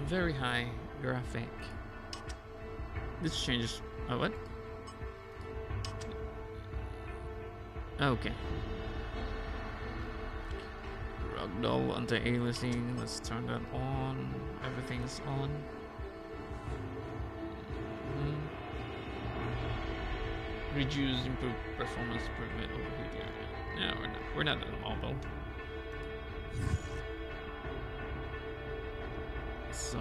very high graphic. This changes. Oh, what? Okay. Ragdoll anti-aliasing. Let's turn that on. Everything's on. Reduce improve performance, prevent overheating. Yeah, we're not on mobile. So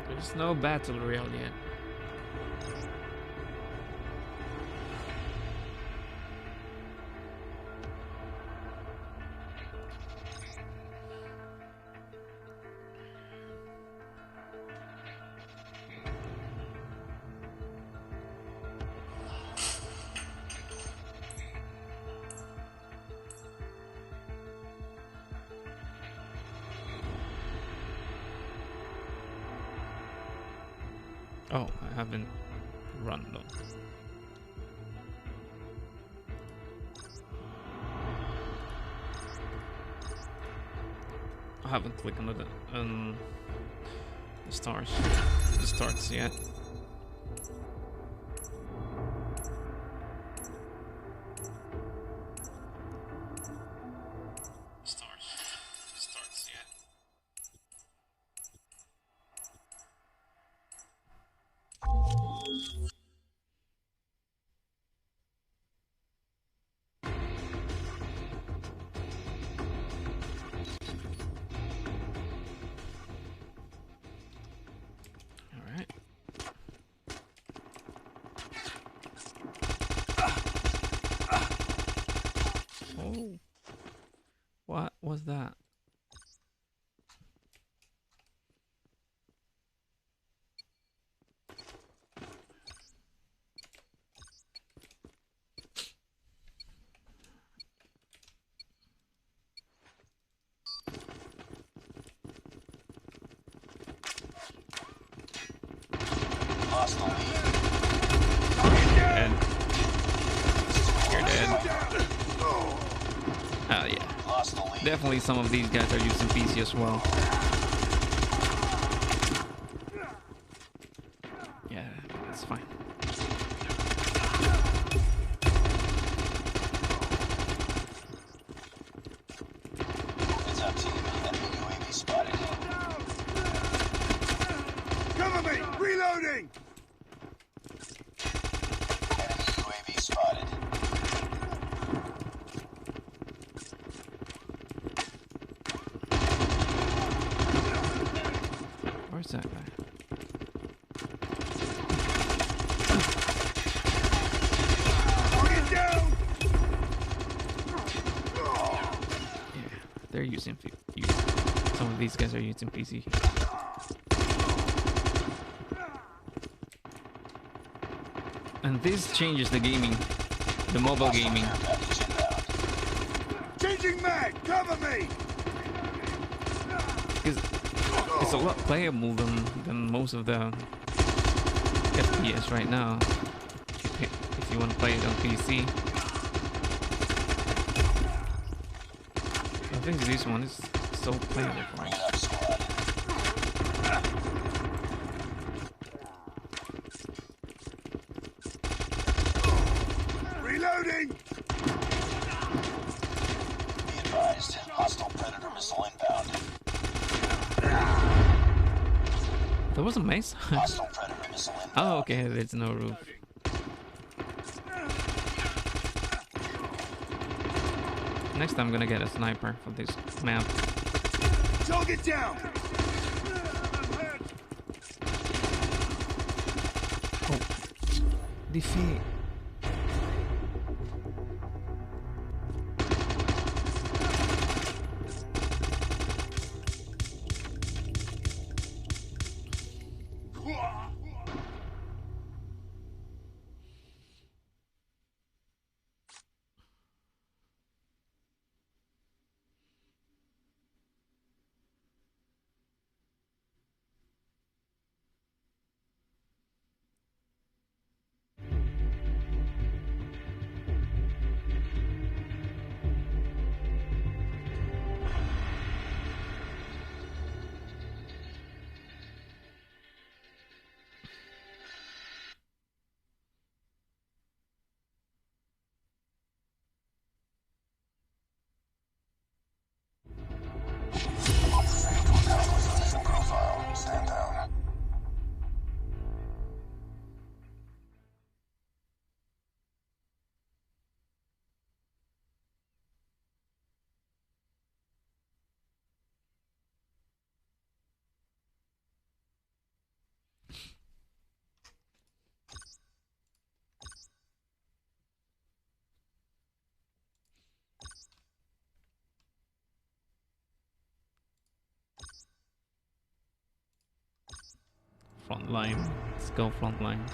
there's no battle royale yet. Oh, I haven't run though. I haven't clicked on the starts yet. Starts yet. Oh, what was that? You're dead. Oh yeah. Definitely some of these guys are using PC as well. Yeah, that's fine. It's up to you. Enemy UAV spotted. Cover me! Reloading! Enemy UAV spotted. Where's that guy? Yeah, they're using some of these guys are using PC. And this changes the gaming, the mobile gaming. Changing mag, cover me! Because it's a lot playable than most of the FPS right now. If you want to play it on PC. I think this one is so playable for me. Reloading! Be advised, hostile predator missile inbound. There was a mace? Hostile predator missile inbound. Oh, okay, there's no roof. Next time I'm gonna get a sniper for this map. Target down! Oh. Defeat. Front line. Let's go front line.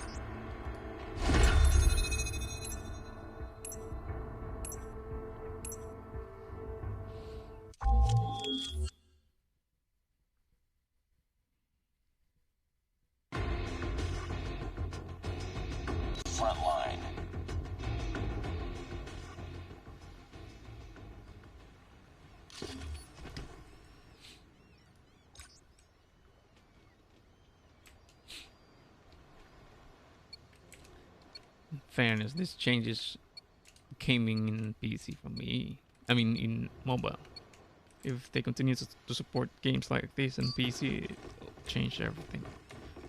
Front line. In fairness, this changes gaming in PC for me. I mean, in mobile. If they continue to support games like this in PC, it'll change everything.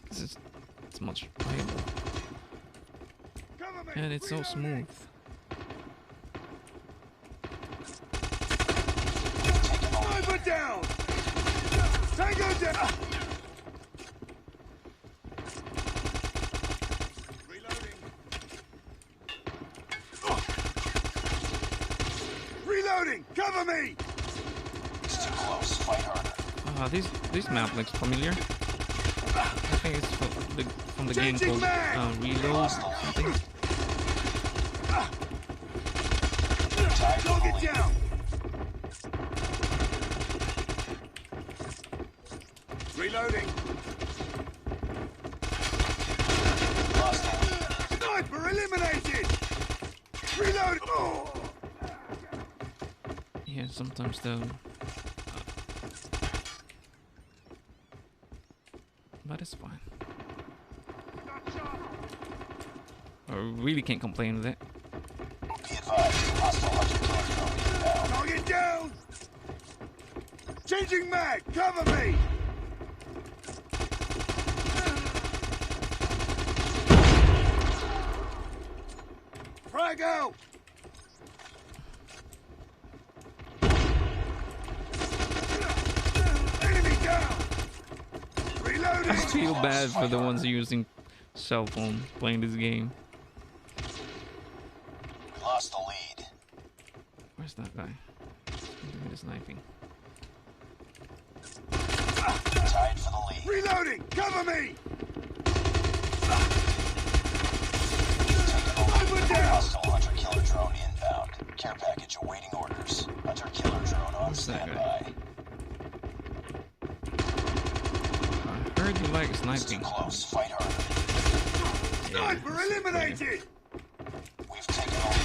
Because it's much playable. And it's so smooth. Sniper down! Tango down! Reloading. Reloading! Cover me! It's too close. Fight harder. This map looks familiar. I think it's from the game Changing called mag! Reload something. Target down! Reloading. Lost the lead. Sniper eliminated! Reload! Oh. Yeah, sometimes though. But it's fine. I really can't complain with it. Be advised. Hostile hunter killer drone inbound. Target down! Changing mag! Cover me! Frag out! Enemy down! Reloading! I feel bad for the ones using cell phone playing this game. We lost the lead. Where's that guy? Doing the sniping. Tied for the lead. Reloading! Cover me! Taking the lead. Hostile hunter killer drone inbound. Care package awaiting orders. Hunter killer drone on Where's that standby. I heard you like It's too sniping. close. Fight harder. Yeah, Sniper it's eliminated! We've taken the lead.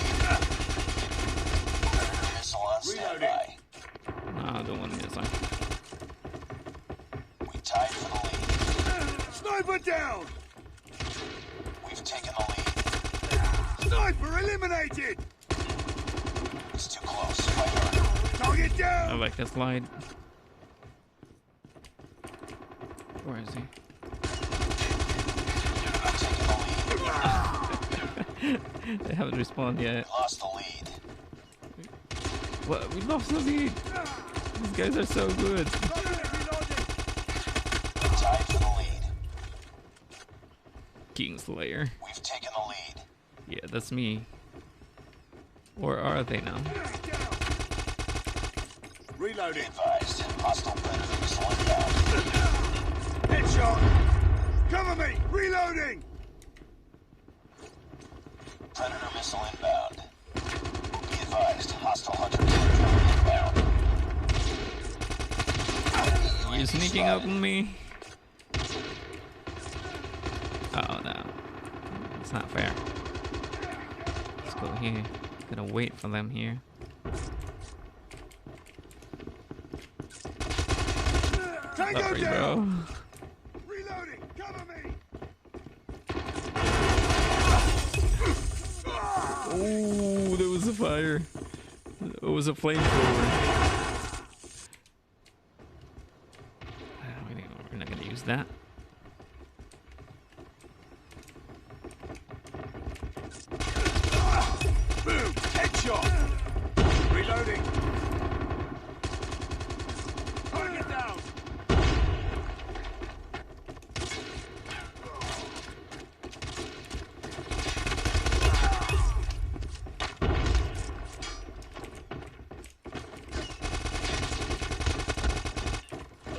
Predator missile on standby. Nah, I don't want to miss that. We tied for the lead. Sniper down! We've taken the lead. Sniper eliminated! It's too close. Fight harder. Target I down! like that slide. Where is he? We've taken the lead. They haven't respawned yet. We lost the lead. What? We lost the lead. These guys are so good. Tied for the lead. Kingslayer. We've taken the lead. Yeah, that's me. Or are they now? Be Reloading. advised. Hostile predator missile inbound. Headshot! Cover me! Reloading! Predator missile inbound. Be advised. Hostile hunter killer drone inbound. You're sneaking up on me? Oh no. It's not fair. Let's go here. Gonna wait for them here. Tango Sorry, down! bro. Reloading! Cover me! Oh, there was a fire. It was a flamethrower. We're not gonna use that. Boom! Headshot! Reloading! Target down!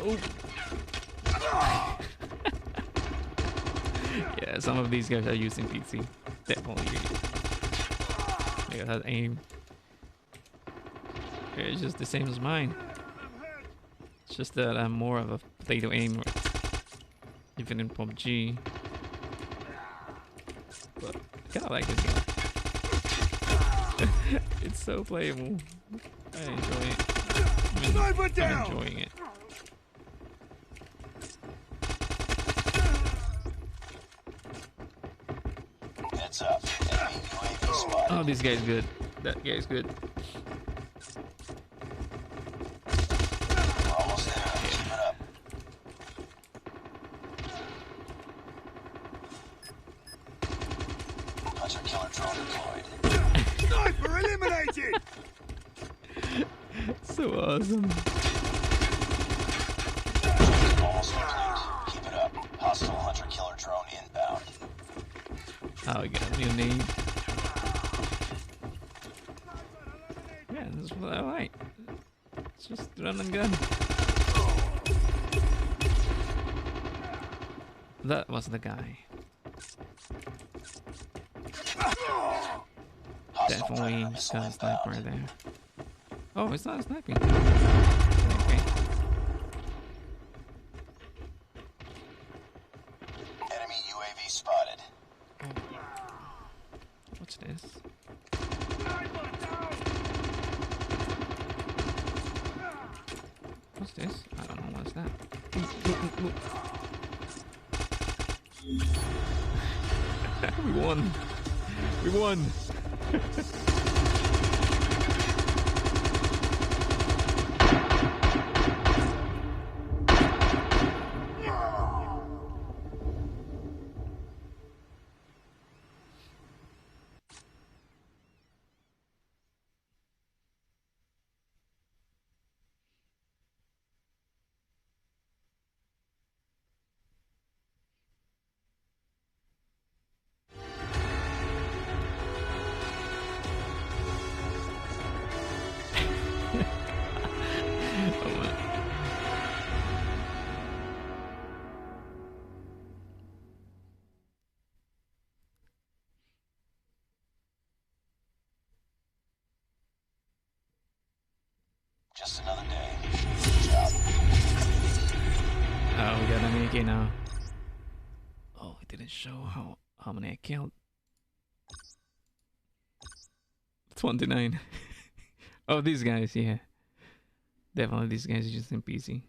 Oh. Yeah, some of these guys are using PC. Definitely. They got aim. Yeah, it's just the same as mine. It's just that I'm more of a potato aimer, even in PUBG. But I kinda like this game. It's so playable. I enjoy it. I'm enjoying it. Heads up. Enemy UAV spotted. Oh, this guy's good. That guy's good. We're almost there. Keep it up. Hunter killer drone deployed. Sniper eliminated! So awesome. Almost complete. Keep it up. Hostile hunter killer drone inbound. Oh, we got a new name. Yeah, that's what I like. It's just run and gun. That was the guy. Hostile Definitely predator missile got a sniper inbound. there. Oh, it's not sniping. Okay. Enemy UAV spotted. What's this? What's this? I don't know what's that. We won. We won. Oh, man. Just another day. Good job. Oh, we got an AK now. Oh, it didn't show how many I killed. 29. Oh, these guys, yeah. Definitely these guys are just in PC.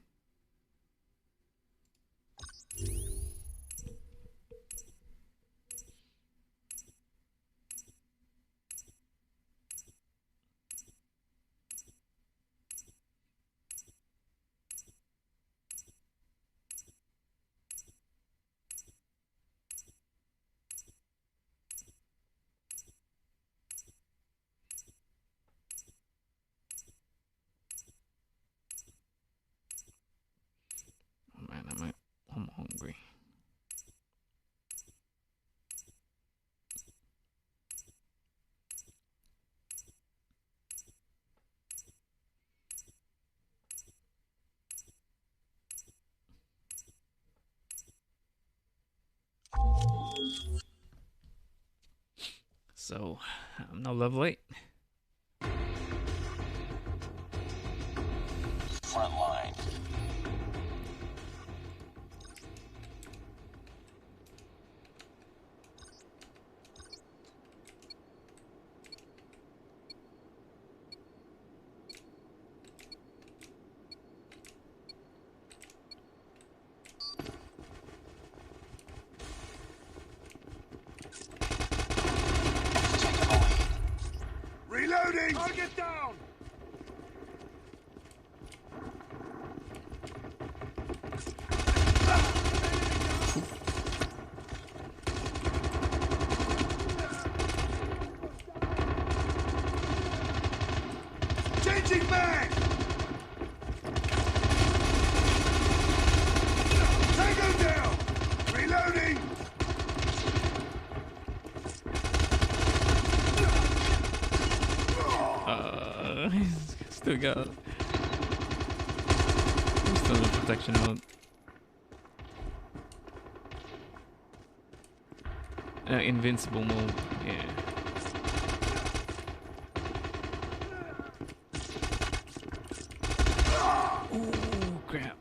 Oh man, I'm hungry. So, I'm no level 8. Front line. Taking the lead. Reloading! Target down! Changing mag! Tango down! Reloading! Still got. Still in protection mode. invincible mode. Yeah. Oh crap!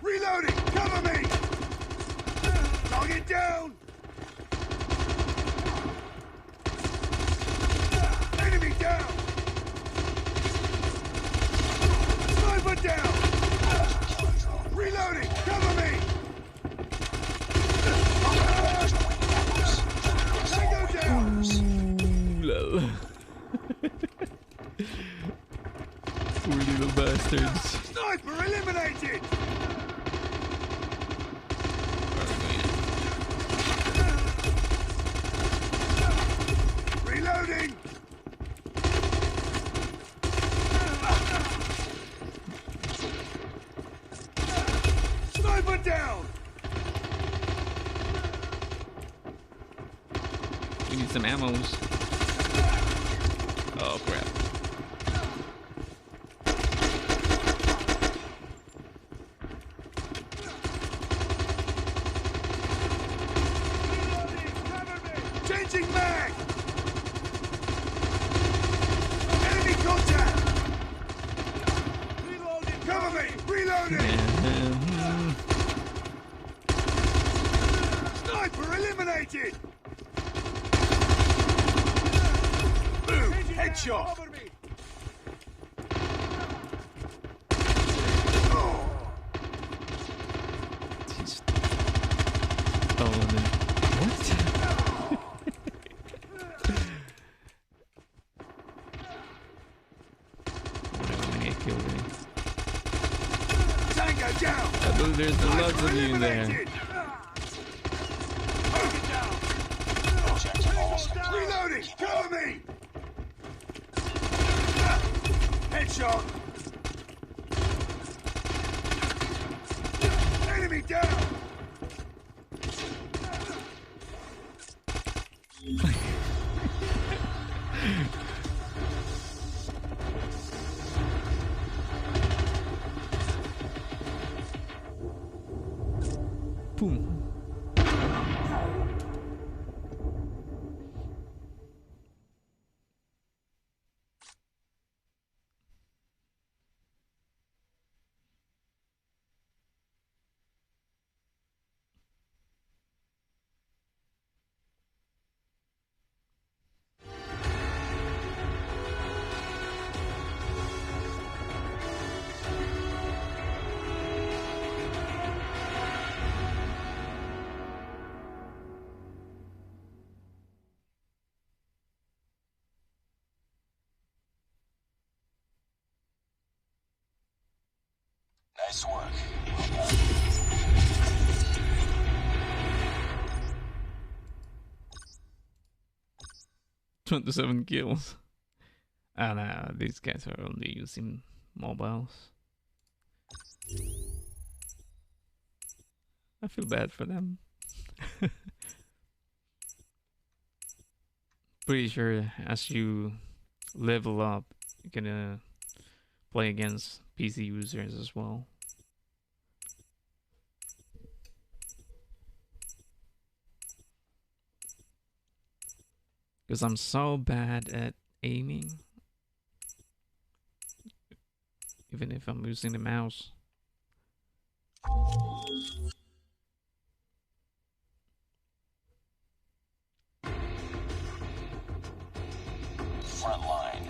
Reloading! Cover me! Target down! Enemy down! Sniper down! Reloading! Cover me! Tango down! Ooh, lol. Poor little bastards. Sniper eliminated! Reloading! Sniper down! We need some ammos. Oh crap. Changing mag! Enemy contact! Reloading! Cover me! Reloading! Sniper eliminated! Boom! Headshot! Jeez. Oh, and then what? Tango down! I believe there's a lot of you in there. Eliminated! Reloading! Cover me! Headshot! Enemy down! Boom. Nice work. 27 kills. And these guys are only using mobiles. I feel bad for them. Pretty sure as you level up, you're gonna play against PC users as well. Because I'm so bad at aiming. Even if I'm using the mouse. Front line.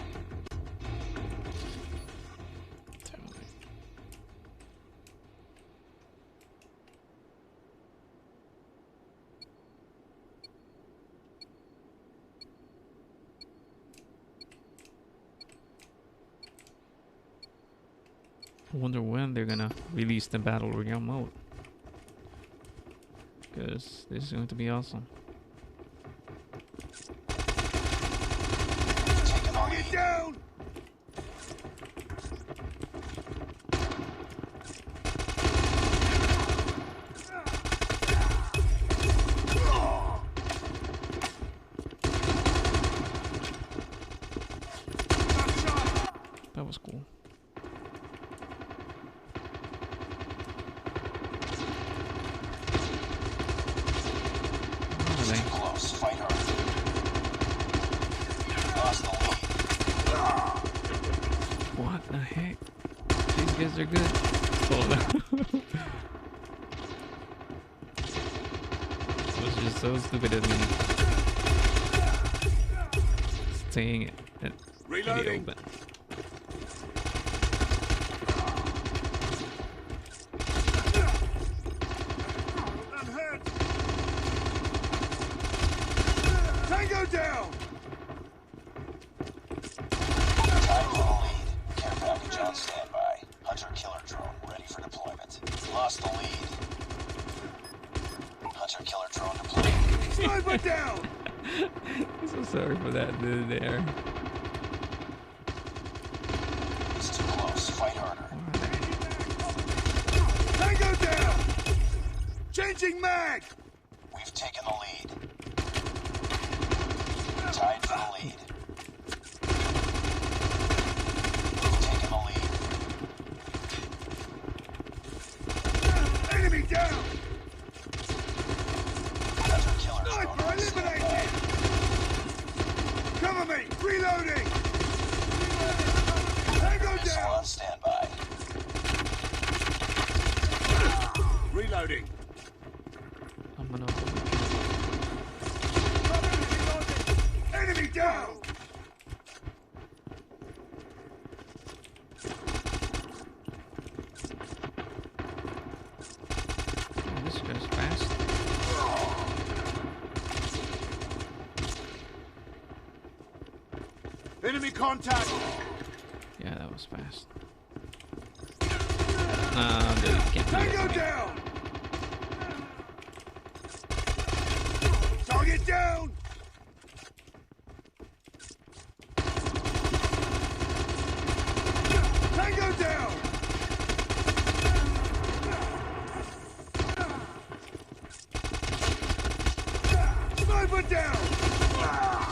I wonder when they're gonna release the Battle Royale mode. Because this is going to be awesome. Target down! close. Fight harder. Lost the lead. What the heck? These guys are good. Oh no. It was just so stupid of me. Staying at the Reloading. open. I'm hurt. Tango down. Tied for the lead. Care package on standby. Hunter-killer drone ready for deployment. Lost the lead. Hunter-killer drone deployed. Sniper down. I'm so sorry for that dude there. It's too close. Fight harder. Tango down. Changing mag. We've taken the lead. Tied for the lead. We've taken the lead. Enemy down. Hunter-killer drone Sniper on standby. eliminated. Cover me. Reloading. Tango Missile down. on standby. Reloading. I'm gonna Enemy down. Oh, this goes fast. Enemy contact. Yeah, that was fast. Nah, dude, you can't do Tango that. down. Target down. Tango down. Sniper down.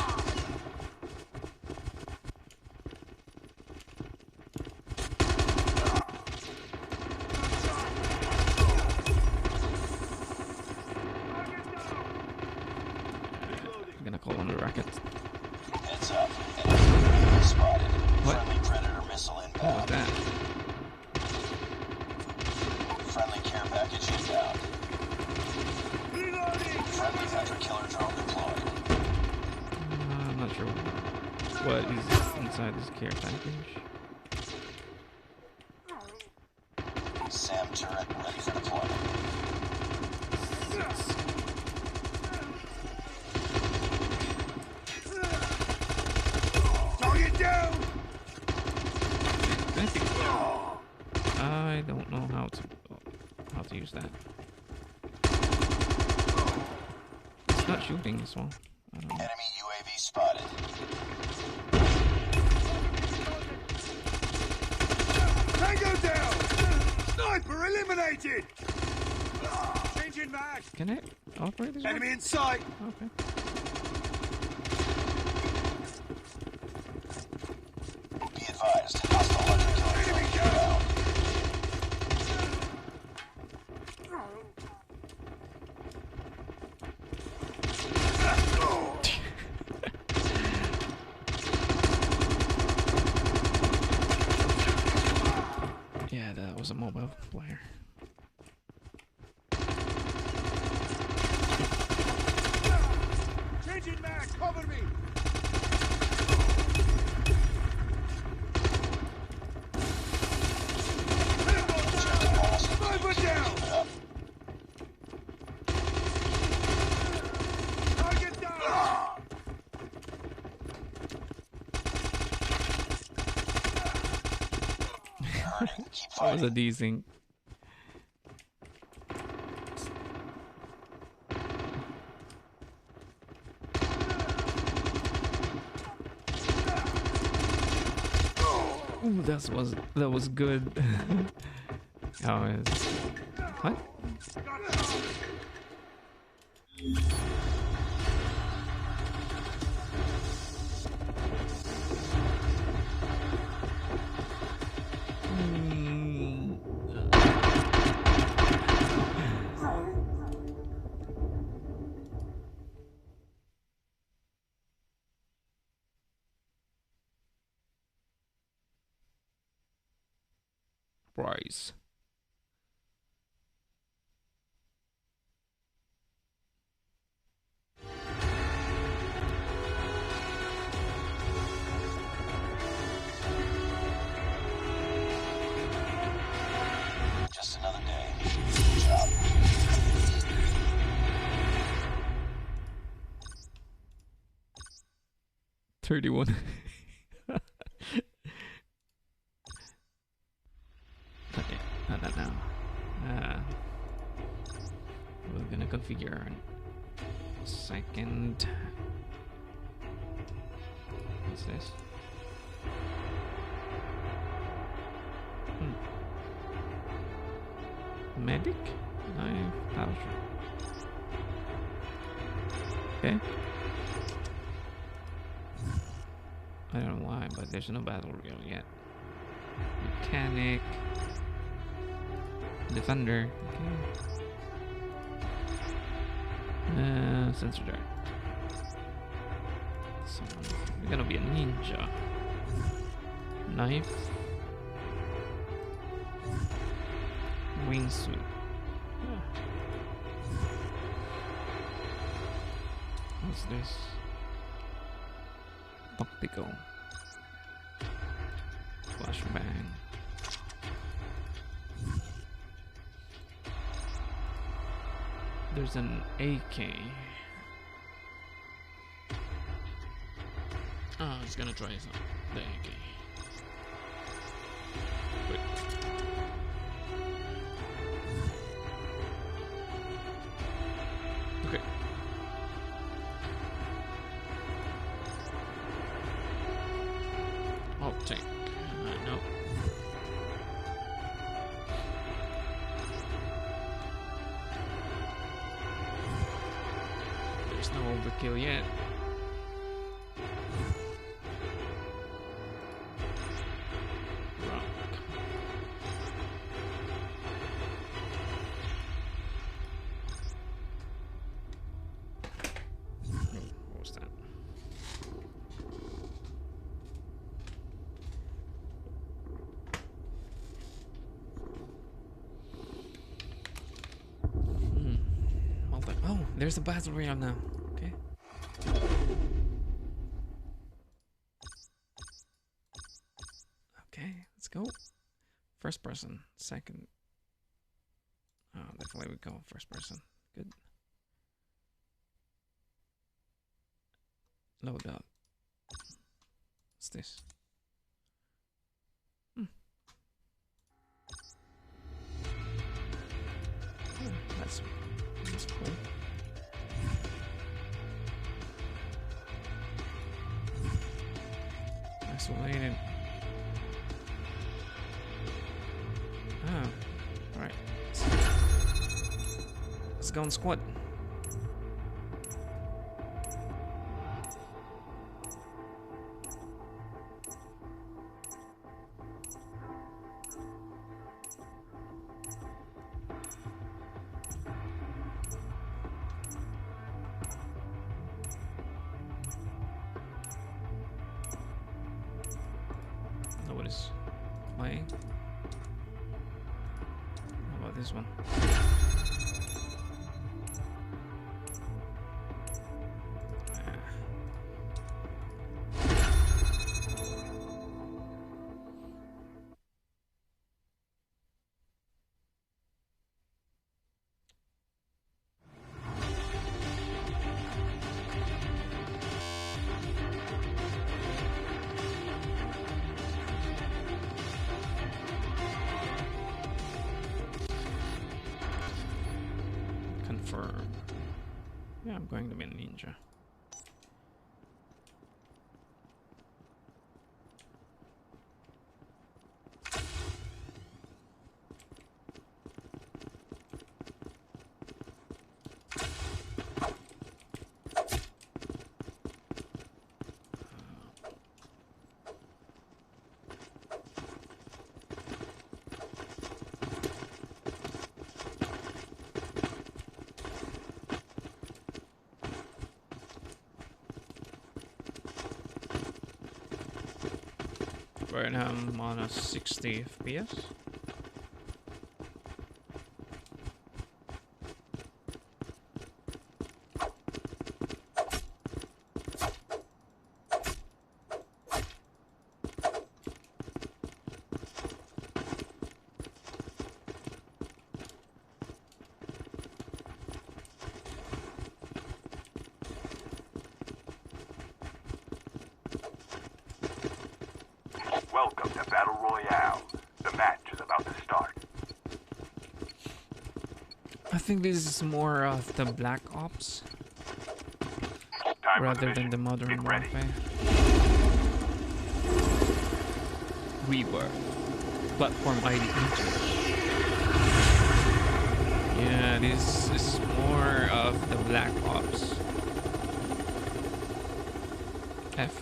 I'm gonna call on the rocket. Heads up. Enemy spotted. What? Friendly predator missile What was inbound. that? Friendly care package inbound. Reloading. Friendly hunter-killer drone deployed. I'm not sure what is inside this care package. SAM turret ready for deployment. Target down. I think I don't know how to use that. It's not shooting this one. I don't know. Enemy UAV spotted. Tango down. Sniper eliminated. Changing mag. Can I operate this one? Enemy in sight. Okay. Be advised. Hostile hunter-killer drone inbound. Yeah, that was a mobile player. Changing mag. Cover me. Sniper down. Keep it up. Target down. Hurting. Keep That was a fighting. decent. Ooh, that was good. Oh, it's, what? Hmm. price. Just another day. Good job. 31. Okay, not that now. We're gonna configure in a second. What's this? Medic? Knife, pouch. Okay. I don't know why, but there's no battle reel yet. Mechanic. Defender. Okay. Sensor dart. So we're gonna be a ninja. Knife. Wingsuit. What's this? Tactical. Flashbang. There's an AK. Oh, I was gonna try some. The AK. Wait. Okay. Oh, tank. No. There's no overkill yet. Rock. What was that? Oh, there's a battle royale now. Okay. Okay, let's go. First person, second. Oh, definitely we go first person. Good. Load up. What's this? Oh, that's cool. Isolated. Oh, alright. Let's go on squad. Nobody's playing. How about this one? Confirm. Yeah, I'm going to be a ninja. Right now I'm on a 60 FPS. Welcome to Battle Royale. The match is about to start. I think this is more of the Black Ops Time for rather the than the mission. Modern Get ready. Warfare. Rebirth. Platform ID entry. Yeah, this is more of the Black Ops. F.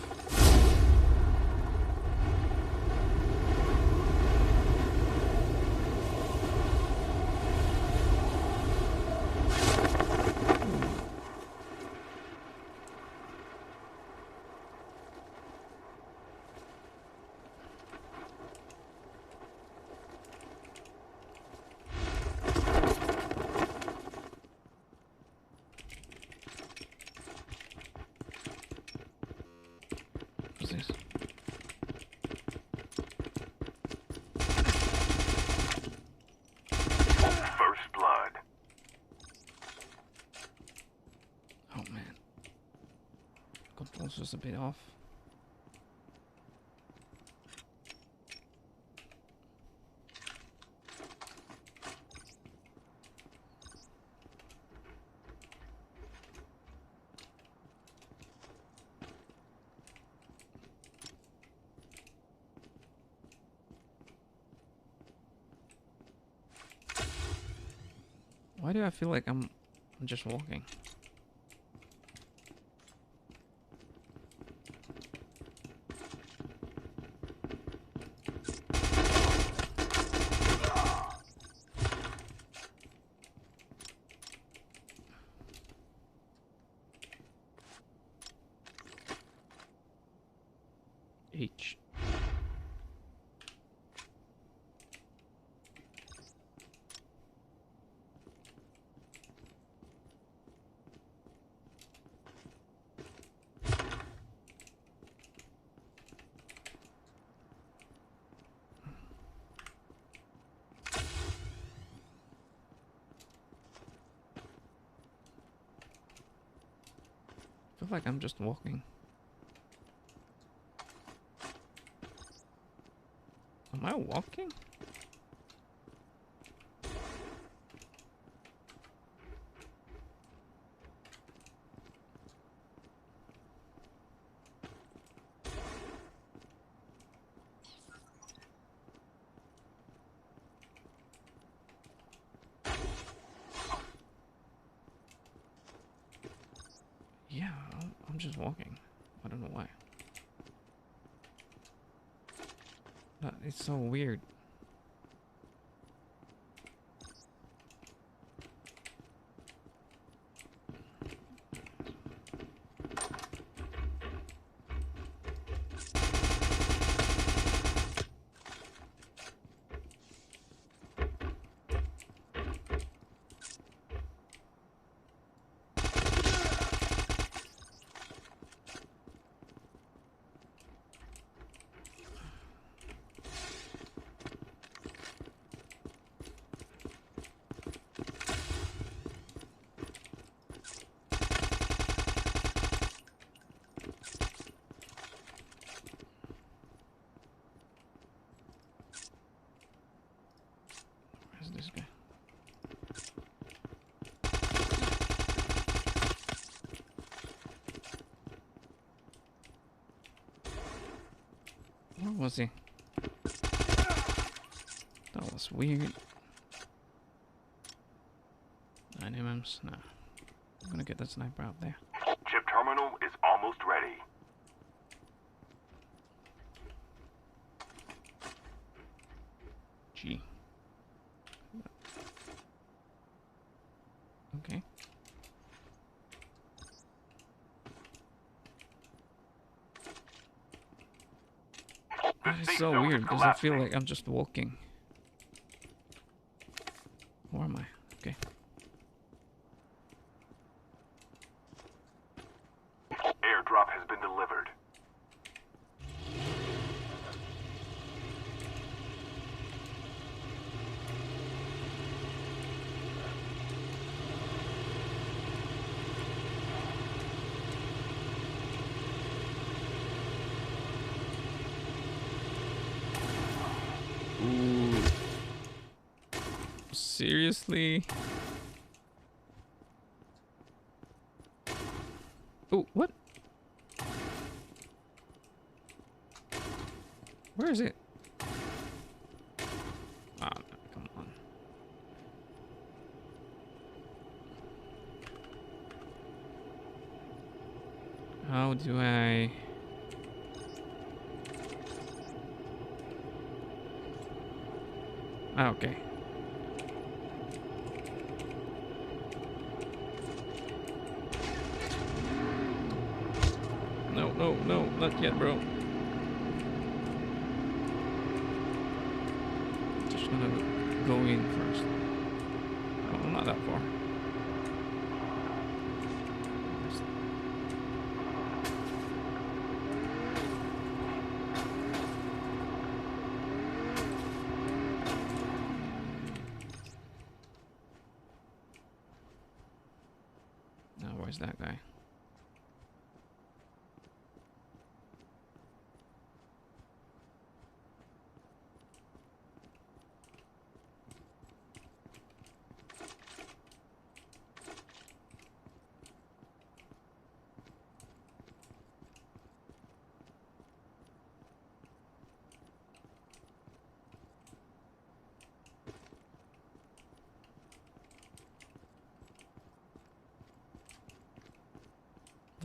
What's this? First blood. Oh man. Controls was a bit off. Why do I feel like I'm just walking? H. I feel like I'm just walking. Am I walking? Yeah, I'm just walking. I don't know why. But it's so weird. Where's this guy? Where was he? That was weird. 9 MMs? Nah. I'm gonna get that sniper out there. Chip terminal is almost ready. G. Okay. That is so weird because I feel like I'm just walking. Where am I? Okay. Airdrop has been delivered. Seriously? Oh, what? Where is it? Ah, come on. How do I... Ah, okay. No, no, no, not yet, bro. Just gonna go in first. Oh, not that far. Now, where's that guy?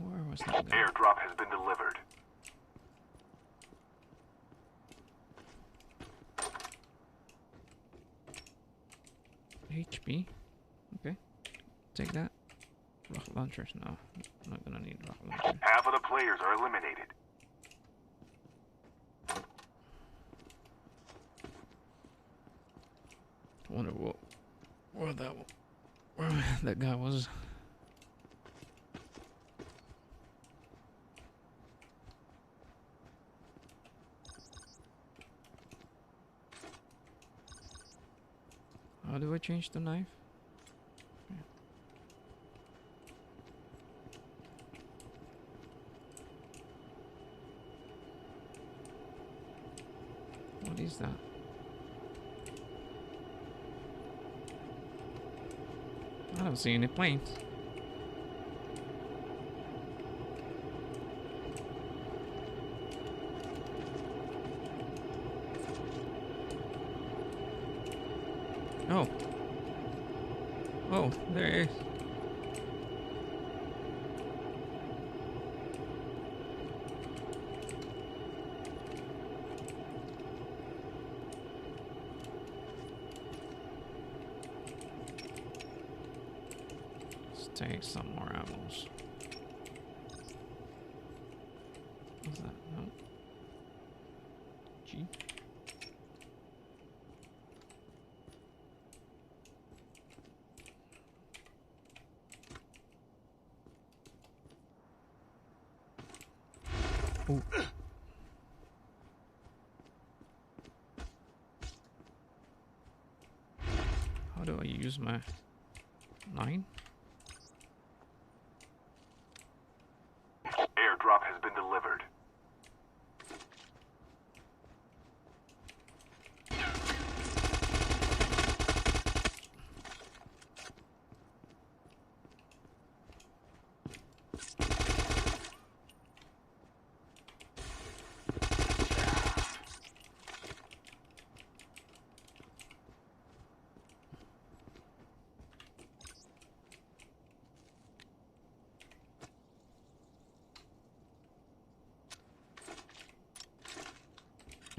Where was that guy? Airdrop has been delivered. HP. Okay. Take that. Rocket launchers. No. I'm not gonna need rocket launchers. Half of the players are eliminated. I wonder where that guy was. How do I change the knife? Yeah. What is that? I don't see any planes. Oh. Oh, there it is. Let's take some more apples. What's that? No. G. Oh. How do I use my 9? Airdrop has been delivered.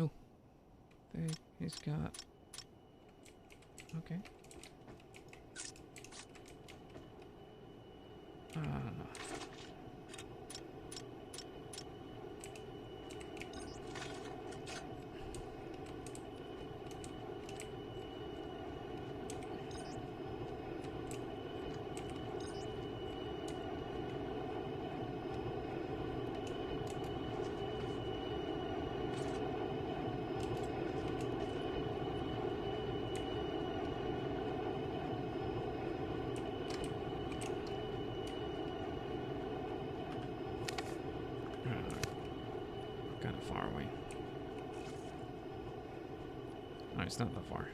Oh. He's got... Okay. No. Kind of far away. No, it's not that far.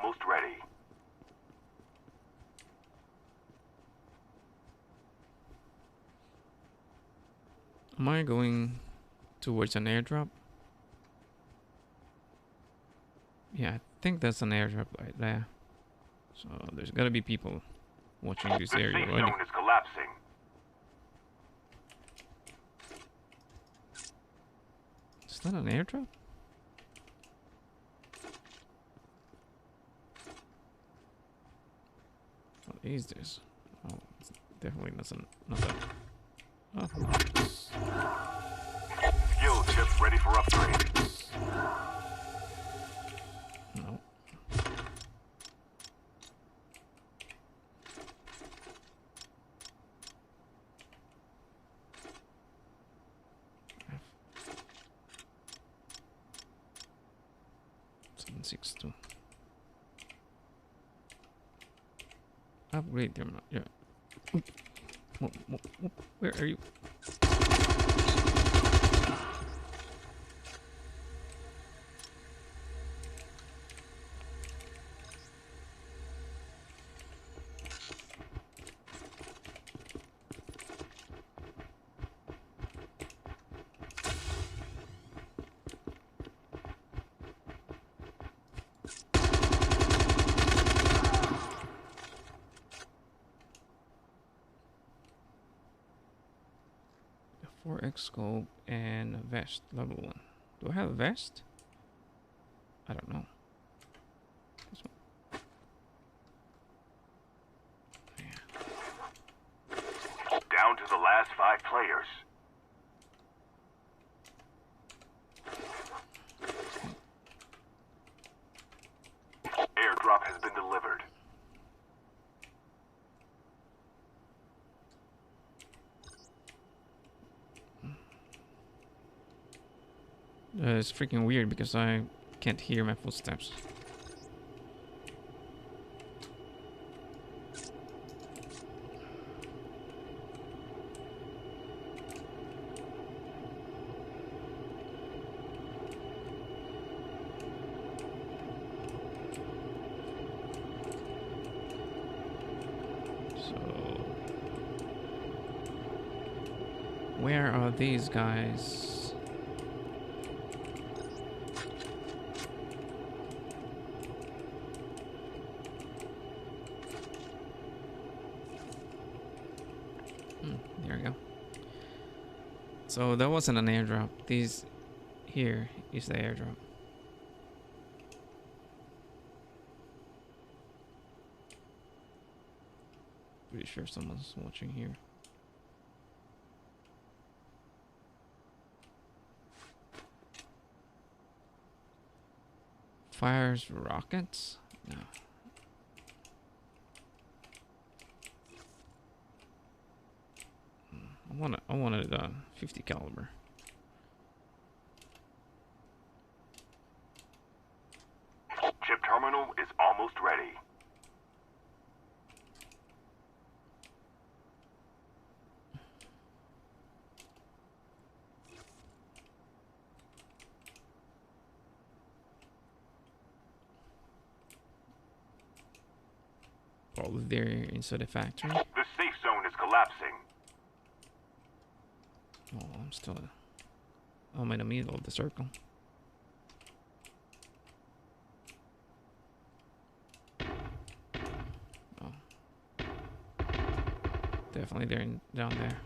almost ready. Am I going towards an airdrop? Yeah, I think that's an airdrop right there. So there's gotta be people watching this The area safe already. zone is collapsing. Is that an airdrop? What is this? Oh, it's definitely not that. Oh, Skill chip ready for upgrade. no. F762. Upgrade them. Yeah. Oop. Where are you? A 4x scope and a vest, level 1. Do I have a vest? I don't know. This one. Yeah. Down to the last 5 players. Airdrop has been delivered. It's freaking weird because I can't hear my footsteps. So, where are these guys? There we go. So that wasn't an airdrop. This here is the airdrop. Pretty sure someone's watching here. Fires rockets? No. I wanted a 50 caliber. Chip terminal is almost ready. Probably there inside the factory. The safe zone is collapsing. Oh, I'm in the middle of the circle. Oh. Definitely down there.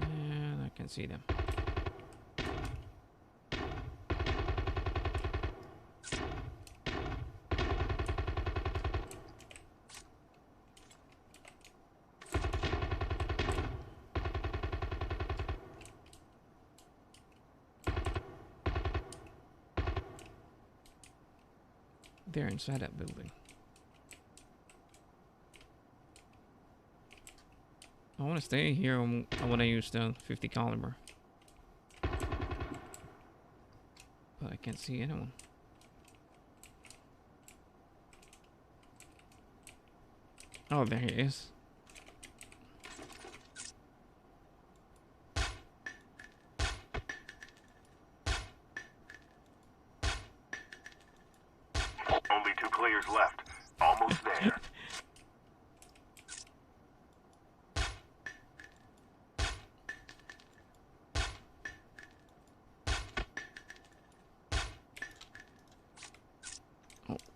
And I can see them. They're inside that building. I want to stay here when I use the 50 caliber. But I can't see anyone. Oh, there he is.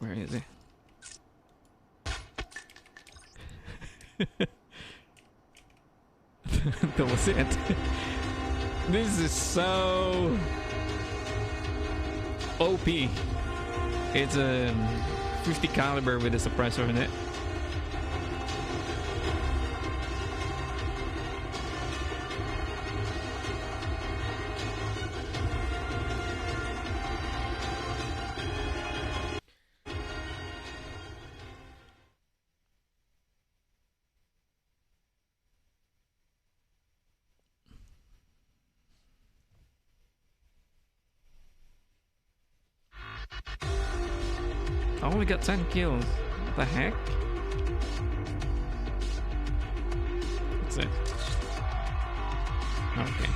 Where is he? That was it. This is so OP. It's a 50 caliber with a suppressor in it. I only got 10 kills. What the heck? What's it? Okay.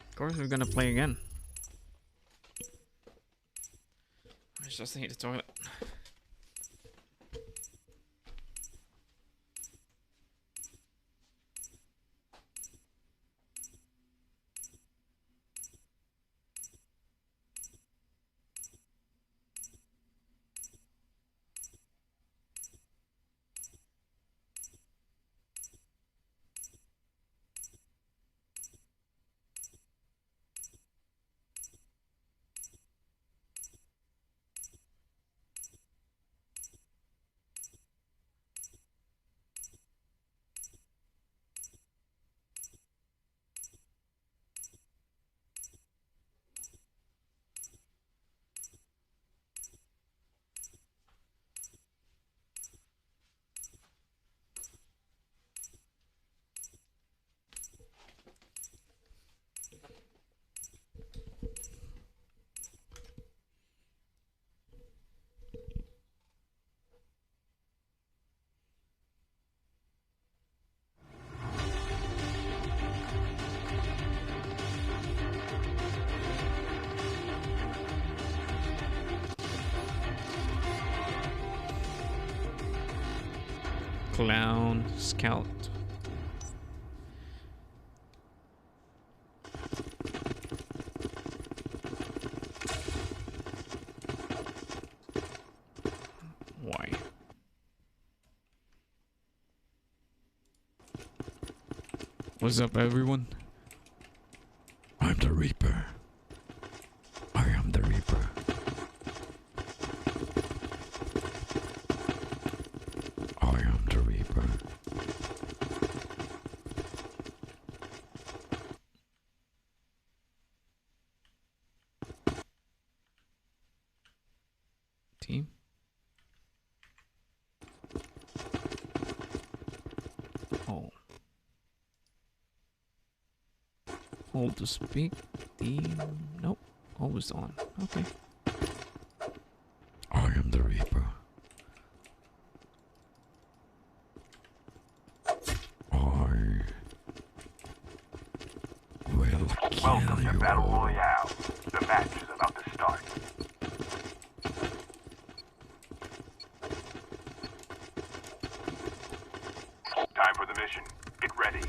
Of course we're gonna play again. I just need the toilet. Clown Scout. Why? What's up, everyone? I'm the Reaper. I am the Reaper. I am the Reaper. Team? Oh. Hold to speak. Team. Nope. Always on. Okay. I am the Reaper. Welcome to Battle Royale. The match is about to start. Time for the mission. Get ready.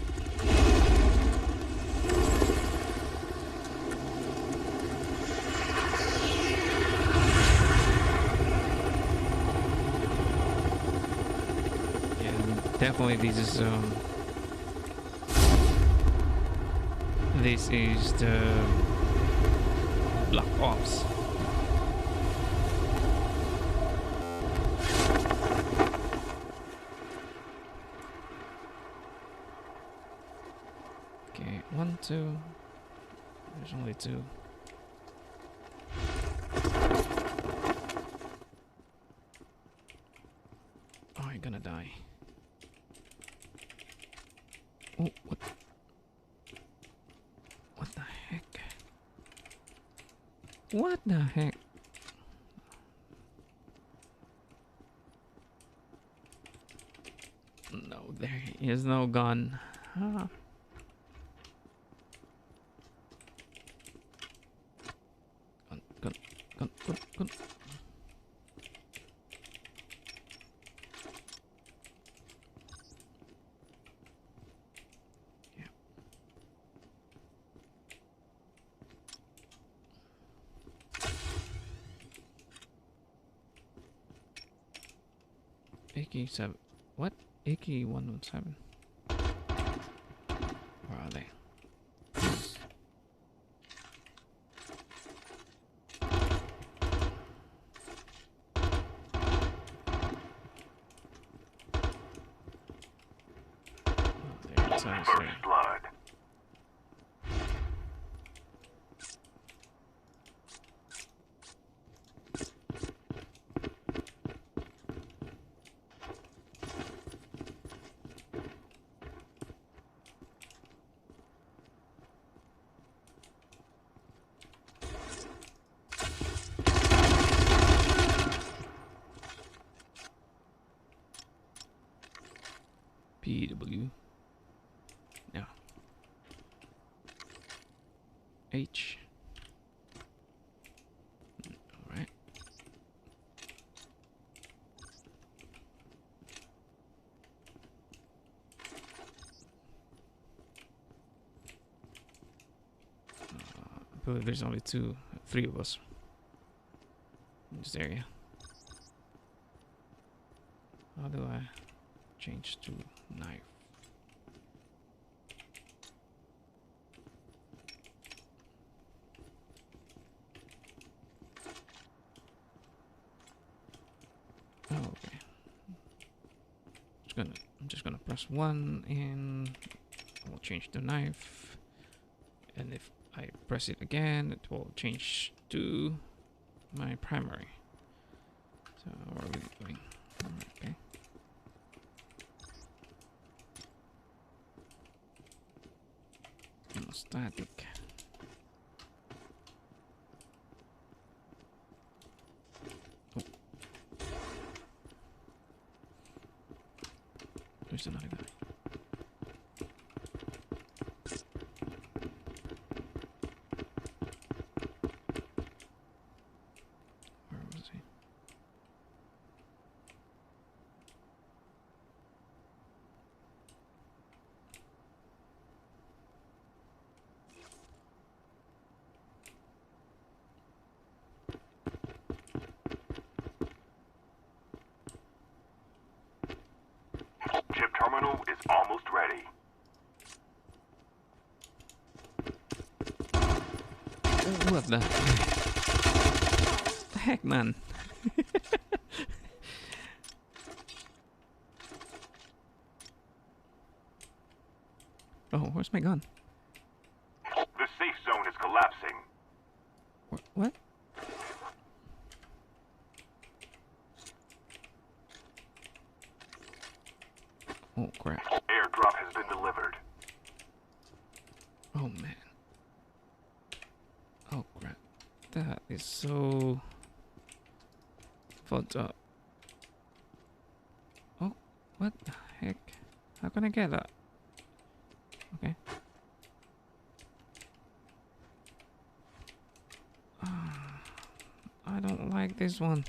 Yeah, definitely this is the Black Ops. Okay, 1, 2. There's only 2. Oh, you're gonna die. Oh, what? What the heck? What the heck? No, there is no gun. Ah. Gun. AK-7. What? AK-117. Where are they? First blood. PW. No. H. All right. I believe there's only three of us in this area. How do I change to knife? Oh, okay. I'm just gonna press 1 and I will change to knife. And if I press it again, it will change to my primary. So what are we doing? Okay. Static. Oh. There's another guy. Where was he? Chip terminal is almost ready. What the heck, man? Oh, where's my gun? The safe zone is collapsing. What? Oh crap. Airdrop has been delivered. Oh man. Oh crap. That is so fucked up. Oh, what the heck? How can I get that? Okay. I don't like this one.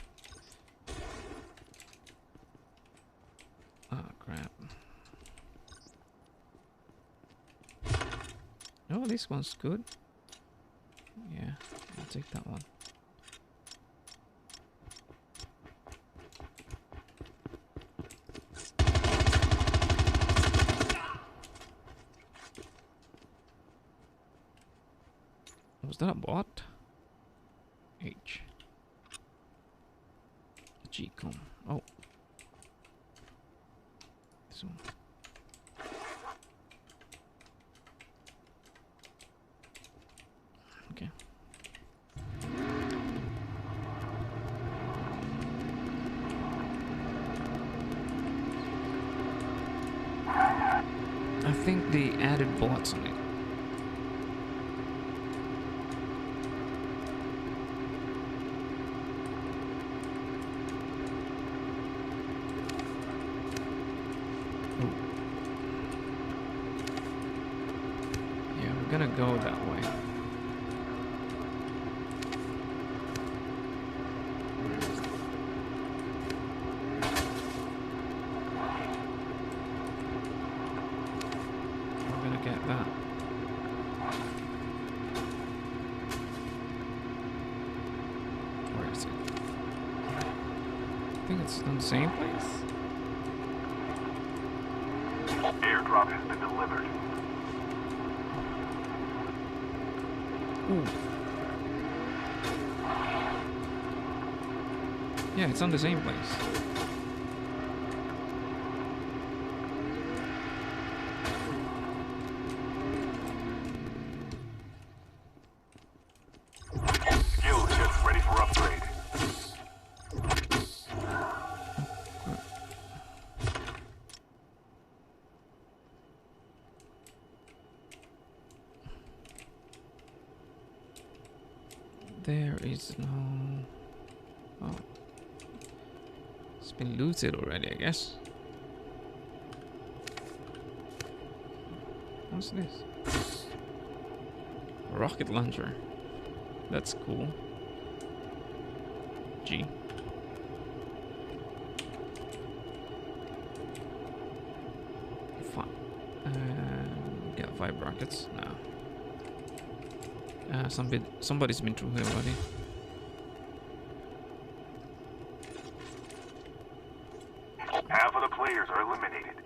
Oh crap. Oh, this one's good. Yeah, I'll take that one. Was that a bot? H. G-com. Oh. This one. Okay. I think they added bots on it. Gonna go that way. We're gonna get that. Where is it? I think it's in the same place. Airdrop has been delivered. Ooh. Yeah, it's on the same place. Skill chip ready for upgrade. There is no... Oh. It's been looted already, I guess. What's this? A rocket launcher. That's cool. G. Fine. Got 5 rockets. No. Somebody's been through here already. Half of the players are eliminated.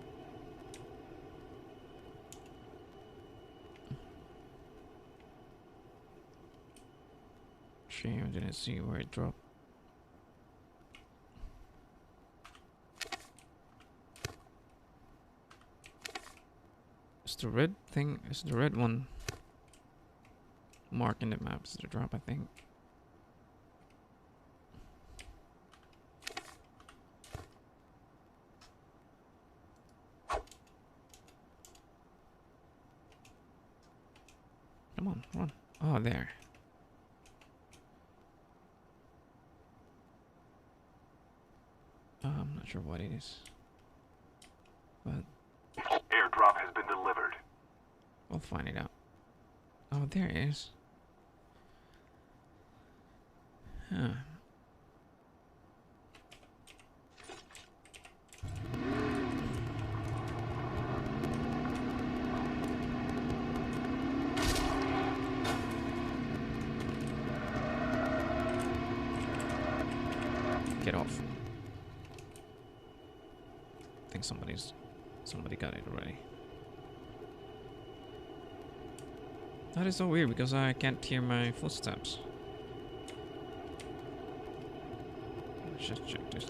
Shame I didn't see where it dropped. Is the red thing? Is the red one marking the map? Is the drop? I think. Come on, run. Oh, there. I'm not sure what it is, but Airdrop has been delivered. we'll find it out. Oh, there it is. Huh. Get off. I think somebody got it already. That is so weird because I can't hear my footsteps. Let's just check this.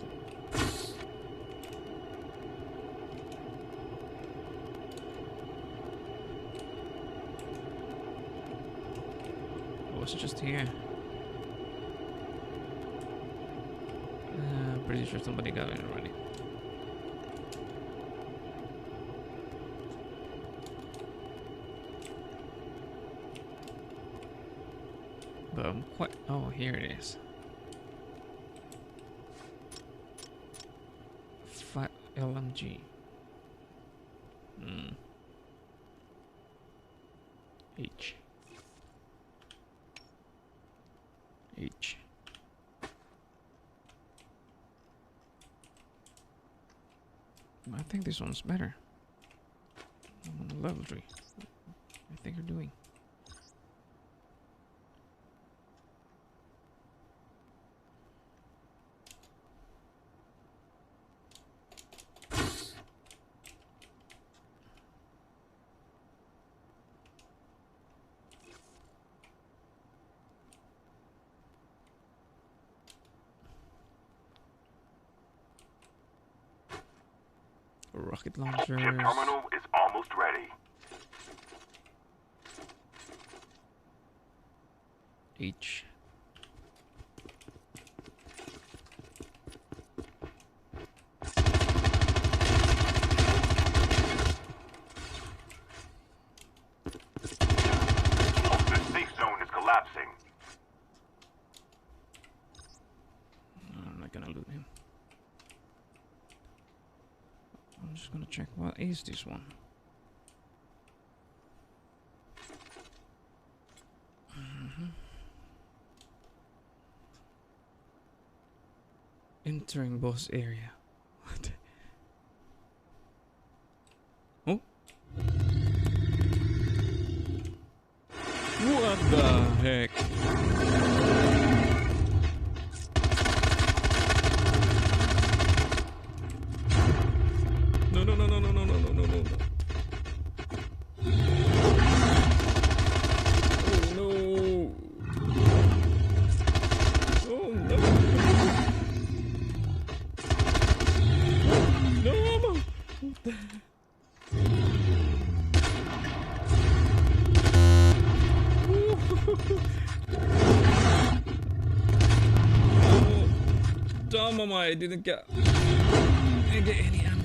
Oh, it's just here. Pretty sure somebody got it already. But I'm quite... Oh, here it is. 5 LMG. H. I think this one's better. I'm on level 3. I think you're doing. Rocket launchers. Chip terminal is almost ready. H. The safe zone is collapsing. I'm not gonna loot him. I'm just gonna check what is this one. Entering boss area. What? Oh. What the heck? No. Oh mama, I didn't get any ammo.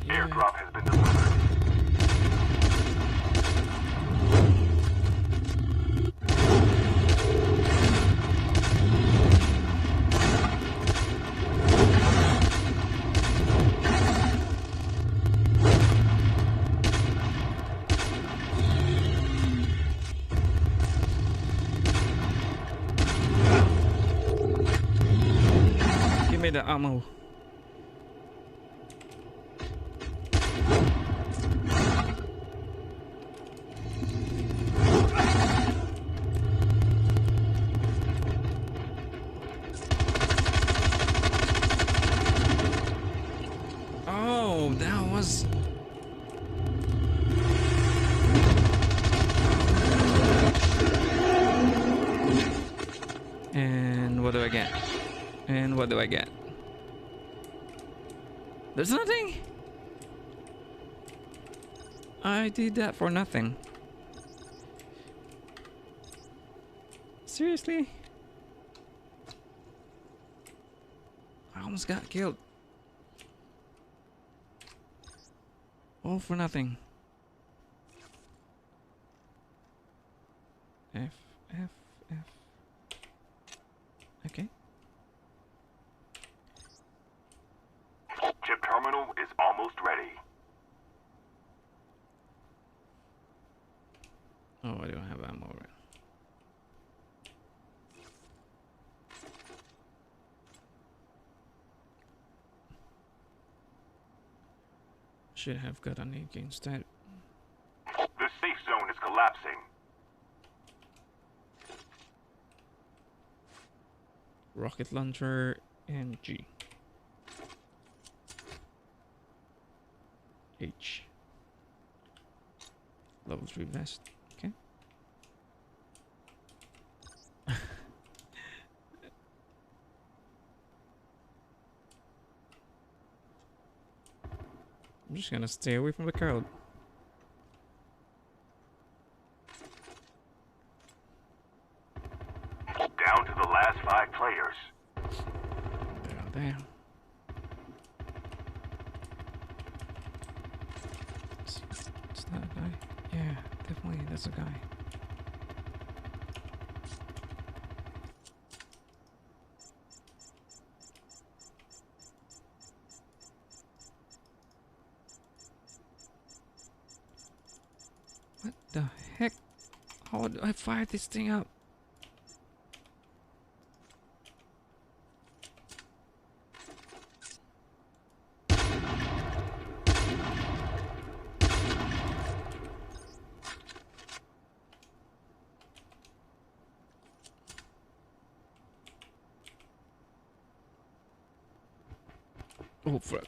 Airdrop has been delivered. Give me the ammo. Oh, that was... And what do I get? And what do I get? There's nothing. I did that for nothing. Seriously? I almost got killed. All for nothing. F. Okay. Chip terminal is almost ready. Oh, I don't have ammo. Right. Should have got an AK instead. The safe zone is collapsing. Rocket launcher and G. H. Level 3 vest. Okay. I'm just gonna stay away from the crowd. Down to the last 5 players. Damn. It's that a guy? Yeah, definitely that's a guy. What the heck? How do I fire this thing up? Oh, fuck.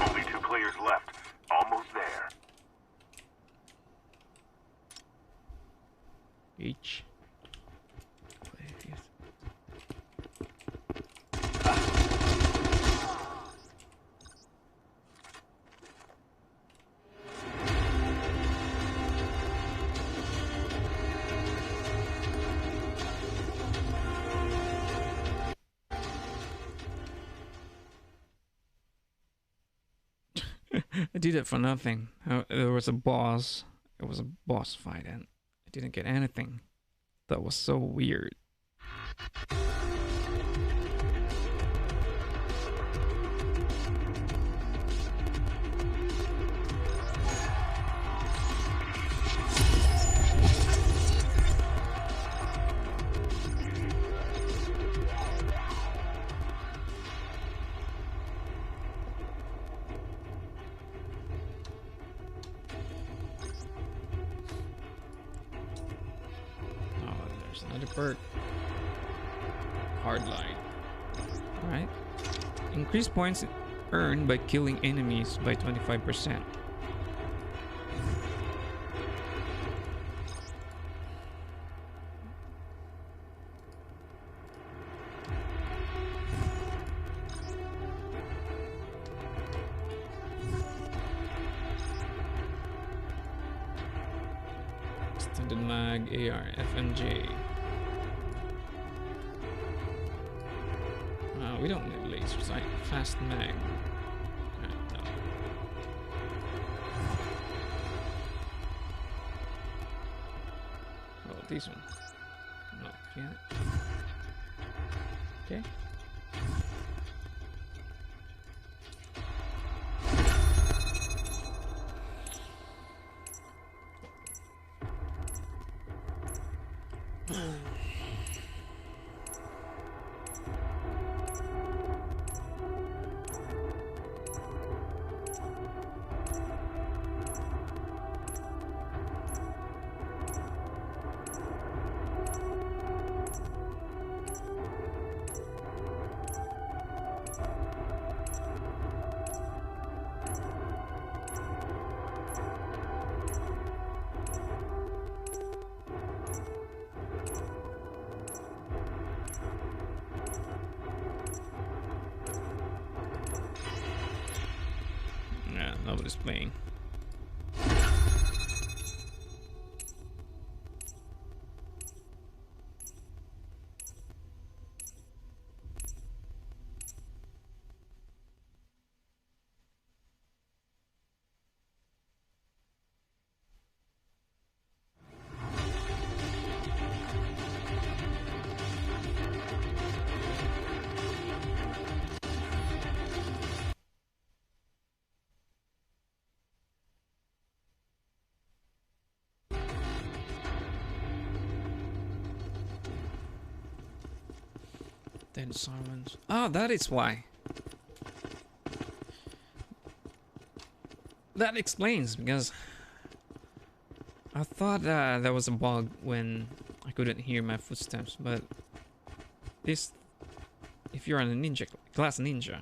Only 2 players left. Almost there. H. I did it for nothing. There was a boss. It was a boss fight and I didn't get anything. That was so weird. Another perk. Hardline. Alright. Increase points earned by killing enemies by 25%. Extended mag, AR, FMJ. We don't need laser sight. Fast mag. No. Oh, this one. No, yeah. Okay. Yeah, nobody's playing. Dead silence. Ah, that is why. That explains, because I thought there was a bug when I couldn't hear my footsteps, but this, if you're on a ninja class ninja,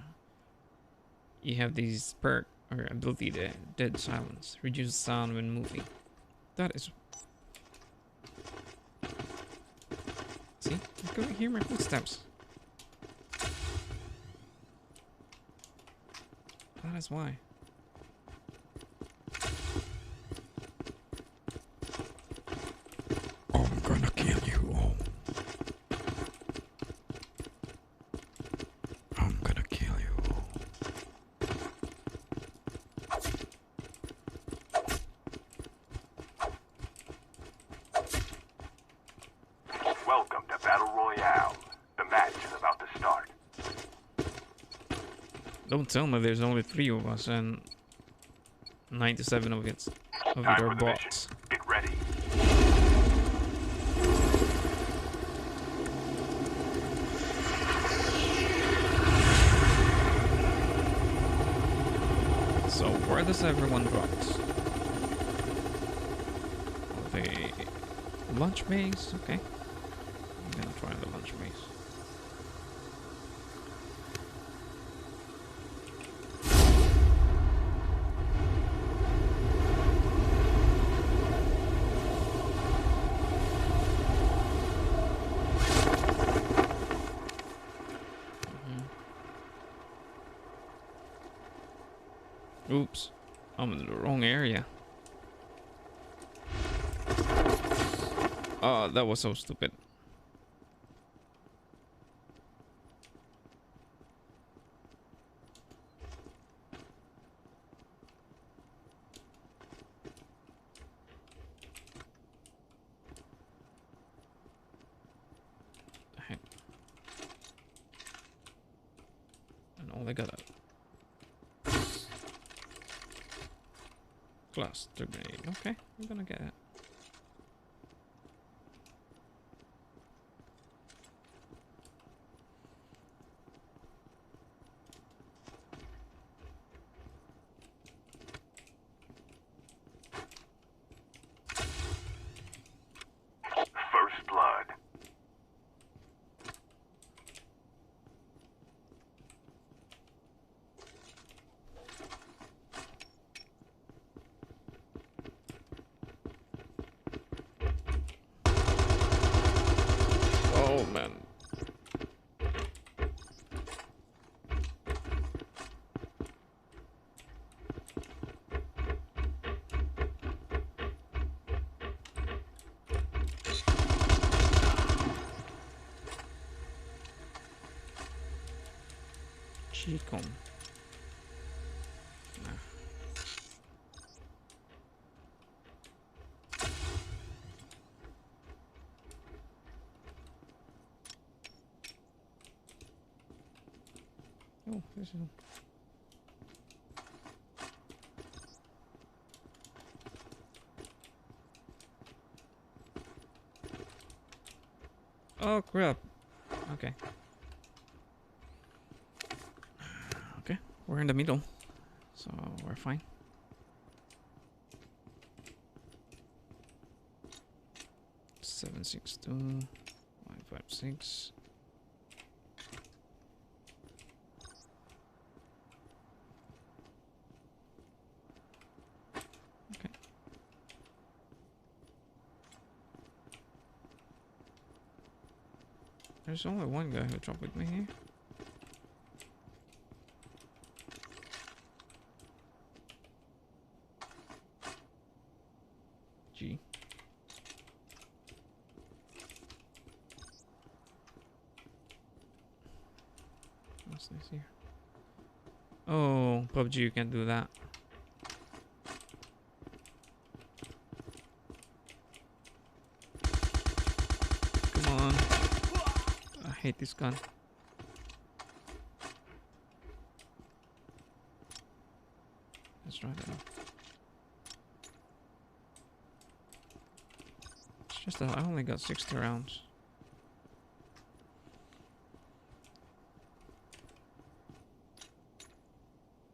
you have this perk or ability, the dead silence, reduce sound when moving. That is. See, I couldn't hear my footsteps. That is why. I'm gonna kill you all. I'm gonna kill you all. Welcome to Battle Royale. The match is about to start. Don't tell me there's only 3 of us and 97 of it Time are for the bots. mission. Get ready. So where does everyone bots? The lunch base? Okay. I'm gonna try the lunch base. Oops, I'm in the wrong area. Oh, that was so stupid. Heck. And all I got a cluster grenade. Okay, I'm gonna get it. First blood. Chicom. Nah. Oh, this is. Oh crap. Okay. Okay, we're in the middle, so we're fine. Seven 6 2 5 5 6. Okay. There's only one guy who dropped with me here. G. What's this here? Oh, PUBG, you can't do that. Come on. I hate this gun. Let's try that. It's just that I only got 60 rounds.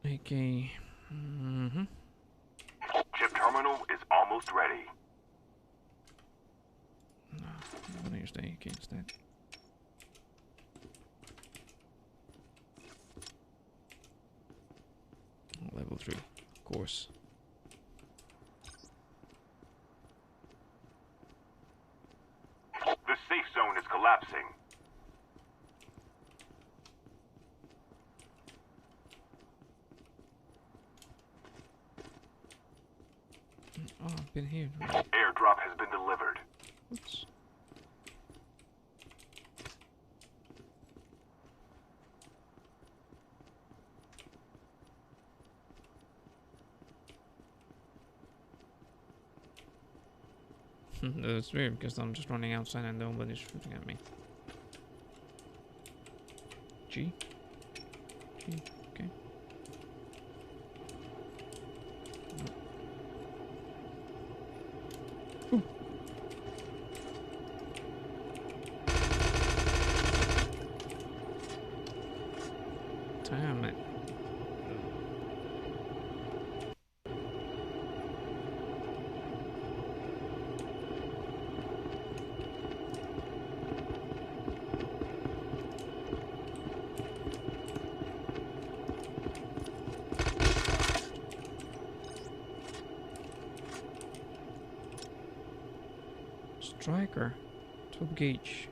Okay. Chip terminal is almost ready. No, I'm gonna use the AK instead. Level 3, of course. The safe zone is collapsing. Oh, I've been here. Right. Airdrop has been delivered. Oops. That's weird because I'm just running outside and nobody's shooting at me. G? G, okay. Ooh. Damn it. Striker. 12 gauge.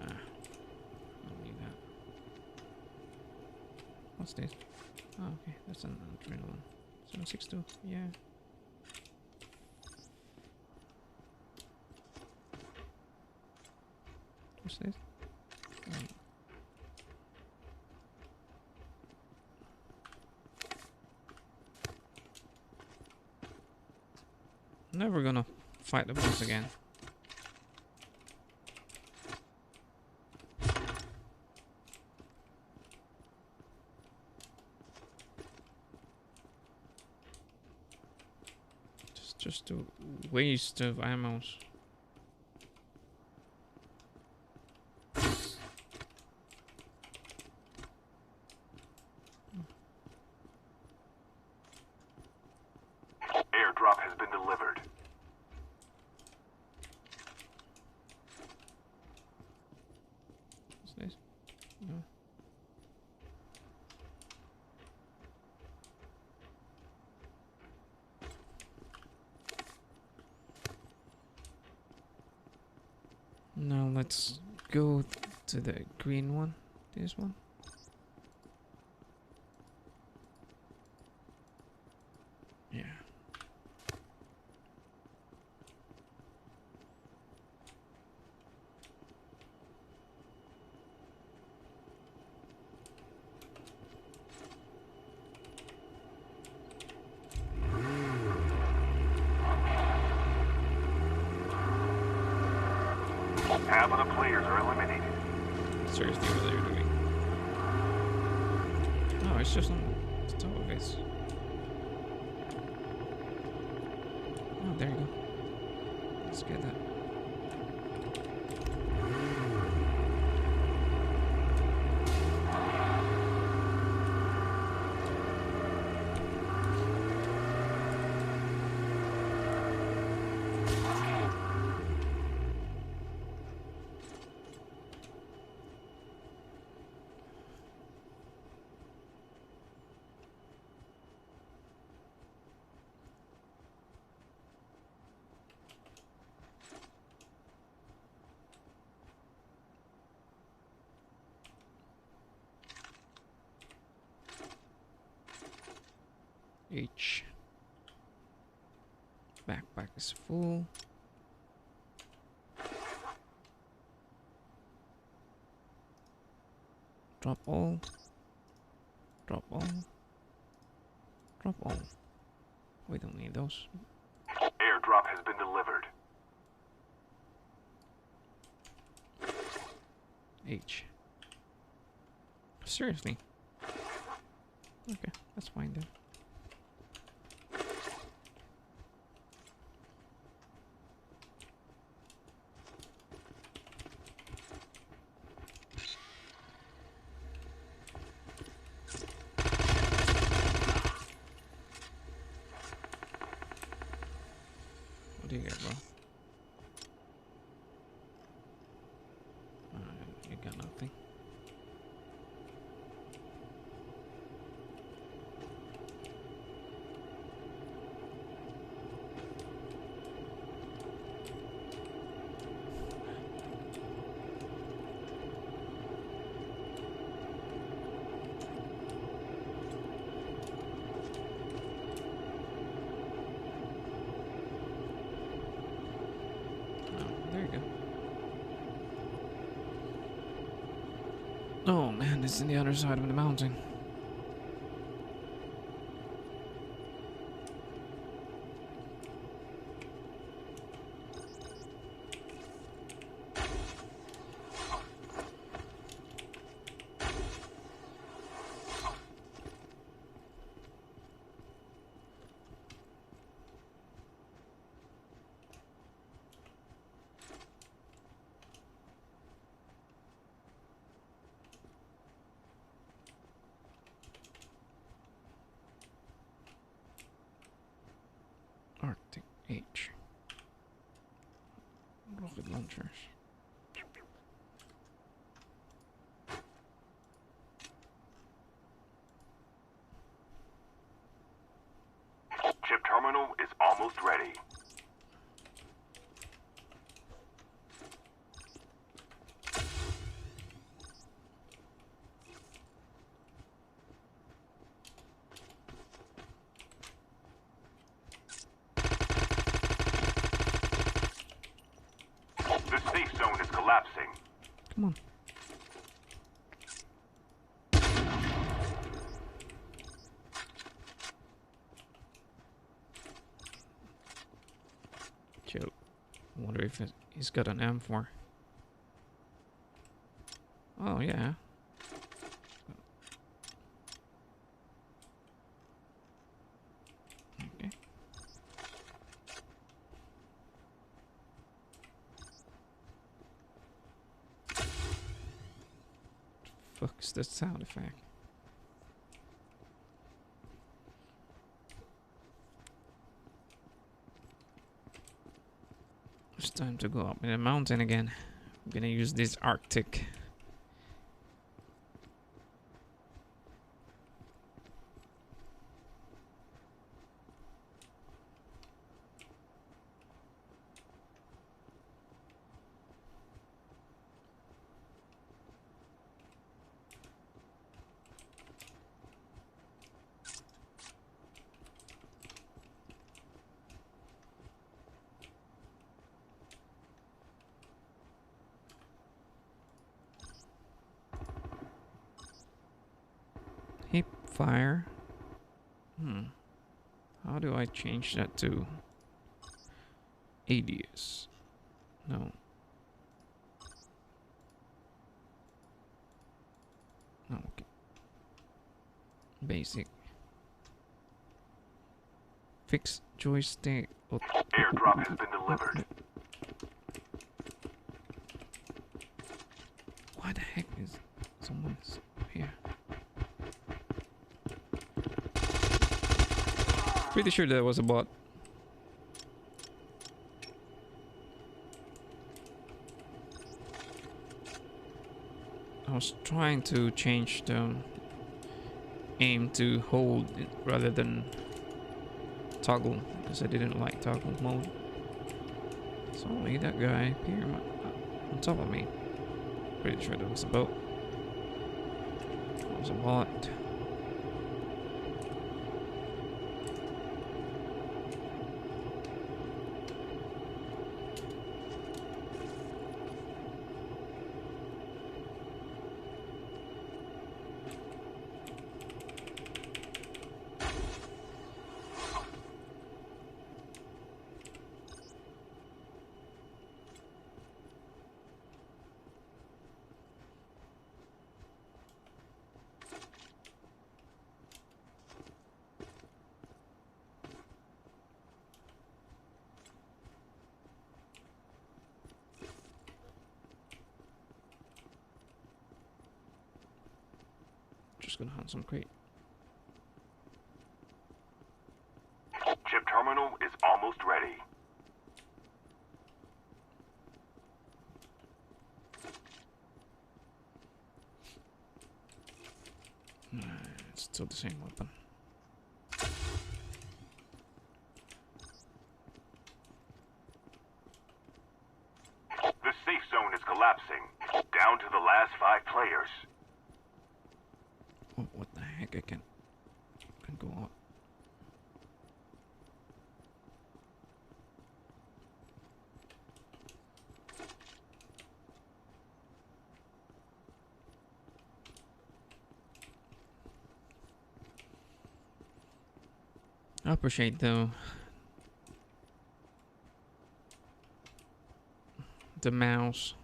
Ah. Don't need that. What's this? Oh, okay. That's an adrenaline. 762. Yeah. What's this? Never gonna fight the boss again. Just a waste of ammos. Airdrop has been delivered. What's this? No. Now let's go to the green one. This one. Yeah. Half of the players are eliminated. Seriously, what are you doing? Oh, it's just on the top of this. Oh, there you go. Let's get that. H. Backpack is full. Drop all. Drop all. Drop all. We don't need those. Airdrop has been delivered. H. Seriously? Okay, that's fine then. What do you get, bro? You got nothing. There you go. Oh man, it's in the other side of the mountain. Arctic H. Rocket launchers. Chip terminal is almost ready. The safe zone is collapsing. Come on. Joke. I wonder if he's got an M4. Oh, yeah. Okay. Fuck's the sound effect? It's time to go up in the mountain again. I'm gonna use this Arctic. Hip fire. How do I change that to ADS? No. Basic. Fix joystick. Oh, Airdrop has been delivered. why the heck is someone here? Pretty sure that was a bot. I was trying to change the aim to hold it rather than toggle because I didn't like toggle mode. So only that guy appeared on top of me. Pretty sure that was a boat. That was a bot. Just gonna hunt some crate. Chip terminal is almost ready. It's still the same weapon. The safe zone is collapsing. Down to the last 5 players. Oh, what the heck? I can go out. I appreciate the mouse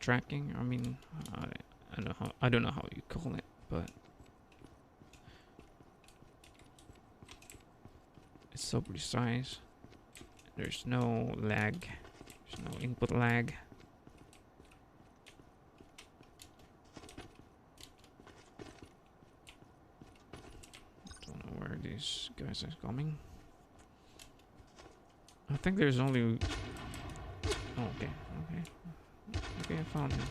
tracking. I mean, I don't know how you call it, but it's so precise. There's no lag. There's no input lag. Don't know where these guys are coming. I think there's only. Oh, okay. Okay, I found him.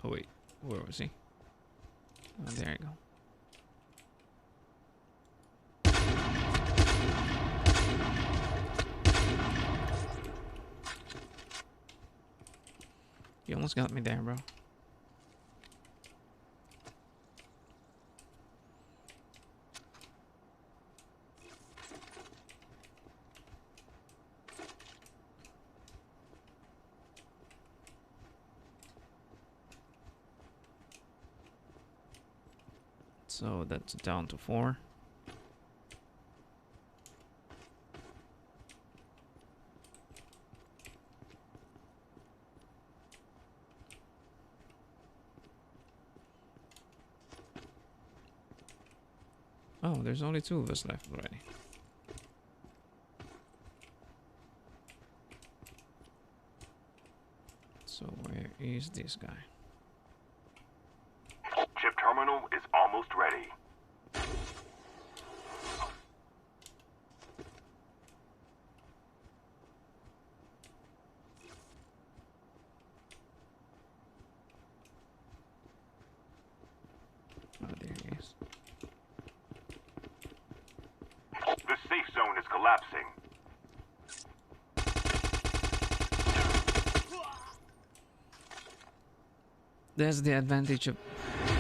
Oh wait, where was he? Oh, there you go. You almost got me there, bro. So that's down to 4. Oh, there's only 2 of us left already. So where is this guy? Chip terminal is almost ready. Oh, there he is. The safe zone is collapsing. That's the advantage of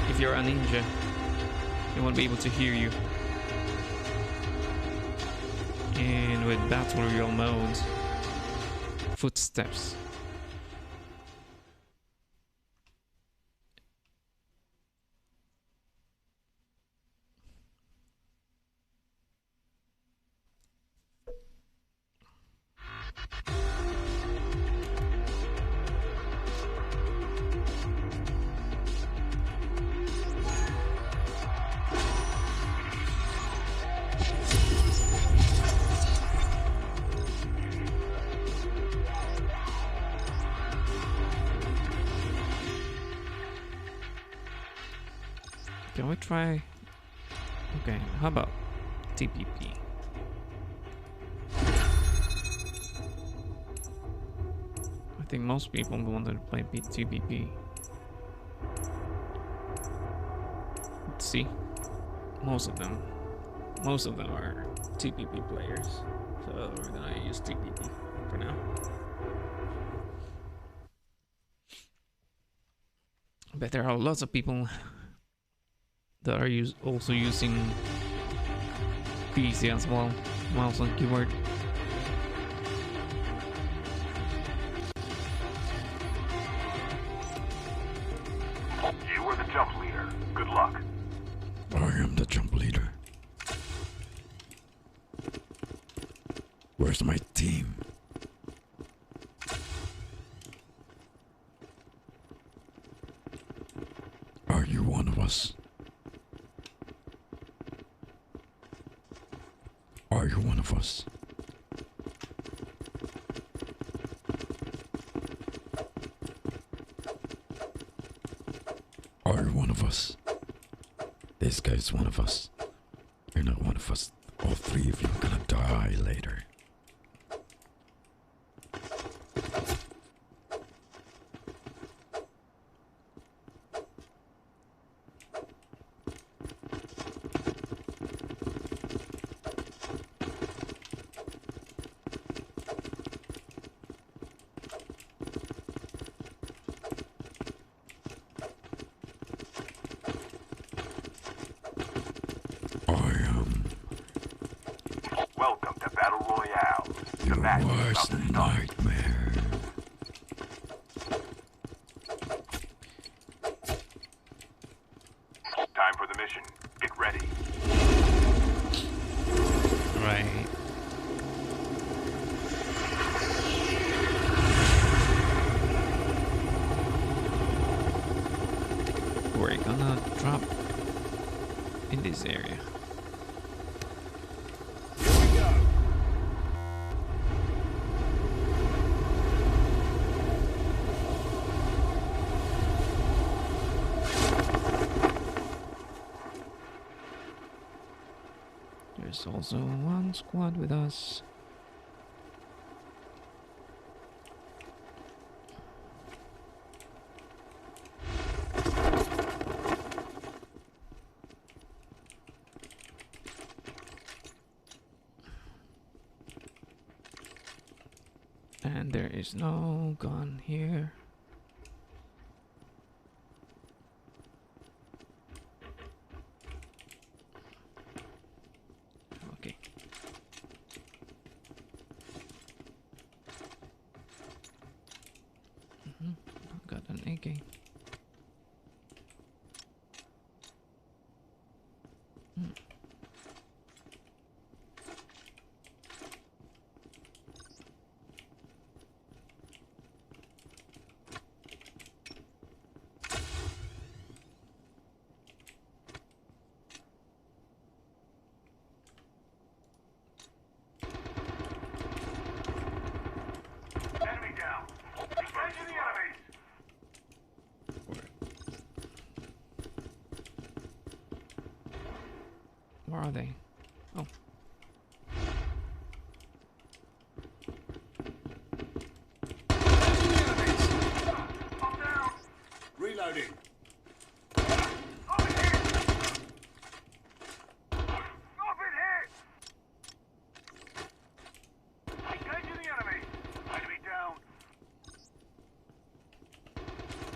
if you're a ninja. They won't be able to hear you. And with Battle Royale mode, footsteps. Can we try? Okay, how about TPP? I think most people wanted to play TPP. Let's see. Most of them are TPP players, so we're gonna use TPP for now. But there are lots of people that are also using PC as well, mouse and keyboard. You were the jump leader. Good luck. I am the jump leader. Where's my team? Are you one of us? Are you one of us? Are you one of us? This guy's one of us. You're not one of us. All three of you are gonna die later. Welcome to Battle Royale. The Your match is about worst to start. nightmare. Time for the mission. Get ready. Right. We're gonna drop in this area. Here we go. There's also one squad with us. And there is no gun here. Okay. Got an AK. Enemy down. Engaging the enemies. Where are they? Oh. Engaging the enemies. I'm down. Reloading. I've been hit. I've been hit. Engaging the enemy. Enemy down.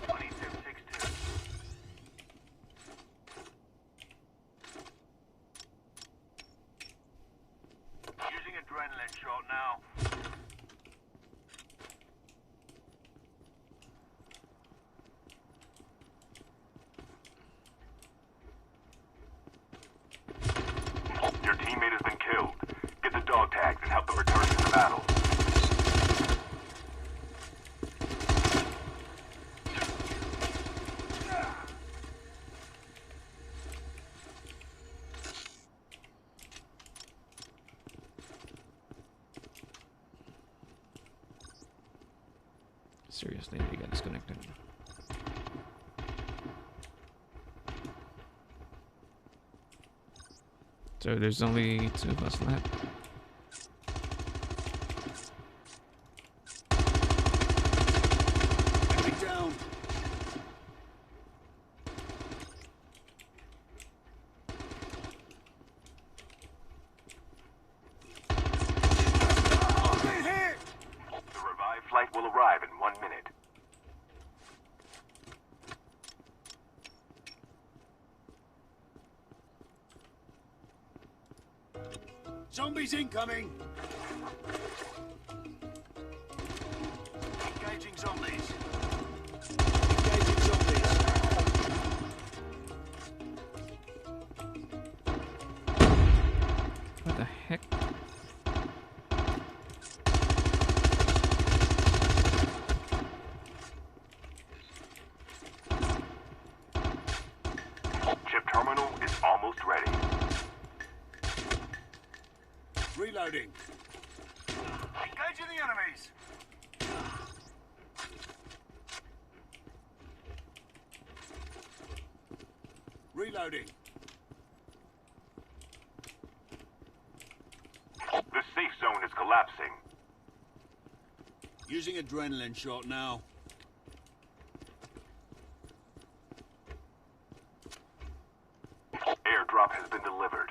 2262. Using adrenaline shot now. Your teammate has been killed. Get the dog tags and help them return to the battle. Seriously, they got disconnected. So there's only 2 of us left. Enemy down. I've been hit. The revived flight will arrive in 1 minute. Zombies incoming. Engaging zombies. Engaging zombies. What the heck? Chip terminal is almost ready. Reloading. Engaging the enemies. Reloading. The safe zone is collapsing. Using adrenaline shot now. Airdrop has been delivered.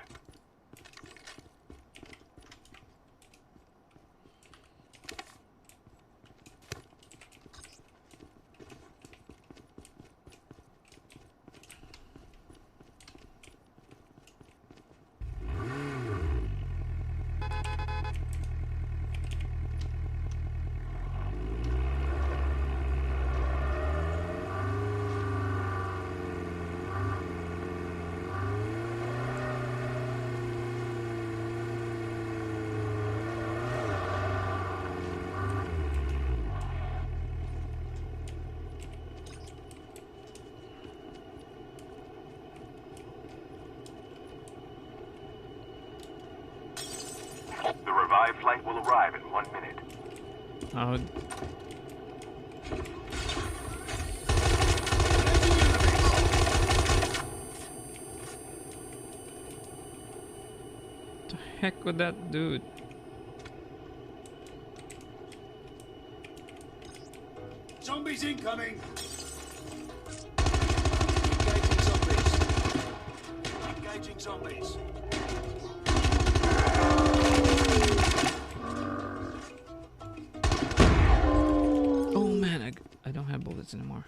The revived flight will arrive in 1 minute. Oh, the heck with that dude? Zombies incoming. Engaging zombies. Engaging zombies. Oh man, I don't have bullets anymore.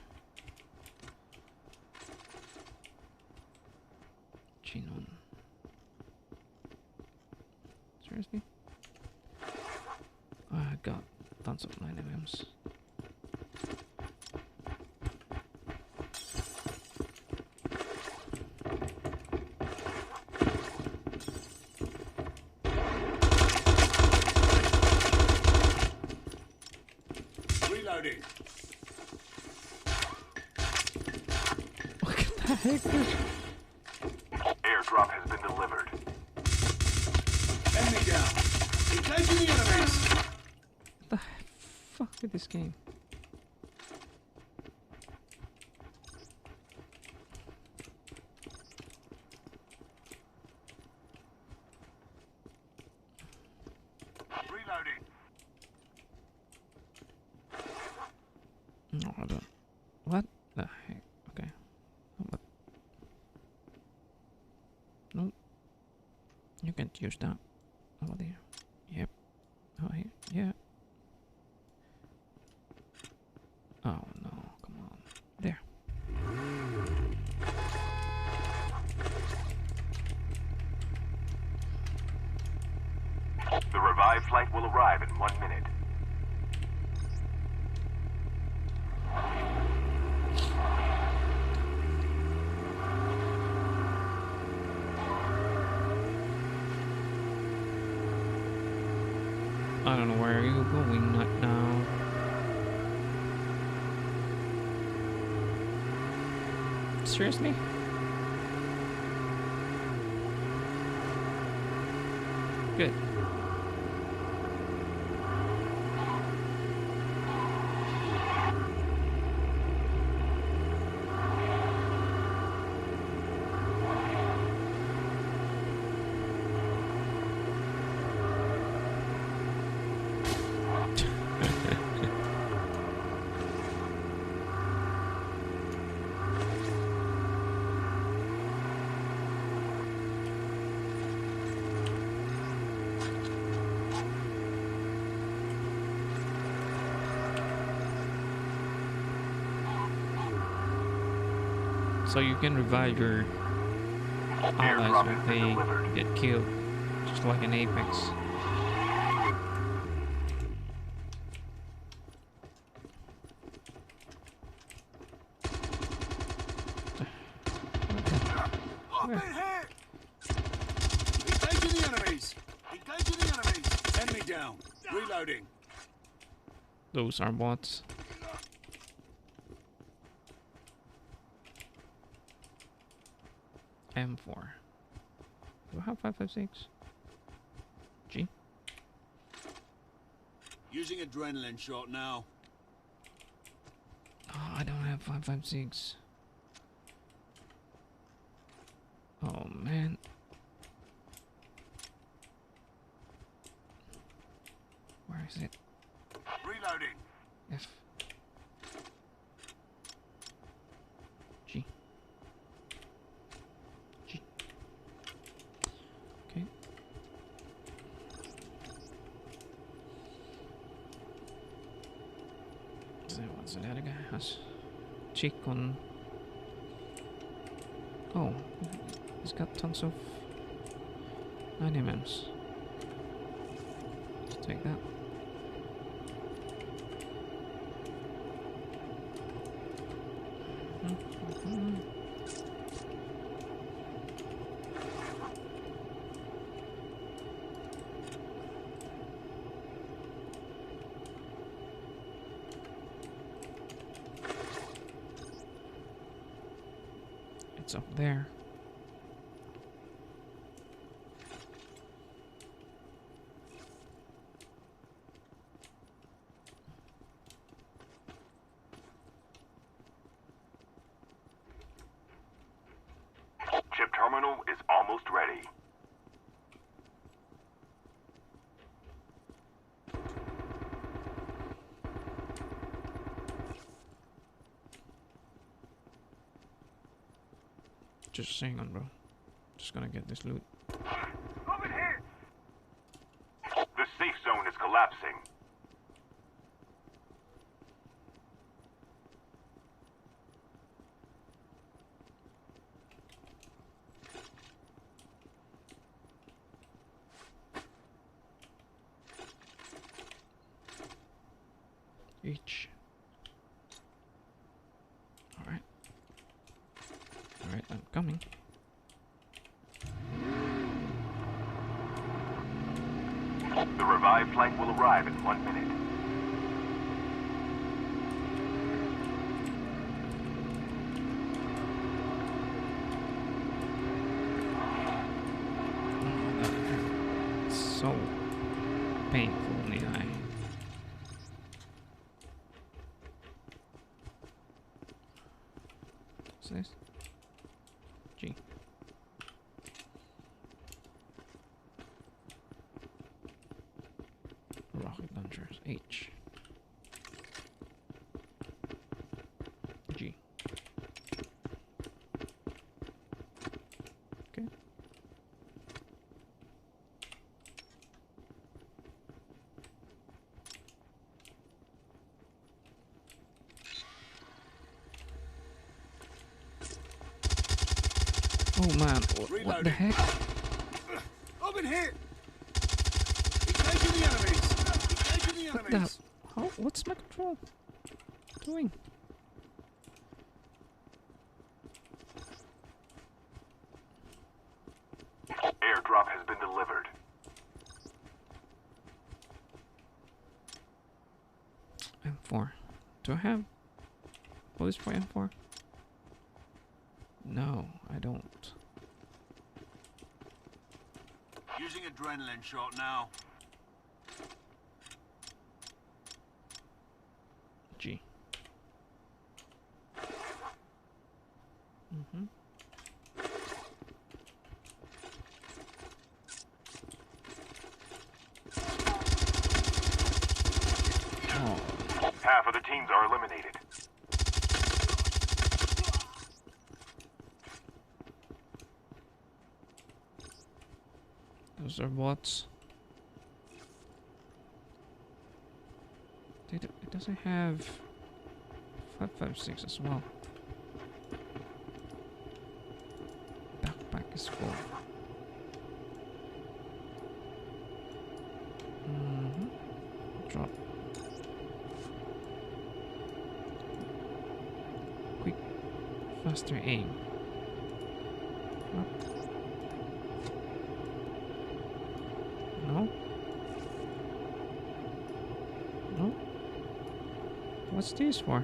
Chinon. Seriously? Oh, I got tons of 9mm. Reloading. Look at that heck, dude. Airdrop has been delivered. Enemy down. Engaging the enemies. What the fuck with this game? Reloading. No, I don't. What the heck? Okay. What? Nope. You can't use that. Over there. Yep. Oh, here. Yeah. Oh no, come on. There. The revived flight will arrive in 1 minute. I don't know where you're going right now. Seriously? Good. So you can revive your allies Airdrop when has been they delivered. get killed, just like in Apex. I've been hit! Engaging the enemies! Engaging the enemies! Enemy down. Reloading. Those are bots. M4. Do I have 5.56? G. Using adrenaline shot now. Oh, I don't have 5.56. Oh man. Where is it? Reloading. F. G. G. Okay. So what's the other guy has? Chick on. Oh, he's got tons of 9mm. Let's take that. It's up there. Chip terminal is almost ready. Just hang on, bro. Just gonna get this loot. Over here! The safe zone is collapsing. Each. Alright. Alright, I'm coming. The revived flight will arrive in 1 minute. It's so painful in the eye. What's this? G. Rocket launchers. H. G. Okay. Oh man, what the Reloading. heck? I've been hit! Engaging the enemies! Engaging the What enemies! the? How? What's my control doing? Airdrop has been delivered. M4. Do I have bullets for M4? No, I don't. Using adrenaline shot now. G. Mm-hmm. Oh, Half of the teams are eliminated. those are bots. It doesn't have 5.56 as well. is full. Mm-hmm. Drop. Quick, faster aim. Drop. No. No. What's this for?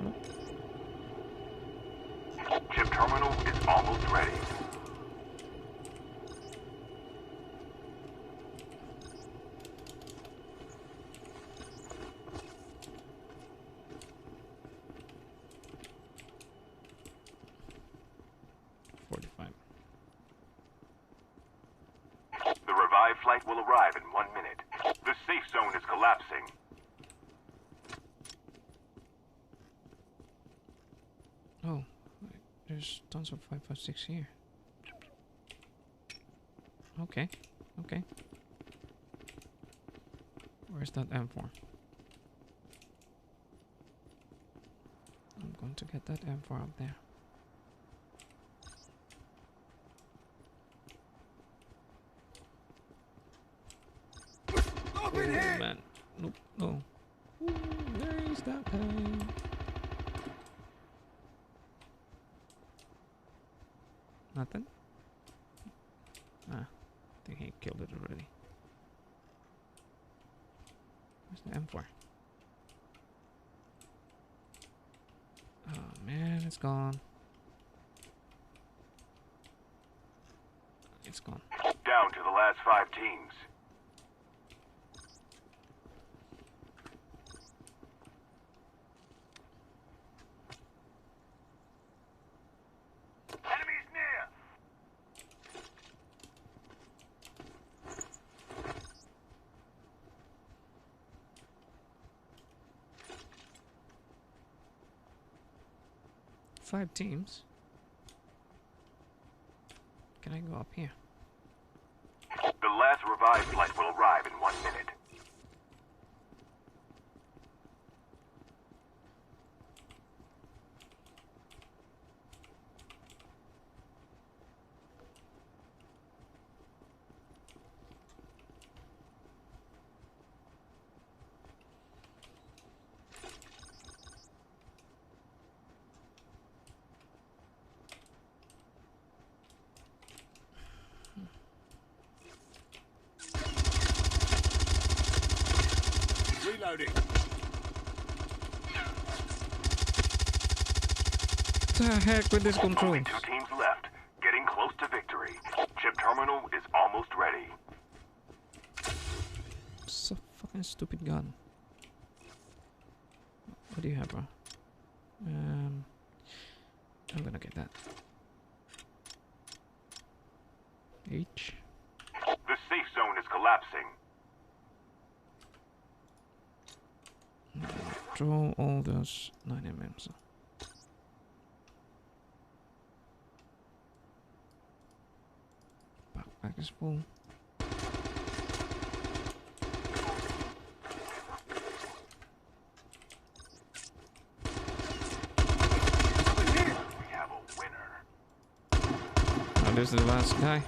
Drop. Chip terminal is almost ready. The revived flight will arrive in 1 minute. The safe zone is collapsing. Oh, there's tons of 5.56 here. Okay, okay. Where's that M4? I'm going to get that M4 up there. Oh man, nope, no. Ooh, where is that guy? Nothing? Ah, I think he killed it already. Where's the M4? Oh man, it's gone. It's gone. Down to the last 5 teams. Enemies near. Five teams. Can I go up here? The last revived flight will arrive in 1 minute. Reloading. What the heck with this Only controls? 2 teams left. Getting close to victory. Chip terminal is almost ready. It's a fucking stupid gun. What do you have, bro? I'm gonna get that. H. The safe zone is collapsing. Throw all those 9mm. Backpack is full. We have a winner. Oh, there's the last guy.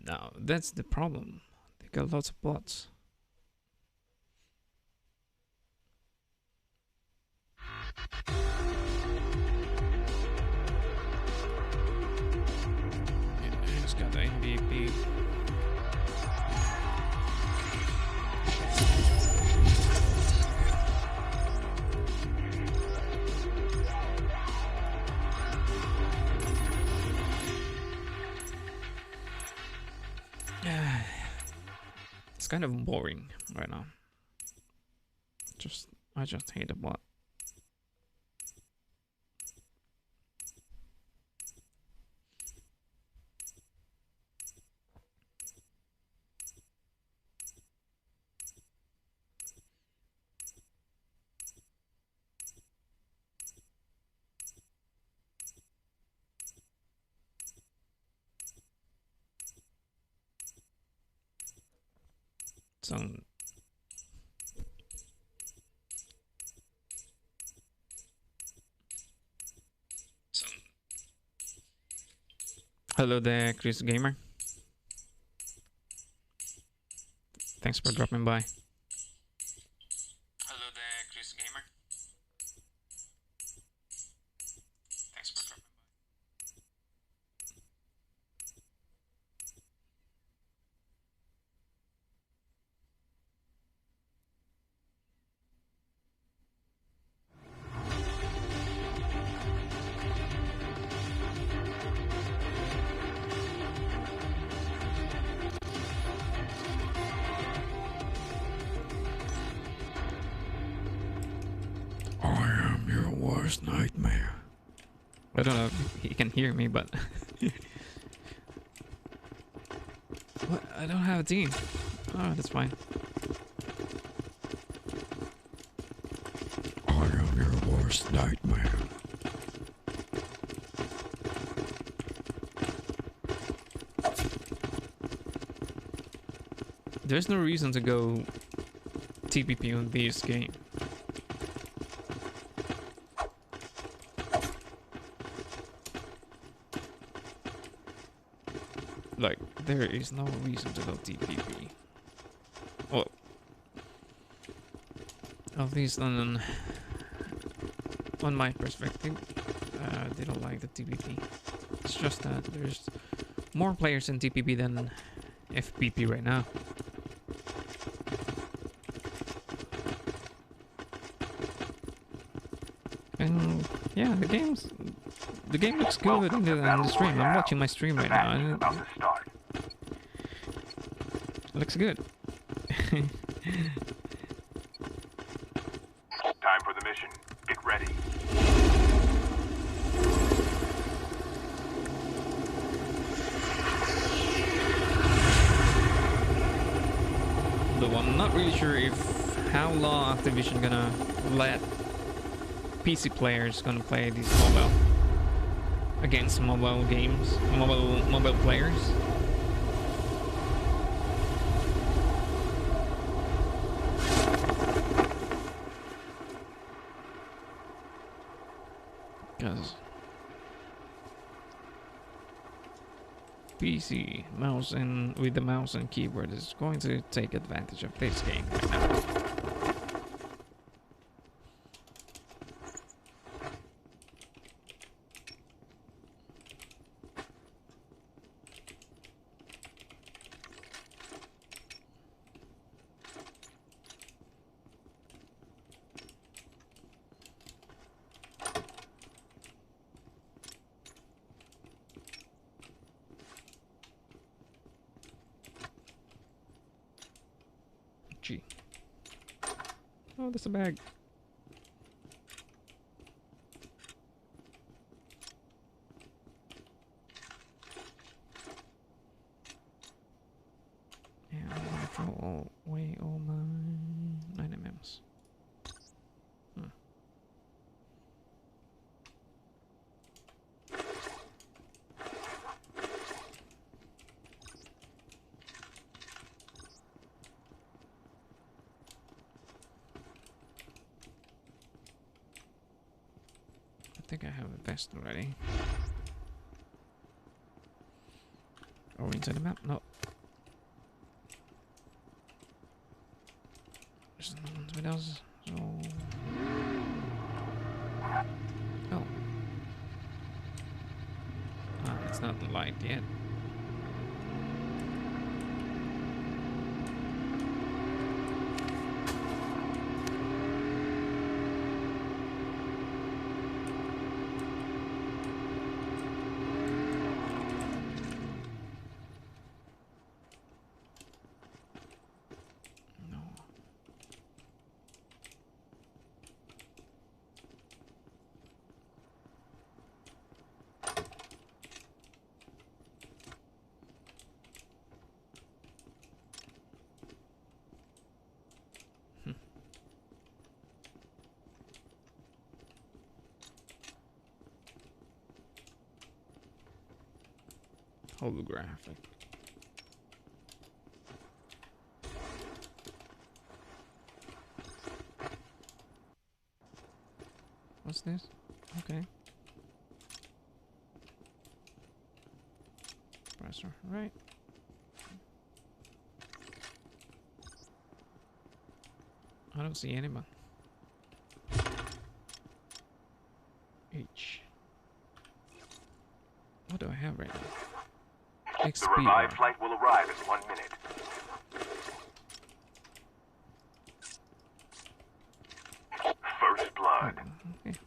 No, that's the problem. They got lots of bots. Yeah, he's got the MVP. It's kind of boring right now. I just hate the bot. So Hello there, Chris Gamer. Thanks for dropping by. Hello there, Chris Gamer. Thanks for dropping by. I am your worst nightmare. I don't know if he can hear me, but what? I don't have a team. Oh, that's fine. I am your worst nightmare. There's no reason to go TPP on this game. Like, there is no reason to go TPP. Well, at least on my perspective, I didn't like the TPP. It's just that there's more players in TPP than FPP right now. And yeah, the game looks good in the stream. I'm watching my stream right now, and About to start. it looks good. Time for the mission. Get ready. Though I'm not really sure if how long Activision gonna let PC players gonna play these mobile against mobile games, mobile players. Because PC mouse and with the mouse and keyboard is going to take advantage of this game right now. Gee. Oh, there's a bag. Yeah, I'm gonna throw away all my 9mm. Hmm. I think I have a vest already. Are we inside the map? No. There's no one with us, so... Oh. Ah, it's not light yet. No. Holographic. What's this? Okay. suppressor, right? I don't see anyone. H. What do I have right now? The XP. revived flight will arrive in 1 minute. First blood. Okay.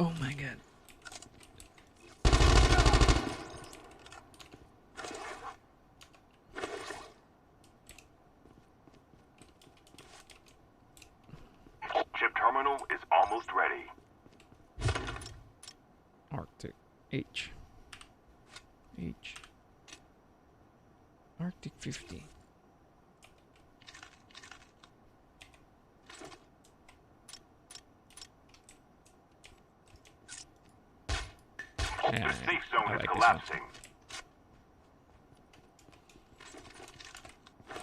Oh my god. Chip terminal is almost ready. Arctic. H. Arctic 50. Yeah, The safe zone I is like this one. collapsing.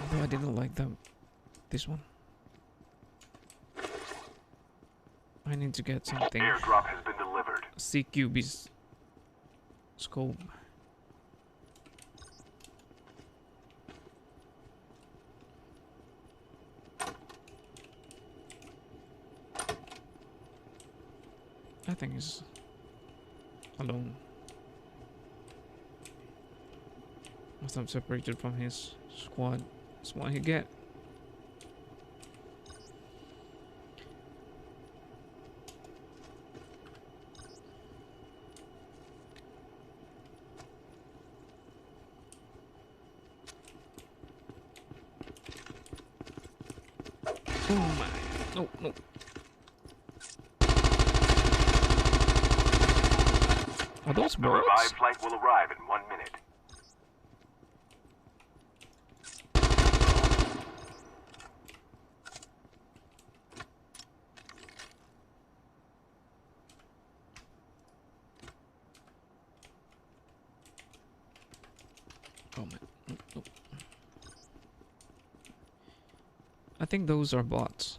Although I didn't like this one. I need to get something. Airdrop has been delivered. CQB's scope. I think he's alone. Must have separated from his squad. That's what he get. Oh my! No, no. Are those The bots? revived flight will arrive in 1 minute. Oh man. No, no. I think those are bots.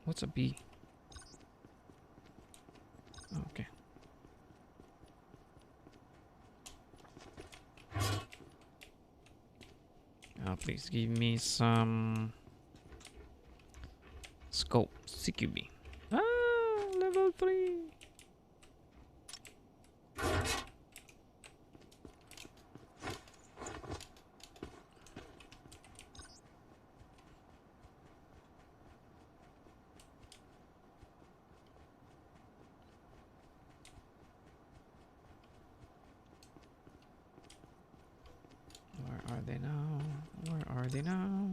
What's a B? Okay. Please give me some scope. CQB. Ah, level 3. Where are they now? Where are they now?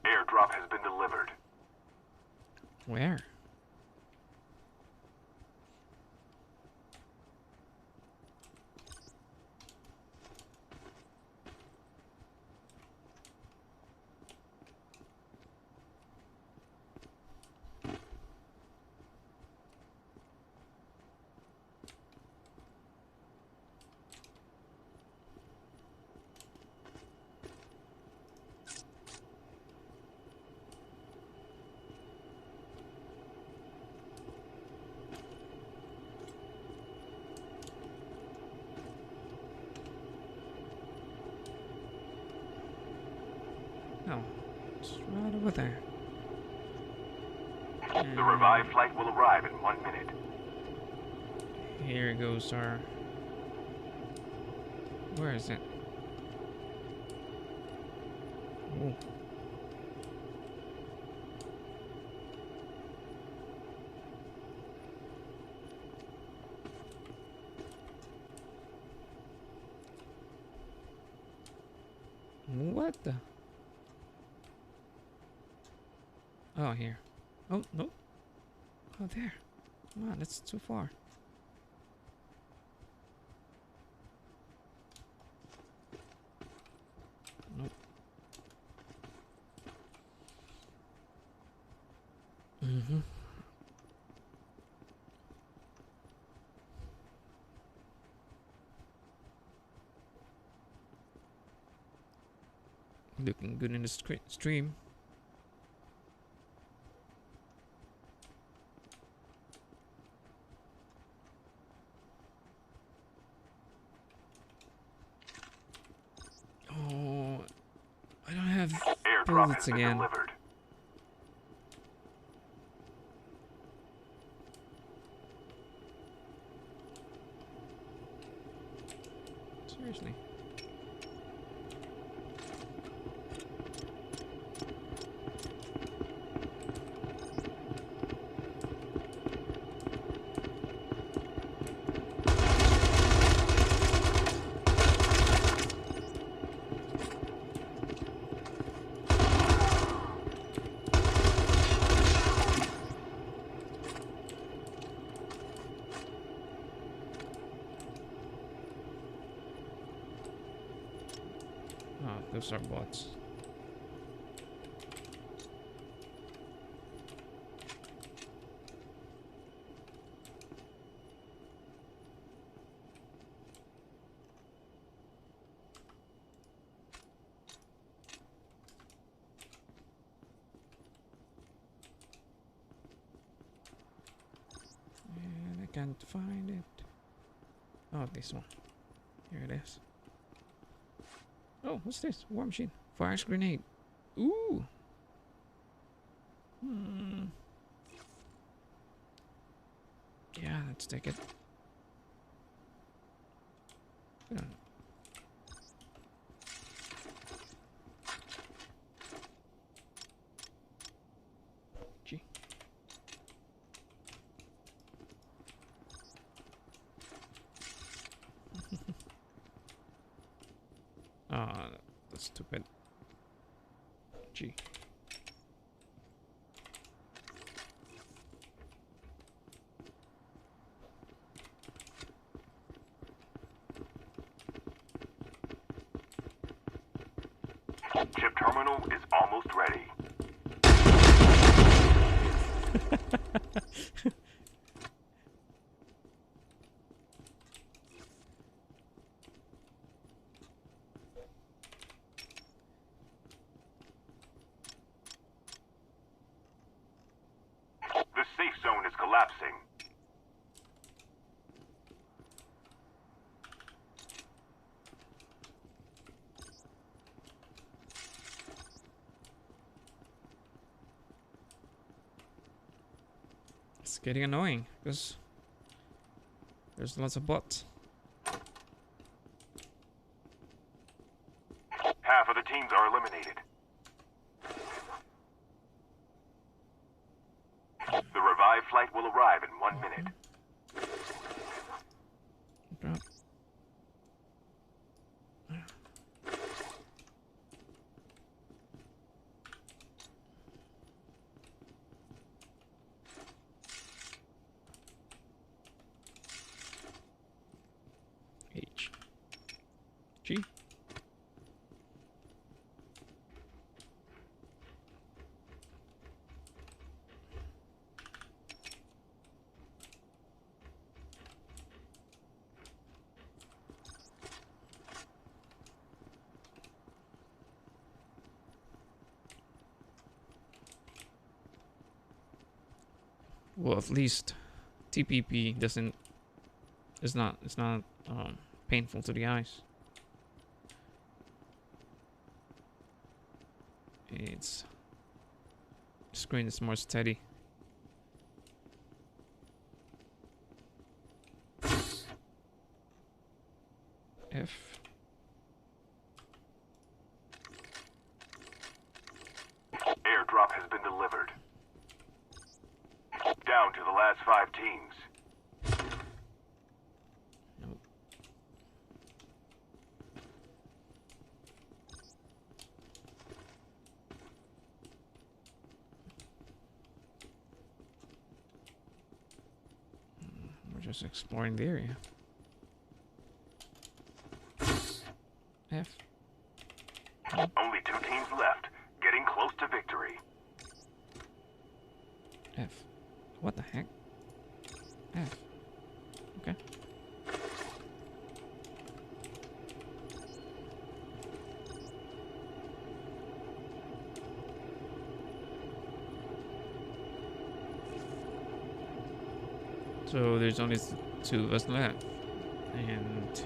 Airdrop has been delivered. Where? No, it's right over there. The revived flight will arrive in 1 minute. Here goes our... Where is it? Oh. What the? Oh, here. Oh, no. Oh, there. Come on, that's too far. Nope. looking good in the stream. Oh, I don't have Airdrop bullets has been again. delivered. Seriously. Oh, those are bots. And I can't find it. Oh, this one. Here it is. Oh, what's this? War machine. Fires grenade. Ooh. Hmm. Yeah, let's take it. Yeah. Gee. Ah, that's stupid. Gee. Chip terminal is almost ready. The safe zone is collapsing. It's getting annoying because there's lots of bots. Half of the teams are eliminated. The revived flight will arrive in 1 minute. Drop. H. G. Well, at least TPP doesn't. It's not painful to the eyes. Its screen is more steady. F. Airdrop has been delivered. Down to the last 5 teams. Nope. We're just exploring the area. F. Only 2 teams left, getting close to victory. F. What the heck? F. Okay. So there's only two of us left. And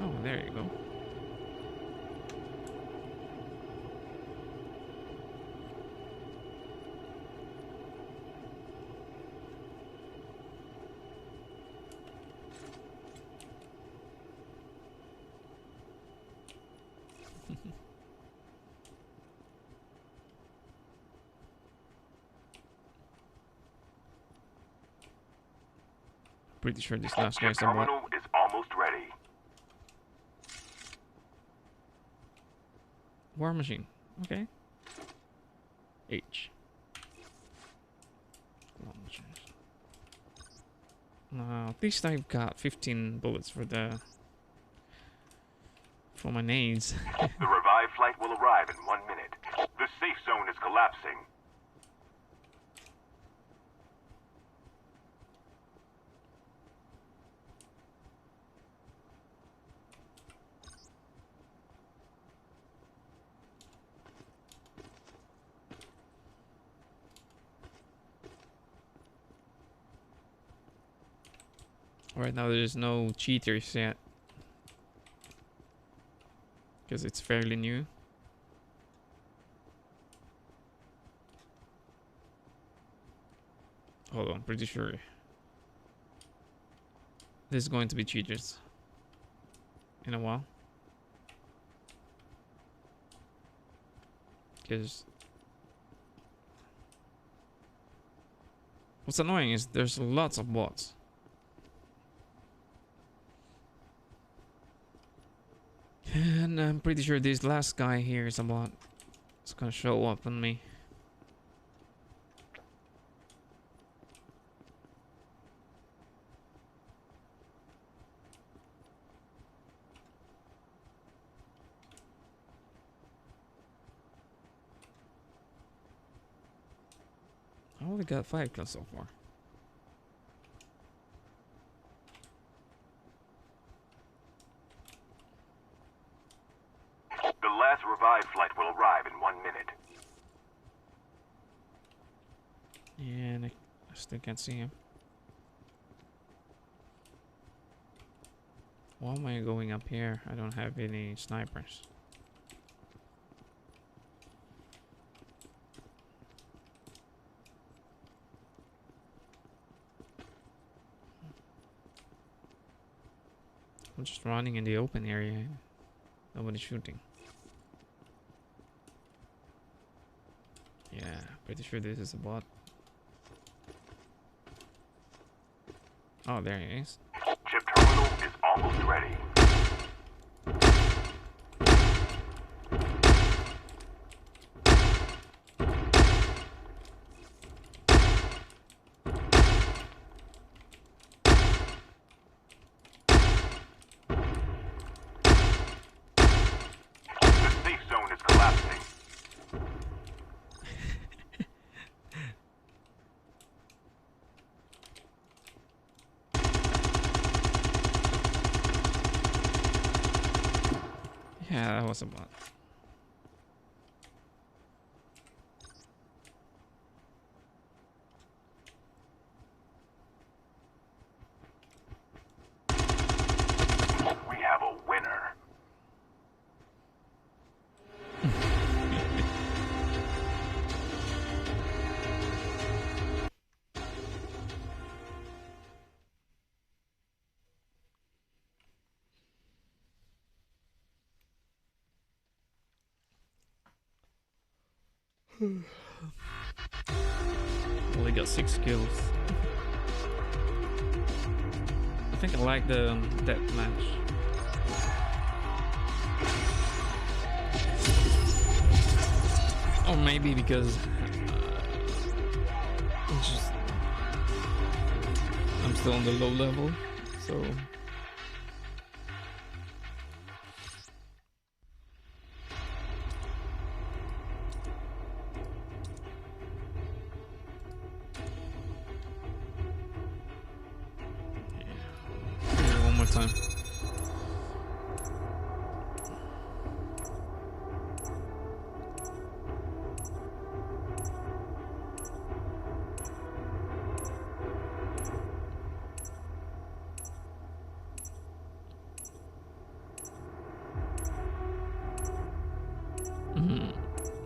oh, there you go. Pretty sure this last Chip guy's a bot. terminal is almost ready. War machine. Okay. H. War machines. At least I've got 15 bullets for my nades. The revived flight will arrive in 1 minute. The safe zone is collapsing. Right now there's no cheaters yet. Because it's fairly new. Hold on, pretty sure there's going to be cheaters in a while. Because what's annoying is there's lots of bots. And I'm pretty sure this last guy here is a bot. It's gonna show up on me. I only got 5 kills so far. The last revived flight will arrive in 1 minute. And I still can't see him. Why am I going up here? I don't have any snipers. I'm just running in the open area. Nobody's shooting. Yeah, pretty sure this is a bot. Oh, there he is. Chip terminal is almost ready. The safe zone is collapsing. Yeah, that was a bot. We have a winner. Only got 6 kills. I think I like the death match. Or maybe because I'm still on the low level, so yeah, one more time.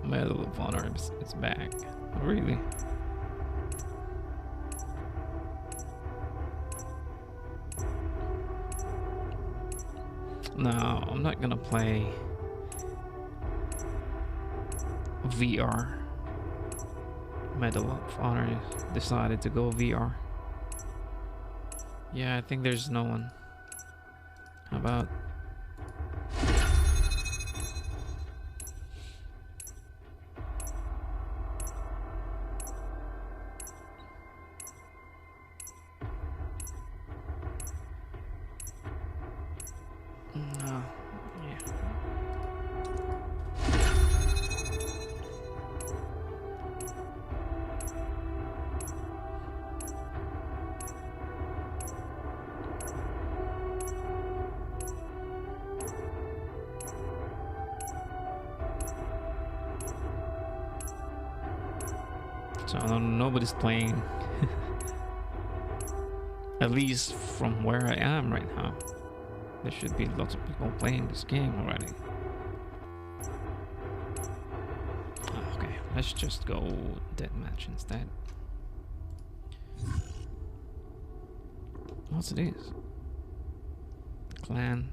Medal of Honor is back. Really? No, I'm not gonna play VR. Medal of Honor decided to go VR. Yeah, I think there's no one. How about... No, yeah. So nobody's playing. At least from where I am right now. There should be lots of people playing this game already. Okay, let's just go deathmatch instead. What's this? Clan.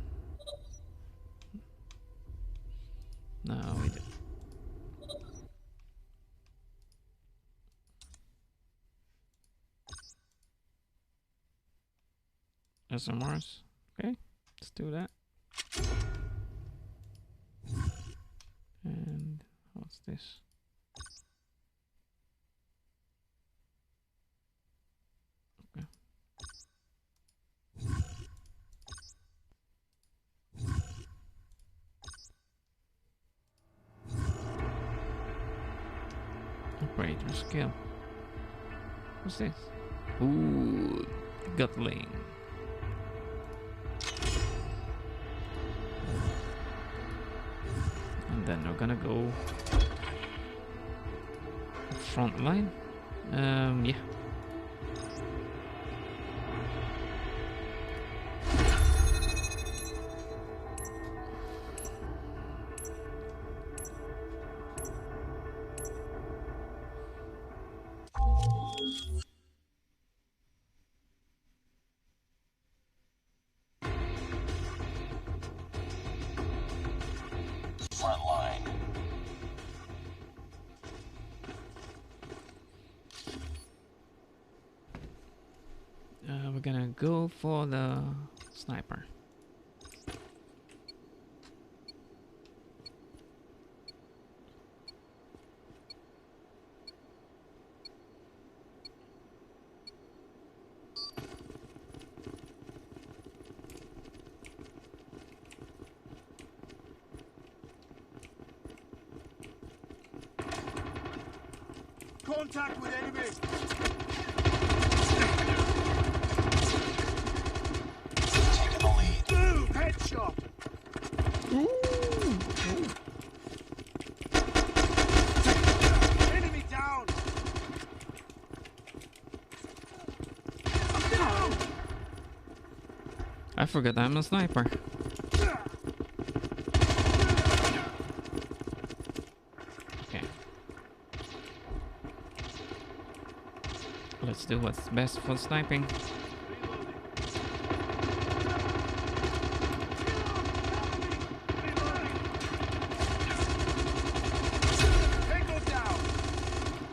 No, we did. SMRs. Okay, let's do that. And what's this? Okay. Upgrade your skill. What's this? Ooh, Gutling. And then we're gonna go front line. Yeah. Front line. We're gonna go for the sniper. Contact with enemy. Taking the lead. Boom! Headshot. Enemy down. I forgot I'm a sniper. Okay. Let's do what's best for sniping. Tango down.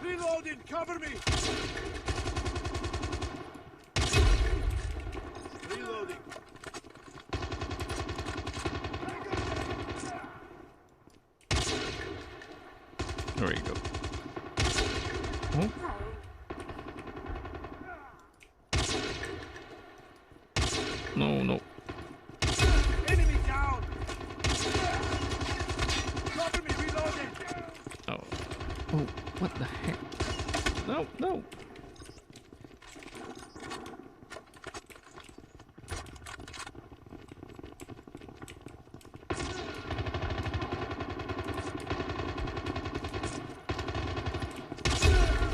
Reloading. Cover me. Reloading. There we go. Oh. No, no. Enemy down. Cover me. Reloading. Oh. Oh, what the heck? No, no.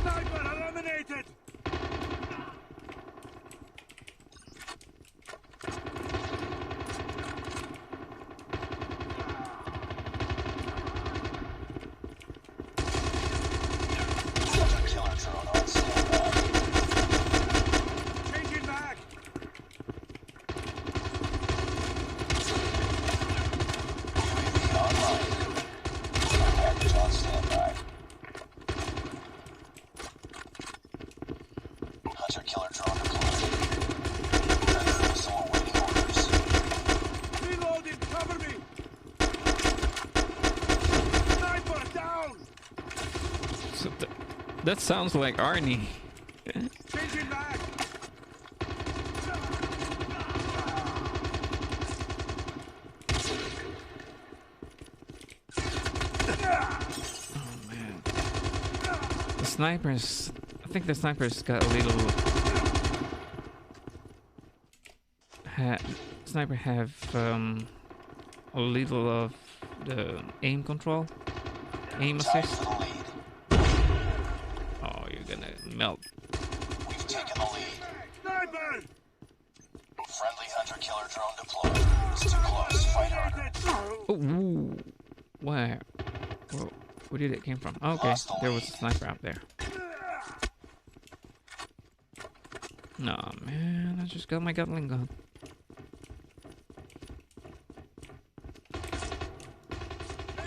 Sniper eliminated. That sounds like Arnie. Changing back. Oh man. The snipers. I think the snipers got a little. Sniper have a little of the aim control, aim Tied assist. for the lead. Oh, you're gonna melt. We've taken the lead. Sniper! Friendly hunter-killer drone deployed. It's too close. Fight harder. Oh, ooh. Where? Where did it came from? Oh, okay, there was a sniper out there. No, man, I just got my Gatling gun.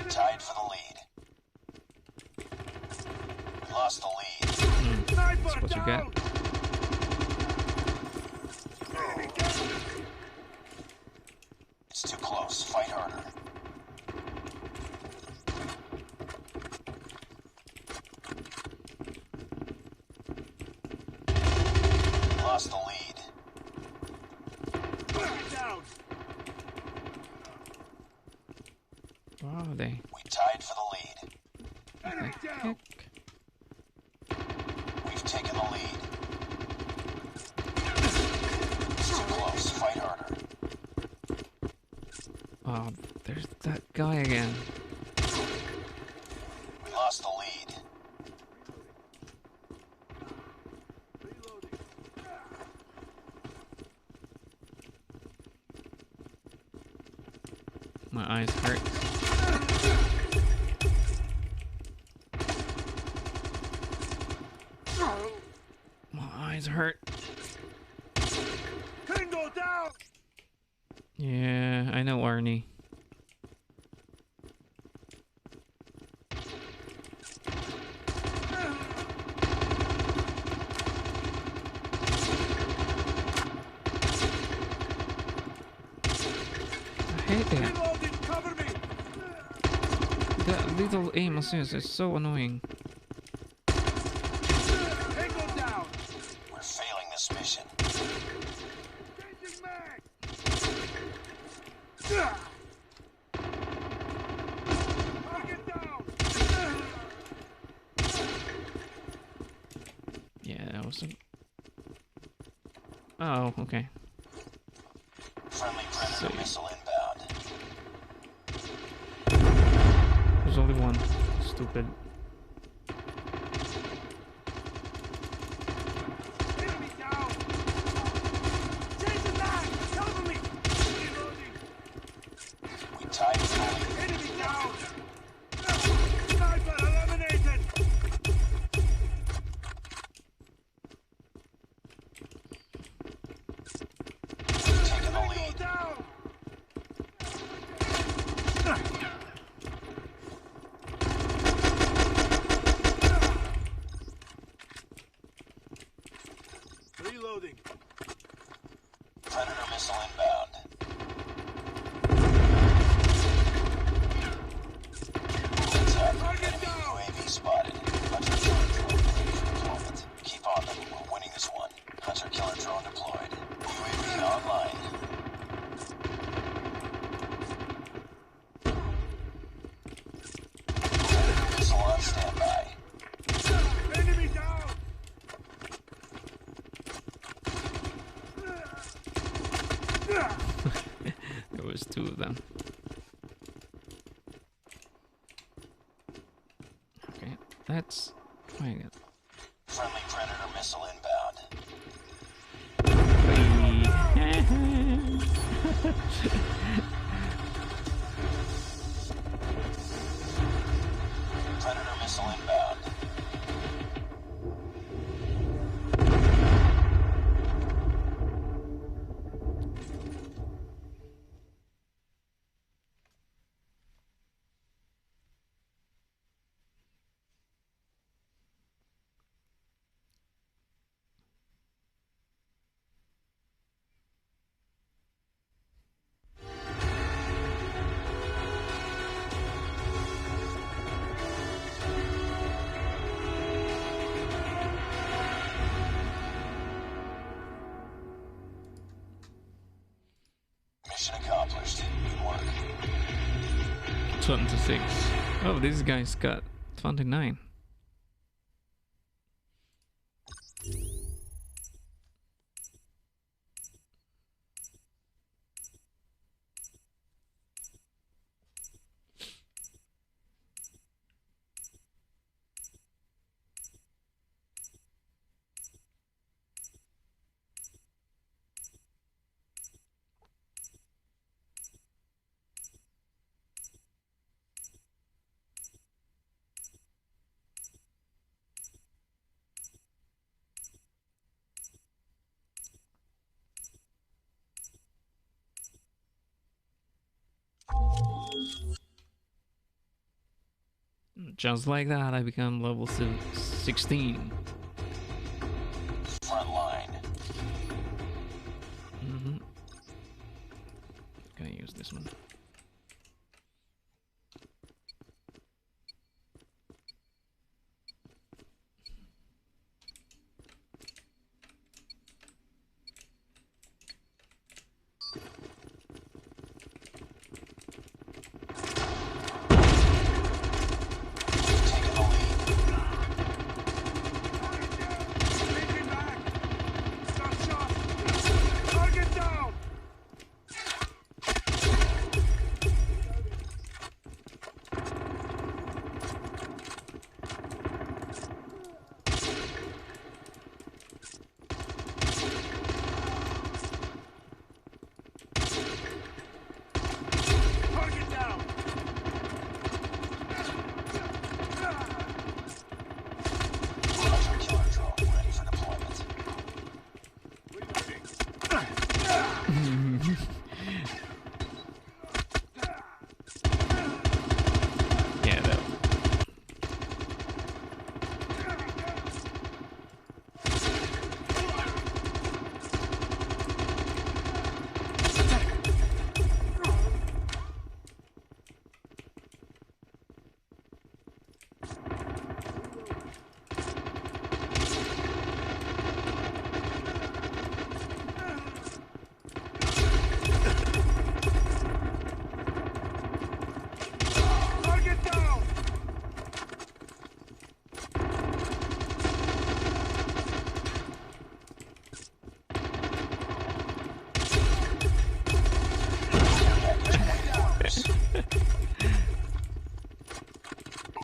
Tied for the lead. We lost the lead. That's what you got. It's too close. Fight harder. We lost the lead. Down. Where are they? We tied for the lead. Enemy down. Heck. We've taken the lead. It's too close. Fight harder. Oh, there's that guy again. We lost the lead. My eyes hurt. My eyes hurt. Tango down. Yeah, I know Arnie. I hate that. Reloading. Cover me. That little aim assist is so annoying. Tango down. We're failing this mission. Changing mag. Target down. Yeah, that was a... Oh, okay. Friendly Predator missile inbound. There's only one. Stupid. Enemy down. Changing mag. Cover me. Reloading. We tied for the lead. Enemy down. Sniper eliminated. We've taken the Tango lead. down. Reloading. Predator missile inbound. Heads up. Enemy UAV spotted. Hunter-killer drone ready for deployment. Keep on them. We're winning this one. Hunter-killer drone deployed. UAV online. Predator missile on standby. Enemy down. There was two of them. Okay, let's try again. Friendly Predator missile inbound. Predator missile inbound. to 6. Oh, this guy's got 29. Just like that, I become level 16. Front line. Gonna use this one.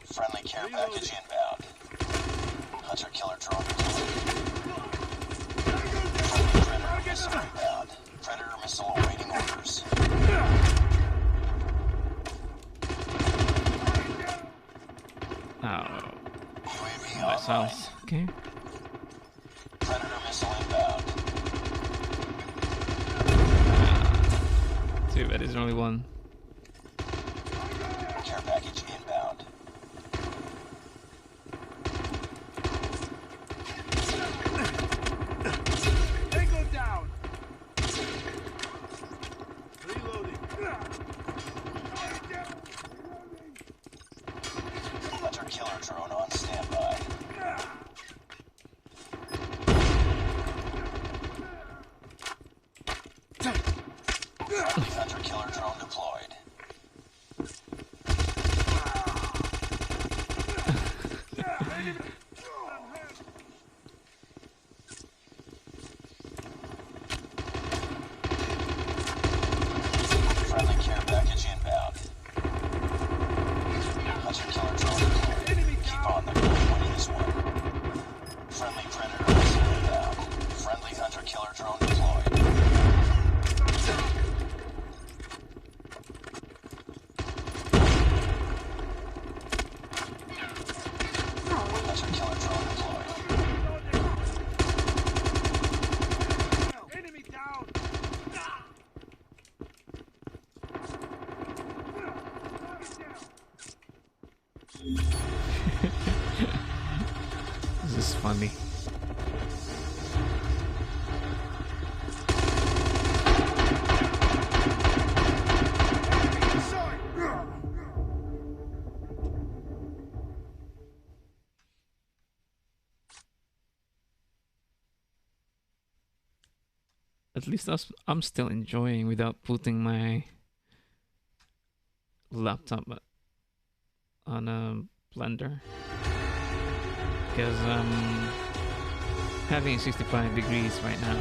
Friendly care package inbound. Hunter killer drone deployed. Friendly predator missile inbound. Predator missile awaiting orders. Oh, UAV nice online. house. Okay. Predator missile inbound. Too bad there's only one. Care package inbound. Tango down. Reloading. Hunter killer drone on standby. Friendly hunter killer drone deployed. Friendly care package inbound. Hunter killer drone deployed. Keep on them. Winning this one. Friendly predator missile inbound. Friendly hunter killer drone deployed. Hunter killer drone deployed. Enemy down. This is funny. At least I'm still enjoying without putting my laptop on a blender because I'm having 65 degrees right now.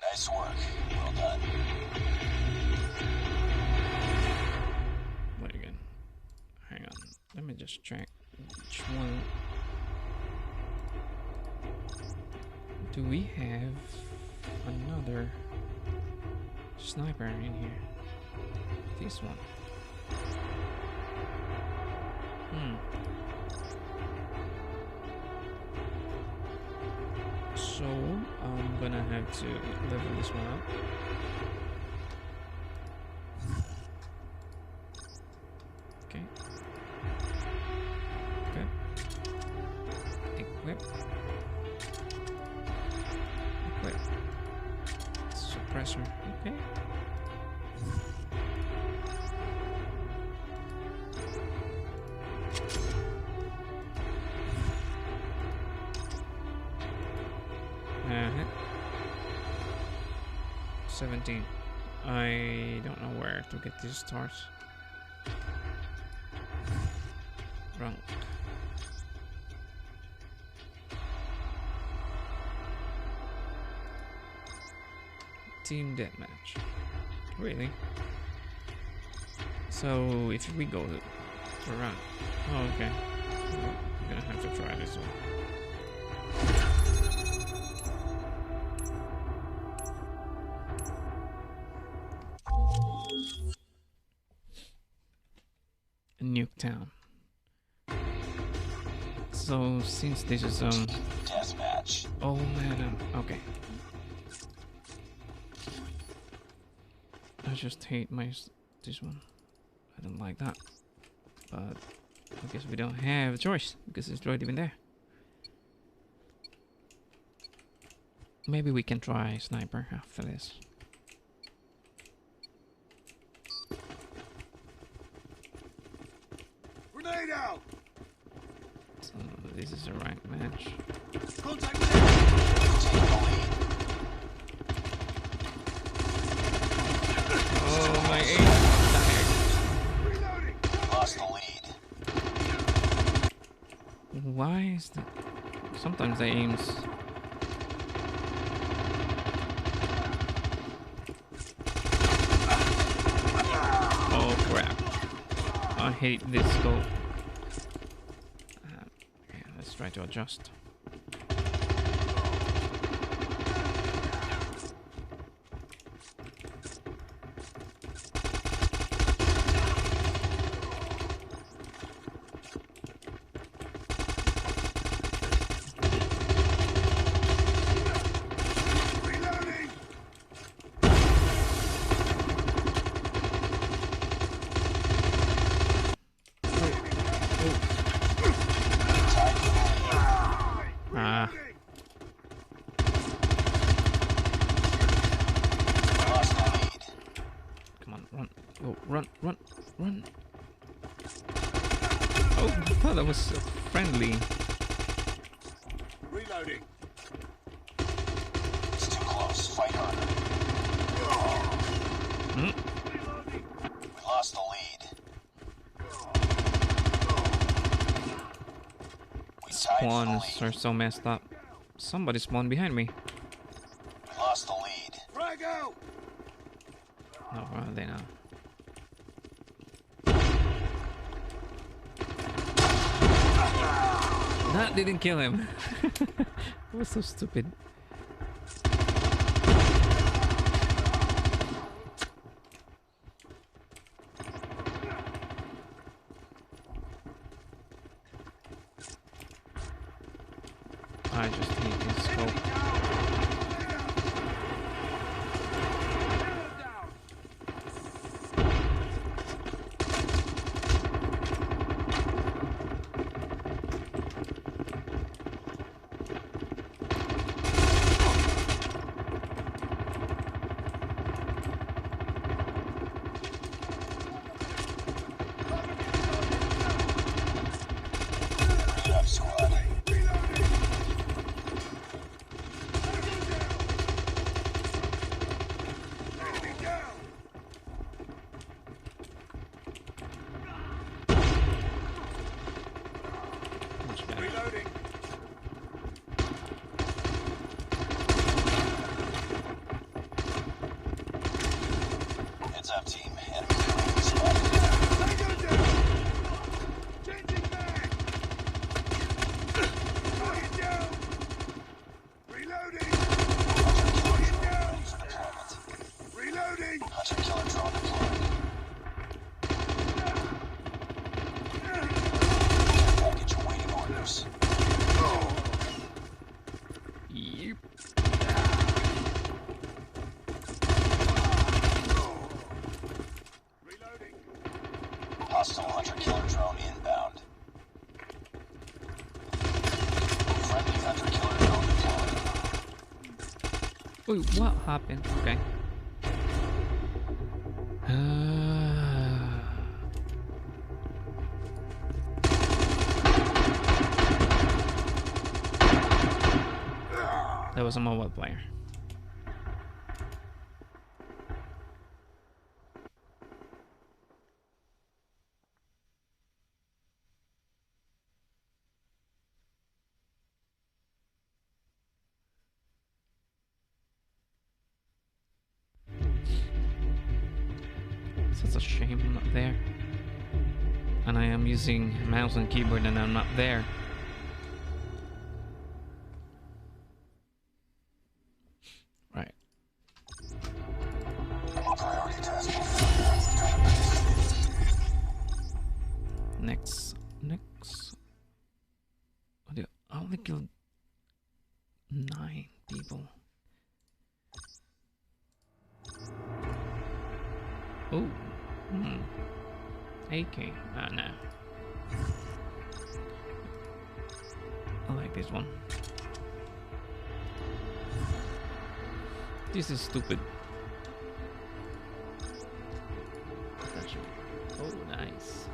Nice work. Well done. Wait again. Hang on. Let me just check which one. Do we have another sniper in here? This one. So I'm gonna have to level this one up. Okay. Good. Equip. Equip. Suppressor. Okay. Uh-huh. 17. I don't know where to get these stars. Wrong. Team deathmatch. Really? So if we go to run. Oh, okay. I'm gonna have to try this one. Nuketown. So since this is Deathmatch. oh man, okay. I just hate this one. I don't like that. But I guess we don't have a choice because it's already been there. Maybe we can try sniper after this. Grenade out! So this is a ranked match. Contact Take the lead. Oh my aim! reloading! Lost the lead. Why is that? Sometimes the aims. Oh crap! I hate this scope. Okay, let's try to adjust. Reloading! Ah, Lost the lead. come on, run! Oh, run! Oh, I thought that was friendly. Reloading! It's too close. Fight harder. Hmm? We lost the lead. We tied for the Spawns lead. are so messed up. Somebody spawned behind me. We lost the lead. Frag out! No, where are they now? That didn't kill him. That was so stupid. I just hate this scope. Reloading. Heads up, team. Enemy UAV spotted. Tango down. Changing mag. Target down. Reloading. Target down. Ready for deployment. Reloading. Hunter killer drone deployed. Package awaiting orders. Yep. Reloading. Hostile hunter killer drone inbound. Friendly hunter killer drone deployed. Wait, what happened? Okay. That was a mobile player. Such a shame I'm not there. And I am using mouse and keyboard and I'm not there. Right. Priority task. Next. I only killed 9 people. Oh. AK. Ah, no. I like this one. This is stupid. Oh, nice.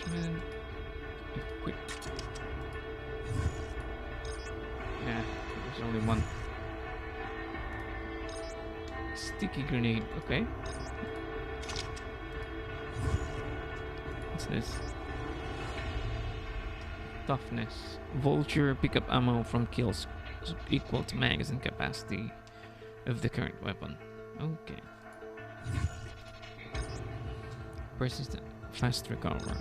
Attachment. Equip. Yeah, there's only one. Sticky grenade. Okay. What's this? Toughness. Vulture pickup ammo from kills equal to magazine capacity of the current weapon. Okay. Persistent. Fast recover.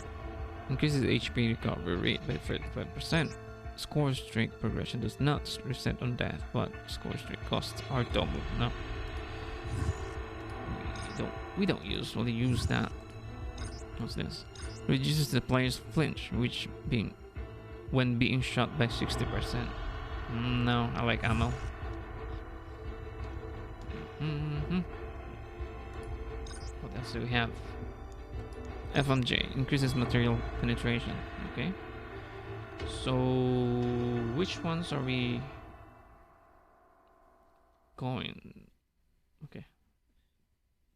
Increases HP recovery rate by 35%. Score streak progression does not reset on death, but score streak costs are doubled. No. We don't usually use that. What's this? Reduces the player's flinch, when being shot by 60%. No, I like ammo. What else do we have? FMJ increases material penetration. Okay. So which ones are we going? Okay.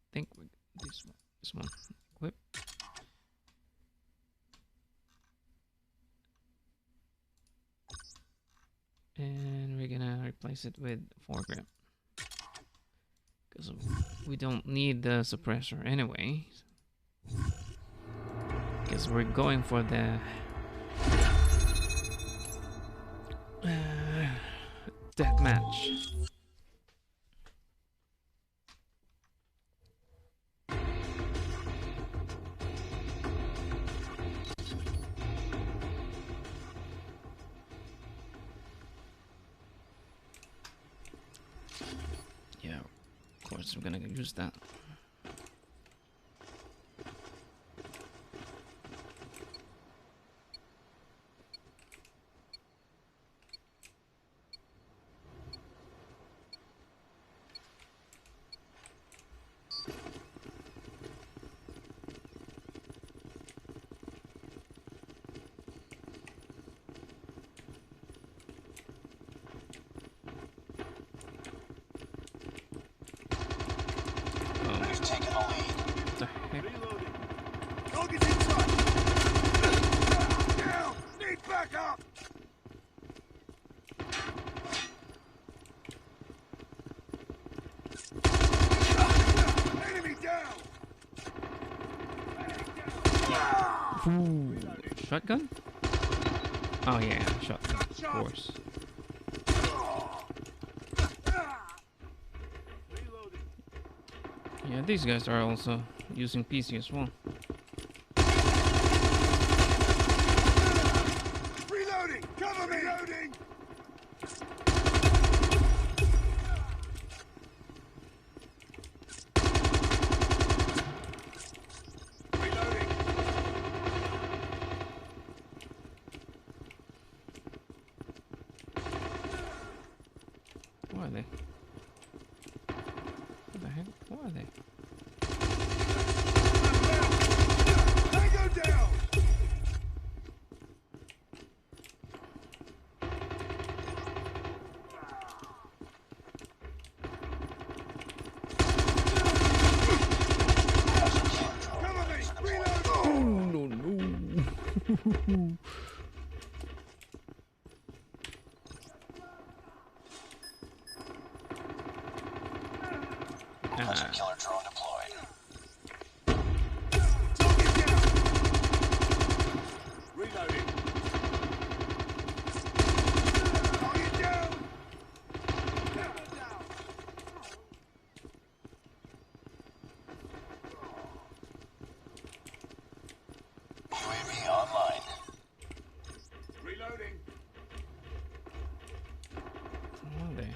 I think this one. Equip. And we're gonna replace it with foregrip because we don't need the suppressor anyway, because we're going for the death match. Yeah, of course we're gonna use that. We've taken the lead. What the heck? Reloading. Target's in sight. Down. Need backup. Ooh, shotgun? Oh yeah, shotgun, of course. Yeah, these guys are also using PC as well. Reloading! Cover me! Reloading! Reloading! What are they? What the heck? What are they? Tango down! Cover me! Reload! Oh no no! Hunter killer drone deployed. Target down! Reloading. Target down! UAV online. Reloading. What are they?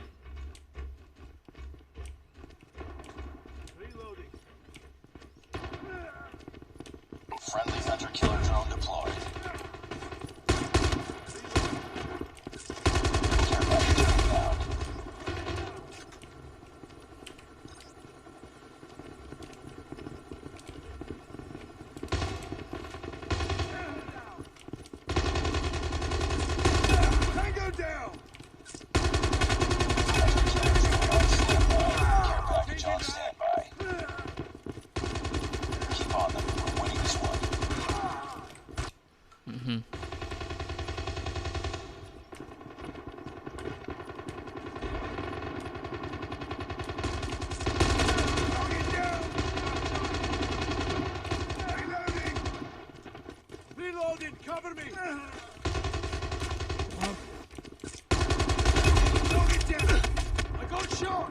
Reloading. Friendly hunter killer drone deployed. Care package inbound. Tango down! Care package on standby. Keep on them. We're winning this one. Mm-hmm. Target down! Reloading! Reloading! Cover me! Well, Target down! I got shot!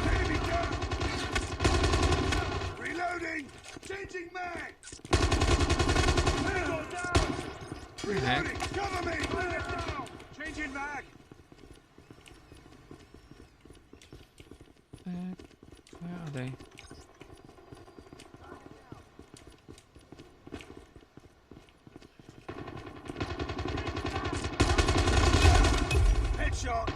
Enemy down! Reloading! Changing mag! Tango down! Reloading! Cover me! Down! Changing mag! where are they? Headshot!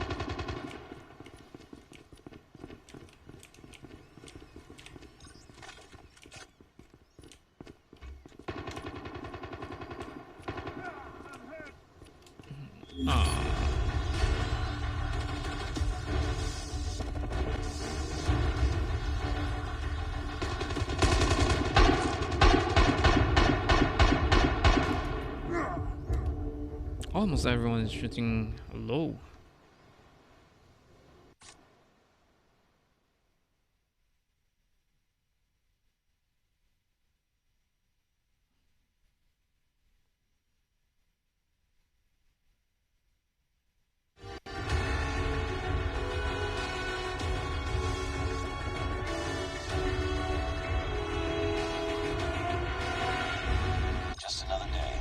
Almost everyone is shooting low. Just another day.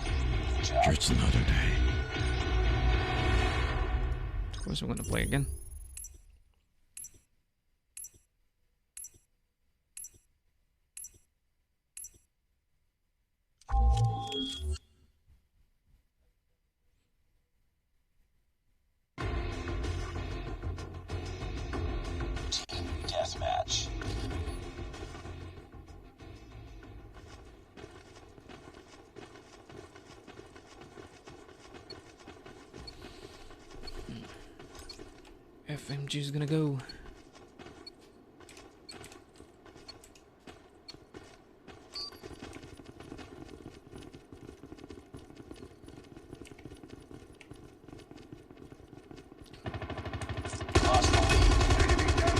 Good job. Just another day. Of course, we're gonna play again. Team deathmatch. FMG is gonna go. Lost the lead. Enemy down!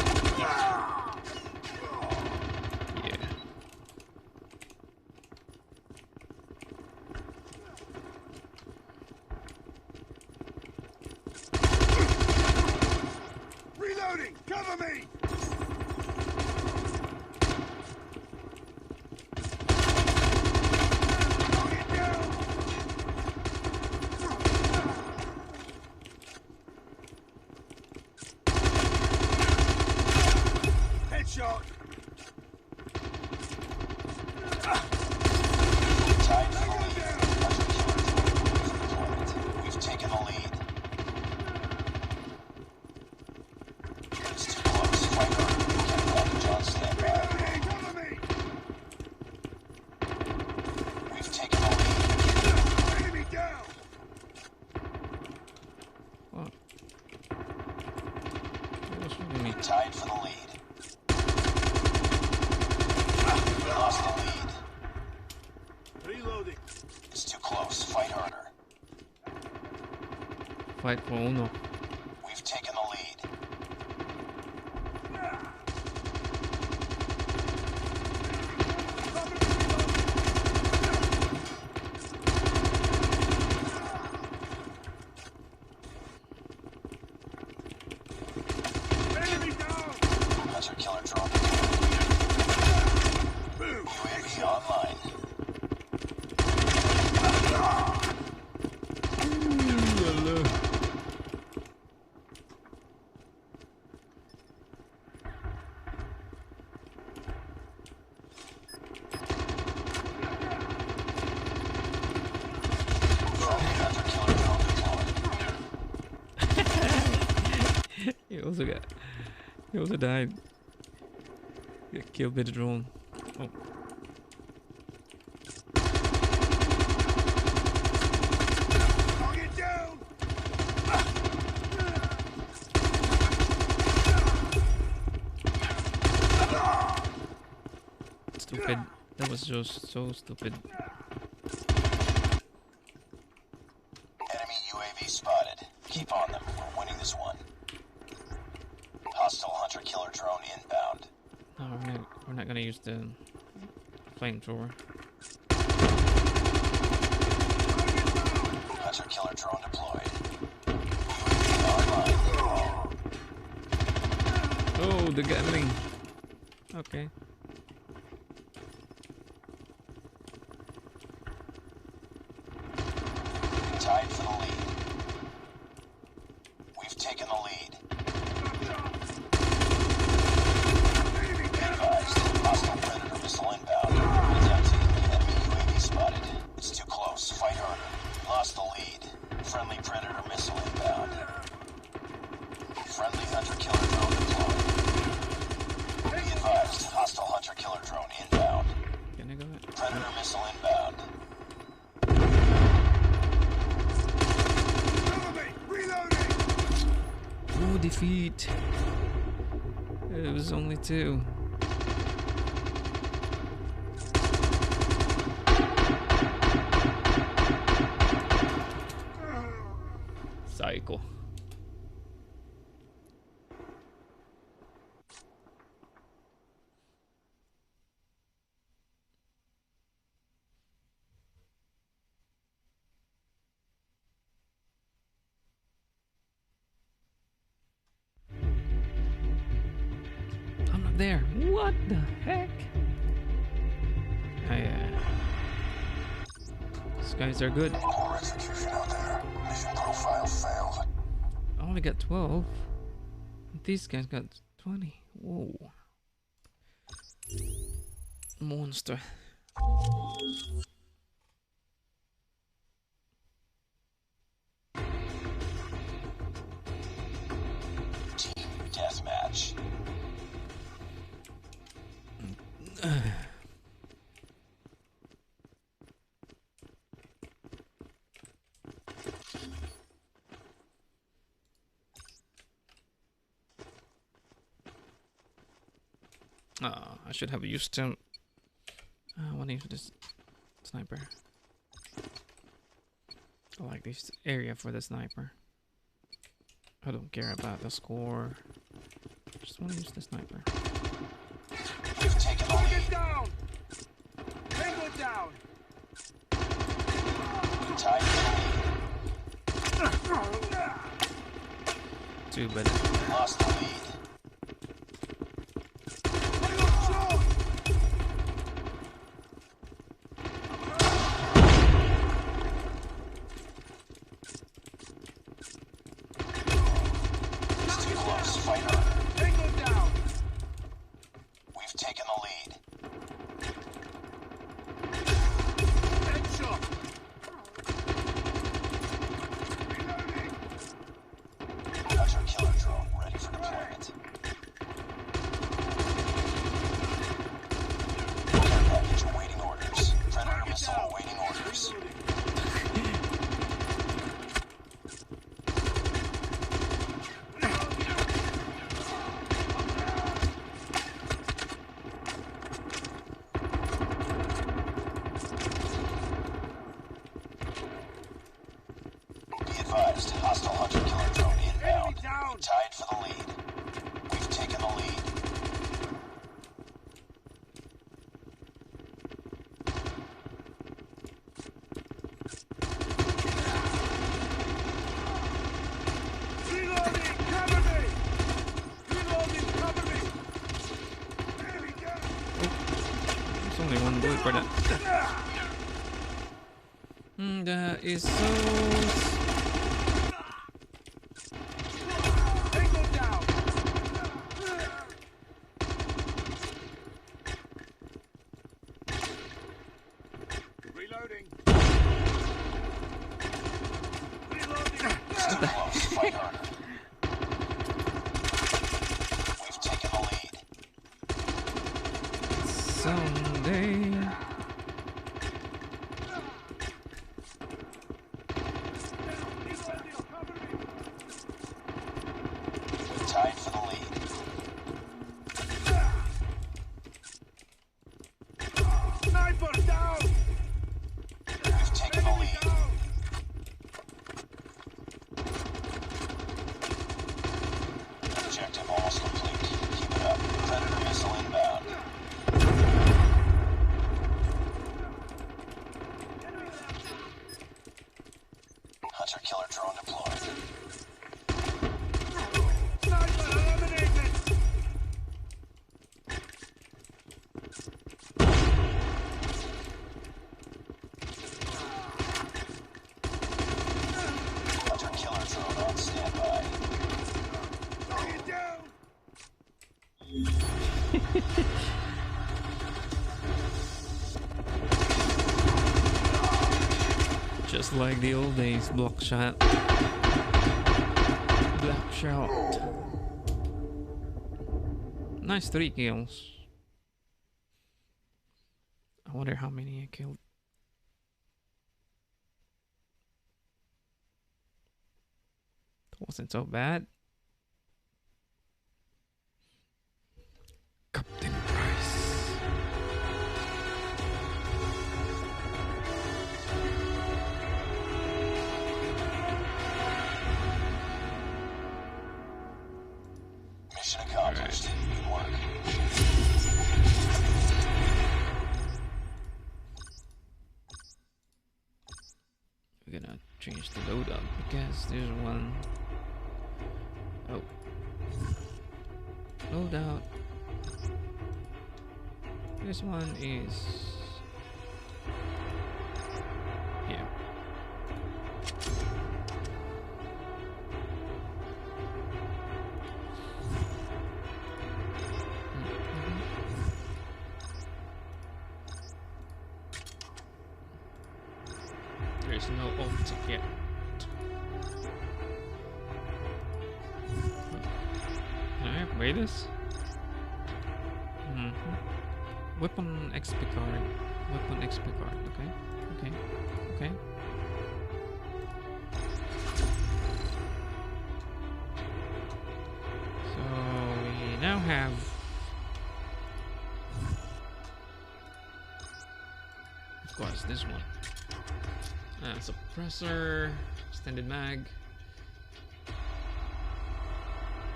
Yeah. Reloading! Cover me! Target down! Headshot! Tied for the lead. We've taken the lead. It's too close. Fight hard. Captain John, stand by. Cover me! We've taken the lead. Enemy down! What? What was shooting me? Tied for the lead. We lost the lead. Reloading. It's too close. Fight harder. Fight for Uno. We've taken the lead. Enemy down! Hunter killer drone. Boom! UAV online. Hunter killer drone deployed. He also died. Get killed by the drone. Oh. Target down! Stupid. That was just so stupid. Enemy UAV spotted. Keep on them. We're winning this one. Hostile hunter killer drone inbound. No, we're not gonna use the flamethrower. Hunter killer drone deployed. UAV online. Oh, the Gatling. Okay. Tied for the lead. We've taken the lead. Be advised. Hostile predator missile inbound. It's empty. Enemy UAV spotted. It's too close. Fight harder. Lost the lead. Friendly predator missile inbound. Friendly hunter killer drone deployed. Be advised. Hostile hunter killer drone inbound. Can I go ahead? Predator missile inbound. Cover me! Reloading! Oh, defeat. It was only 2. Psycho. I'm not there. What the heck? These guys are good. Poor execution out there. Mission profile failed. I only got 12. These guys got 20. Whoa. Monster. Team deathmatch. I should have used him. I want to use this sniper. I like this area for the sniper. I don't care about the score. I just want to use the sniper. We've taken the Target lead. down! Tango down! Tied for the lead. Too bad. Lost the lead. fight harder. Tango down. We've taken the lead. Headshot. Hunter killer drone ready for deployment. Care package awaiting orders. Predator missile awaiting orders. Be advised, hostile hunter killer drone inbound. down. Tied for the lead. We've taken the lead. Reloading. Cover me. Reloading. Cover me. Enemy down. There's only one bullet for that. That is so. Tango down. Reloading. Reloading. Still close. Fight harder. We've taken the lead. Someday. We've tied for the lead. Sniper down. We've taken the lead. Down. Objective almost complete. Keep it up. Predator missile inbound. Hunter killer drone deployed. Sniper eliminated. Hunter killer drone on standby. Target down. Just like the old days, block shot. Black shot. Nice 3 kills. I wonder how many I killed. Wasn't so bad. Captain Price. Mission accomplished. Good work. We're gonna change the loadout because there's one. Oh. Loadout. This one is. Yeah. There's no optic yet. Can I upgrade this? Weapon XP card. Weapon XP card. Okay. Okay. Okay. So we now have. Of course, this one. Suppressor, extended mag.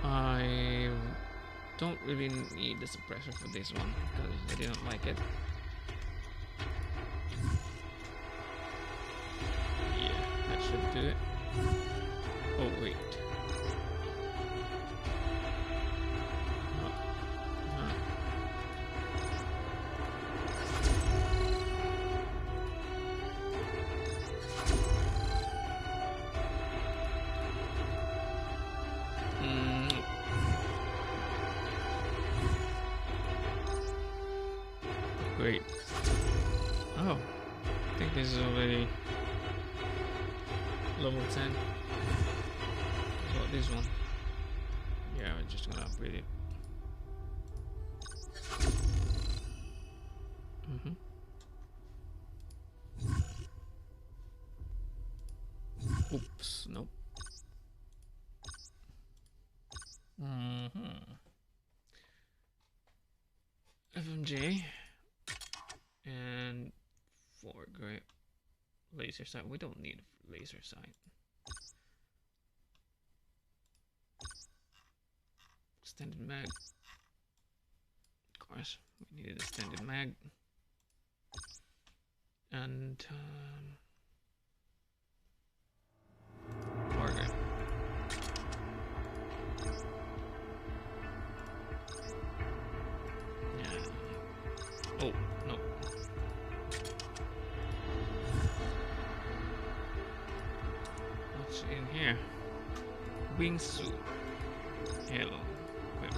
I don't really need the suppressor for this one because I didn't like it. Yeah, that should do it. Oh wait. great. Oh, I think this is already level 10. What about this one? Yeah, we're just gonna upgrade it. Oops, nope. FMJ and foregrip laser sight. We don't need laser sight. Extended mag. Of course, we needed a extended mag. And foregrip. Yeah. Oh no. What's in here? Wingsuit. Hello. Okay.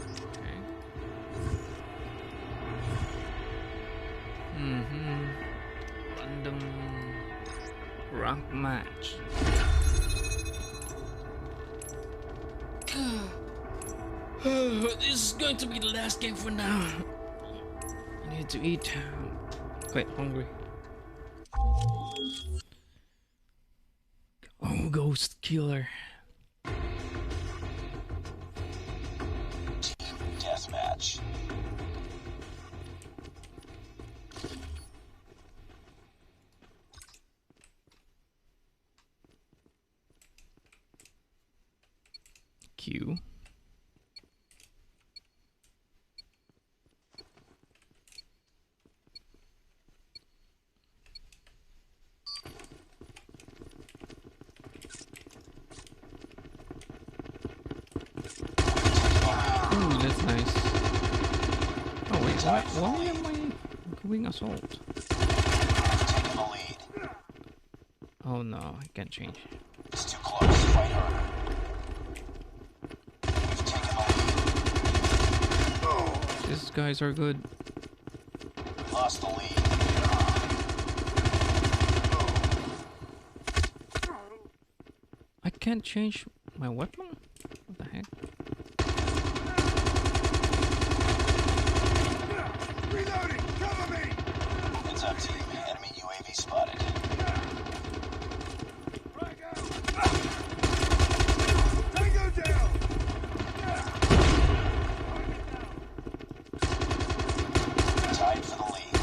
Random rank match. This is going to be the last game for now. I need to eat. I'm quite hungry. Oh, Ghost Killer. Team deathmatch. Q. Ooh, that's nice. Oh wait, why am I going assault? Taking the lead. Oh no, I can't change. It's too close. Fight harder. We've taken the lead. These guys are good. Lost the lead. I can't change my weapon? What the heck? Reloading! Cover me! It's up to you. Enemy UAV spotted. Tango down! Tied for the lead. Be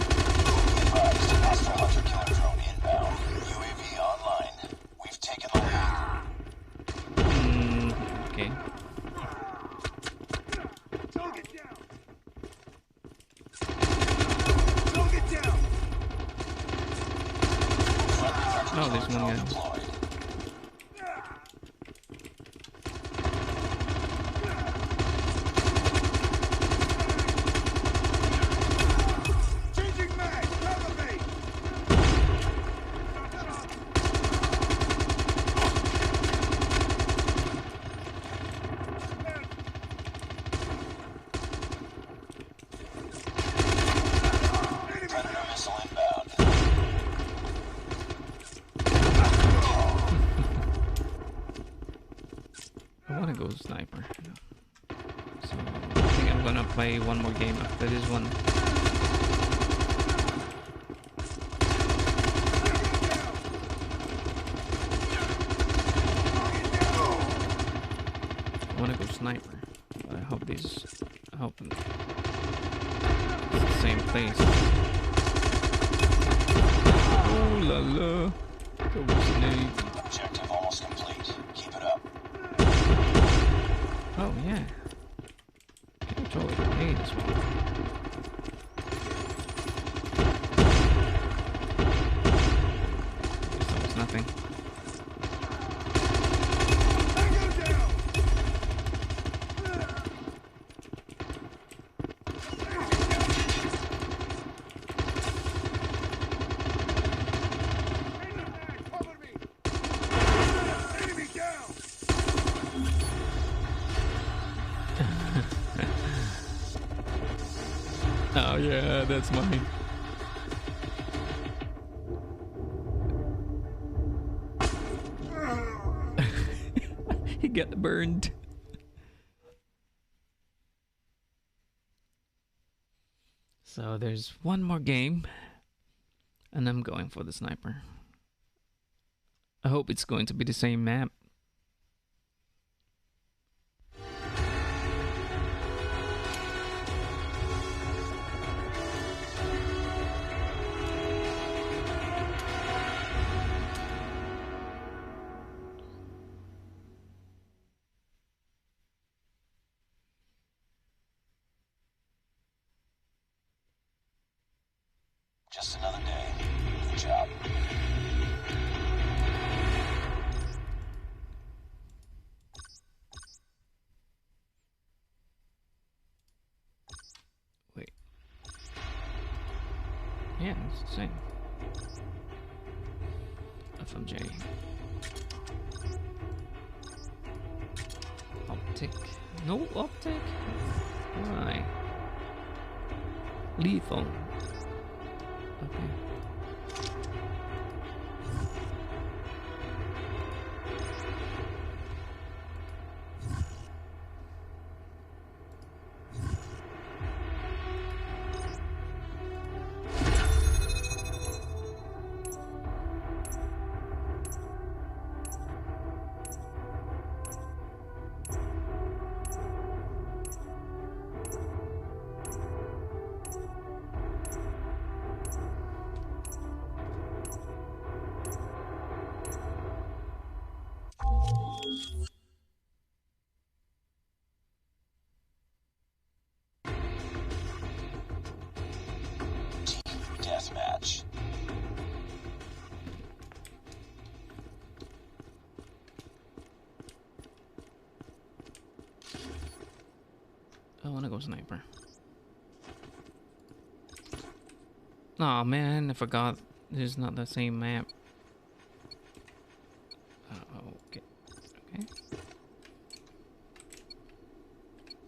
advised, hostile hunter killer drone inbound. UAV online. We've taken the lead. Okay. Target down! Target down! Oh, there's one guy. Deployed. Changing mag! Cover me! Predator missile inbound. I wanna go sniper. So I think I'm gonna play one more game after this one. I wanna go sniper. But I hope it's the same place. Oh la la. That was an A. Objective almost complete. Keep it up. Oh yeah. Can you totally grenade as well? Guess that was nothing. Tango down! Cover me! Enemy down! Oh yeah, that's mine. get burned. So there's one more game, and I'm going for the sniper. I hope it's going to be the same map. Just another day. Good job. Wait. Yeah, it's the same. FMJ. Optic. No optic? Why? Lethal. Okay. Team deathmatch. I wanna go sniper. Aw, man, I forgot. This is not the same map. Okay. Okay.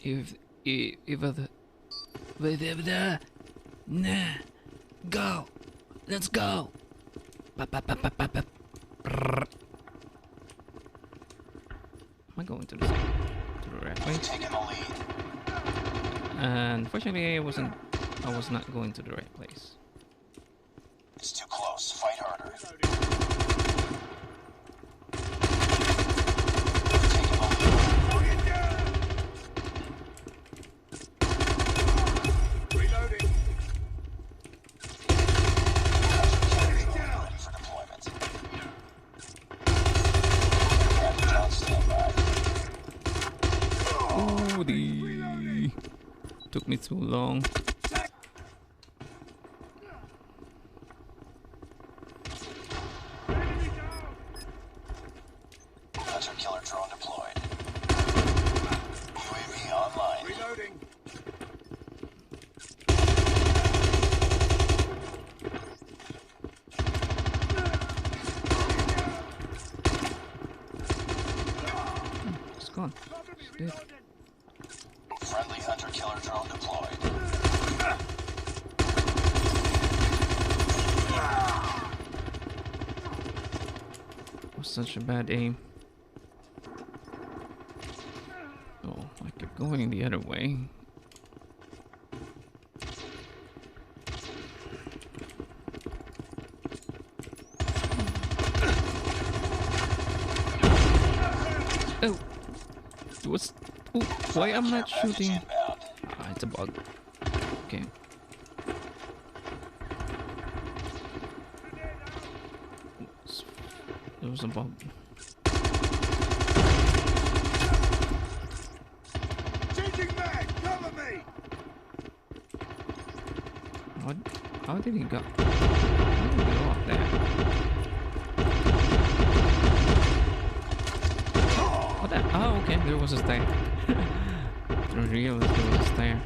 If the nah, go, let's go. Am I going to the right way? Taking the lead. Unfortunately, I was not going to the right place. It's too close. Fight harder. Reloading. Ready for deployment. Captain on standby. Oh, took me too long. Hunter killer drone deployed. UAV online. Reloading. It's gone. It's dead. Friendly hunter killer drone deployed. It was such a bad aim. Oh, I kept going the other way. Oh, it was. Oh, why I'm not shooting? Inbound. Ah, it's a bug. Okay. It was a bug. Changing mag. Cover me. What? How did he go? How did he go up there? What the? Oh, okay. There was a stair. I realized there was a stair.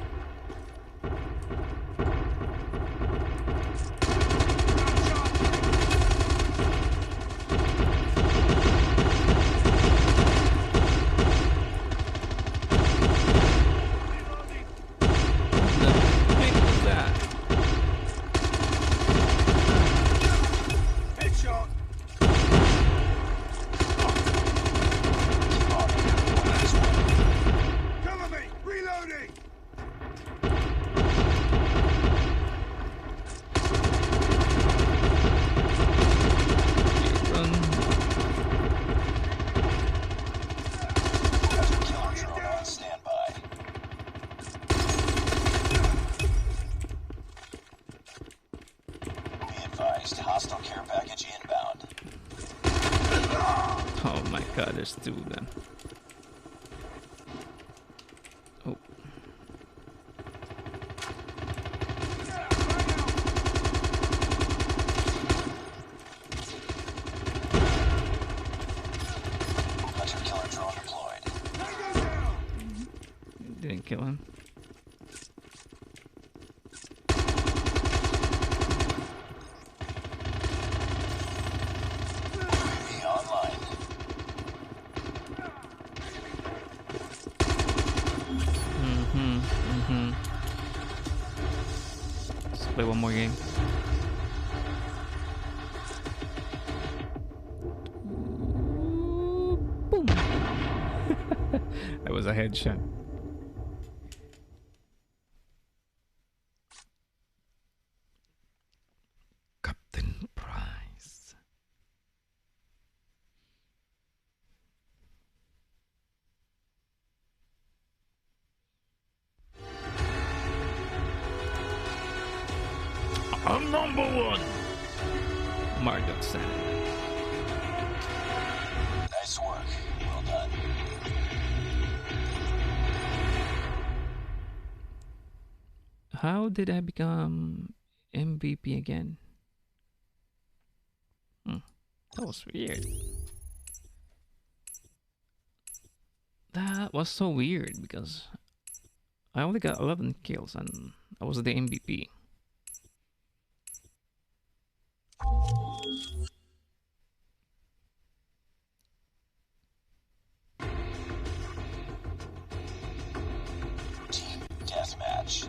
Headshot. there's two then. Oh. Hunter killer drone deployed. Didn't kill him. UAV online. Let's play one more game. Boom! That was a headshot. Captain Price. I'm number one! mob.cr. Nice work. Well done. How did I become MVP again? That was weird. That was so weird because I only got 11 kills and I was the MVP. Team deathmatch.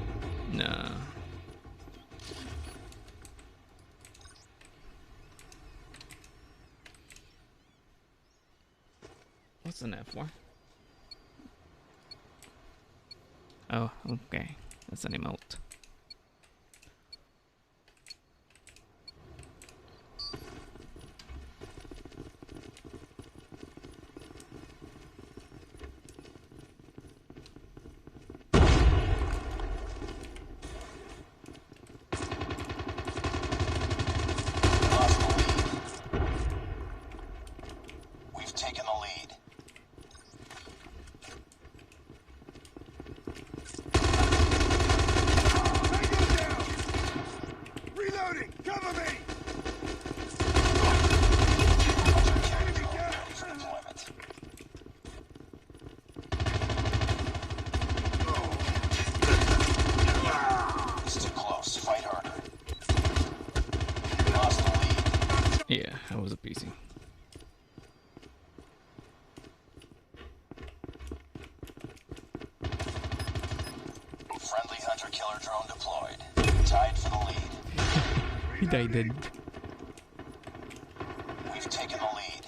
Nah. What's an F4? Oh, okay. That's an emote. Lost the lead. We've taken the lead. Tango down! Reloading! Cover me! Hunter killer drone ready for deployment. It's too close. Fight harder. Lost the lead. Yeah, that was a PC. Friendly hunter killer drone deployed. Tied for the lead. He died. We've taken the lead.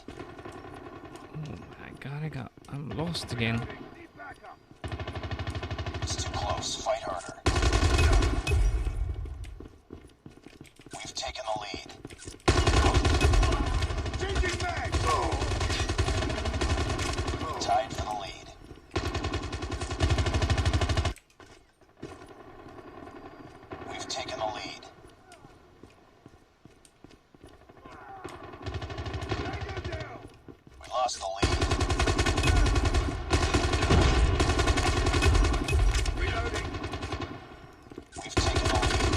Oh my god, I'm lost again. Need backup! It's too close. Fight harder. We've taken the lead. Changing mag! Tied for the lead. We've taken the lead. Tango down! We lost the lead. Reloading! We've taken the lead.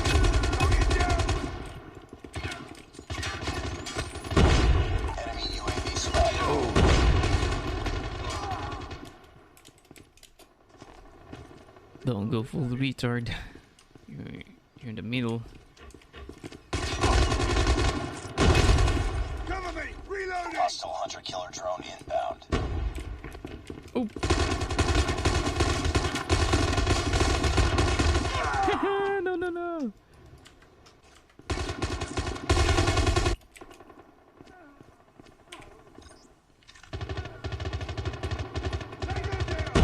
Target down! Enemy UAV spotted. Don't go full retard. You're in the middle. Cover me! Reloading! Hostile hunter killer drone inbound. Oh. No. Tango down!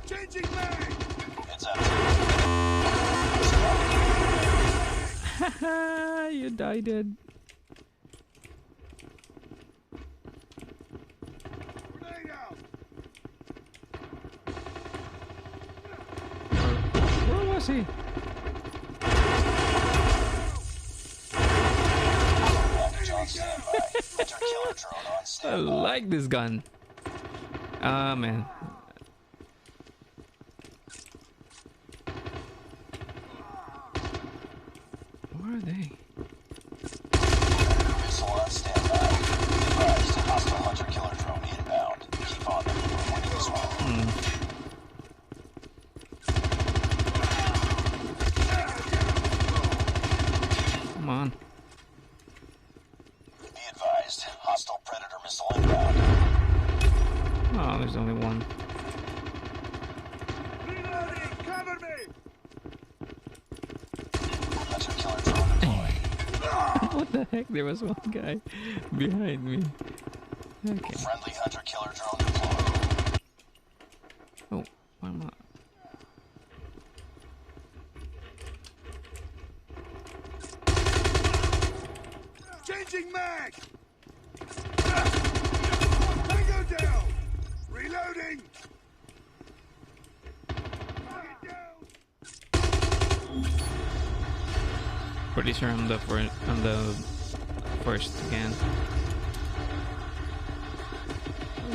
Changing mag! It's up. Haha, you died. Grenade out! Where was he? Package on standby. Hunter-killer drone on I standby. like this gun. Ah, man. Where are they? Missile on standby. Advised, hostile hunter-killer drone inbound. Keep on them. We're winning this one. Come on. Be advised, hostile predator missile inbound. Oh, there's only one. Reloading! Cover me! Hunter-killer drone deployed. What the heck? There was one guy behind me. Okay. Friendly hunter-killer drone deployed. Oh, why am I? Changing mag! Tango down! Reloading! Target down! Pretty sure I'm the first again.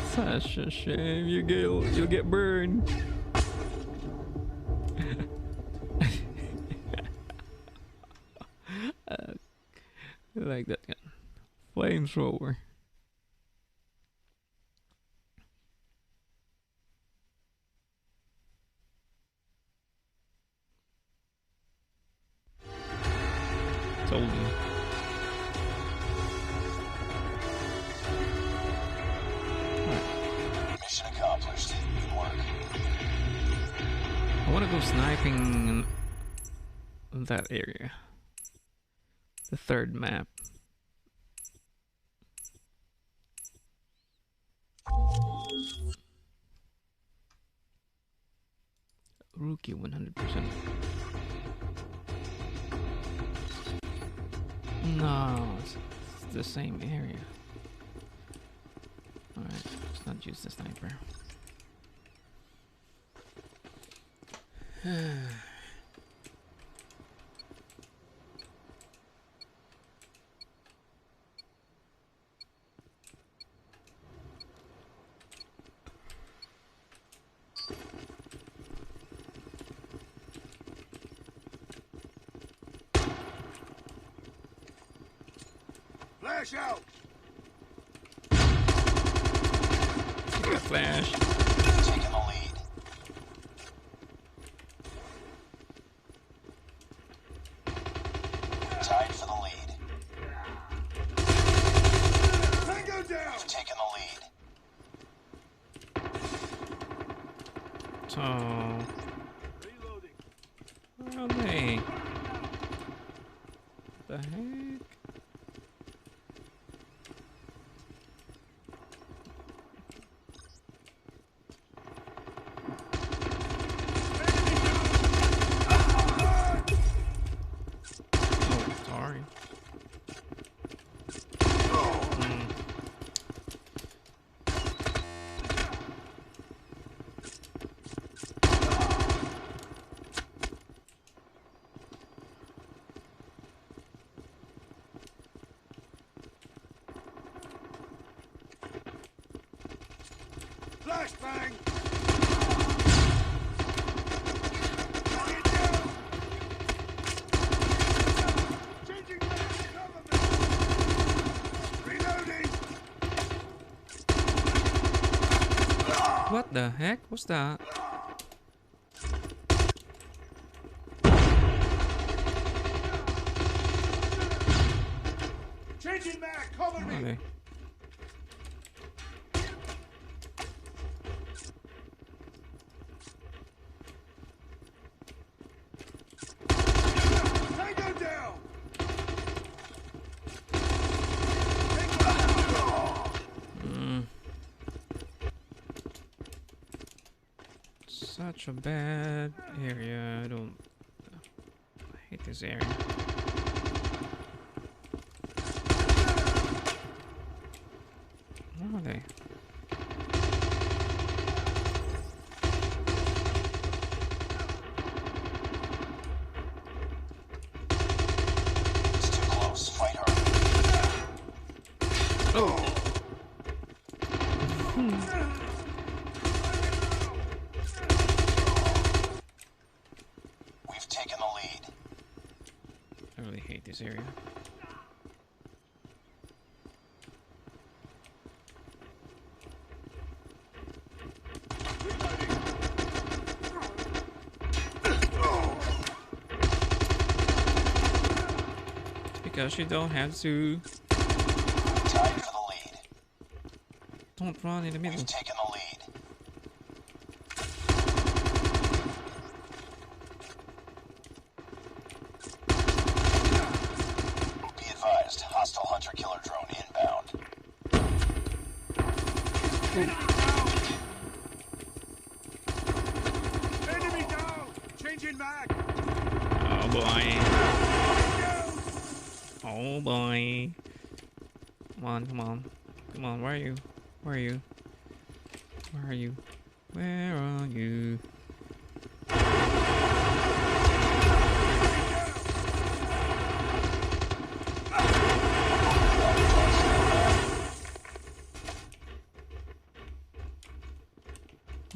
Such a shame. You'll get burned. I like that gun. Flamethrower. Told you. Mission accomplished. Good work. I want to go sniping in that area. The third map. Rookie 100%. No, it's the same area. Alright, let's not use the sniper. Flash out! Take a flash. Taking the lead. Tied for the lead. Tango down! You've taken the lead. So, Reloading. where are they? What the heck? Oh, sorry. Flashbang! Changing mag! Cover me! Reloading! What the heck? What's that? Changing mag! Cover Where are me! they? Tango down! Such a bad area. I hate this area. Where are they? It's too close. Fight hard. Oh! this area. Because you don't have to. Tied for the lead. Don't run in the middle. We've taken the lead. Be advised, hostile hunter-killer drone inbound. Enemy down! Changing mag! Oh boy. Oh boy. Come on, come on. Come on, where are you? Where are you? Where are you? Where are you?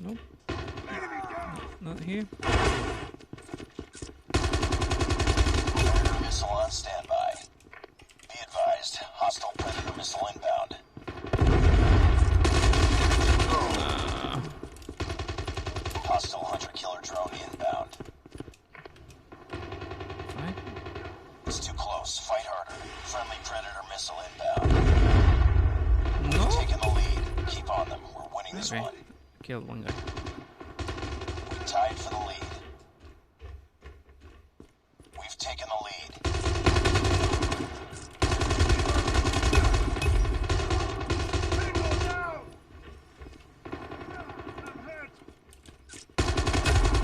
Nope. Not here. Predator missile on standby. Be advised, hostile Predator missile inbound. Hostile hunter-killer drone inbound. Fine. It's too close. Fight harder. Friendly Predator missile inbound. No. Taking the lead. Keep on them. We're winning this Okay. one. Killed one guy. We tied for the lead. We've taken the lead. Tango down! I'm hurt!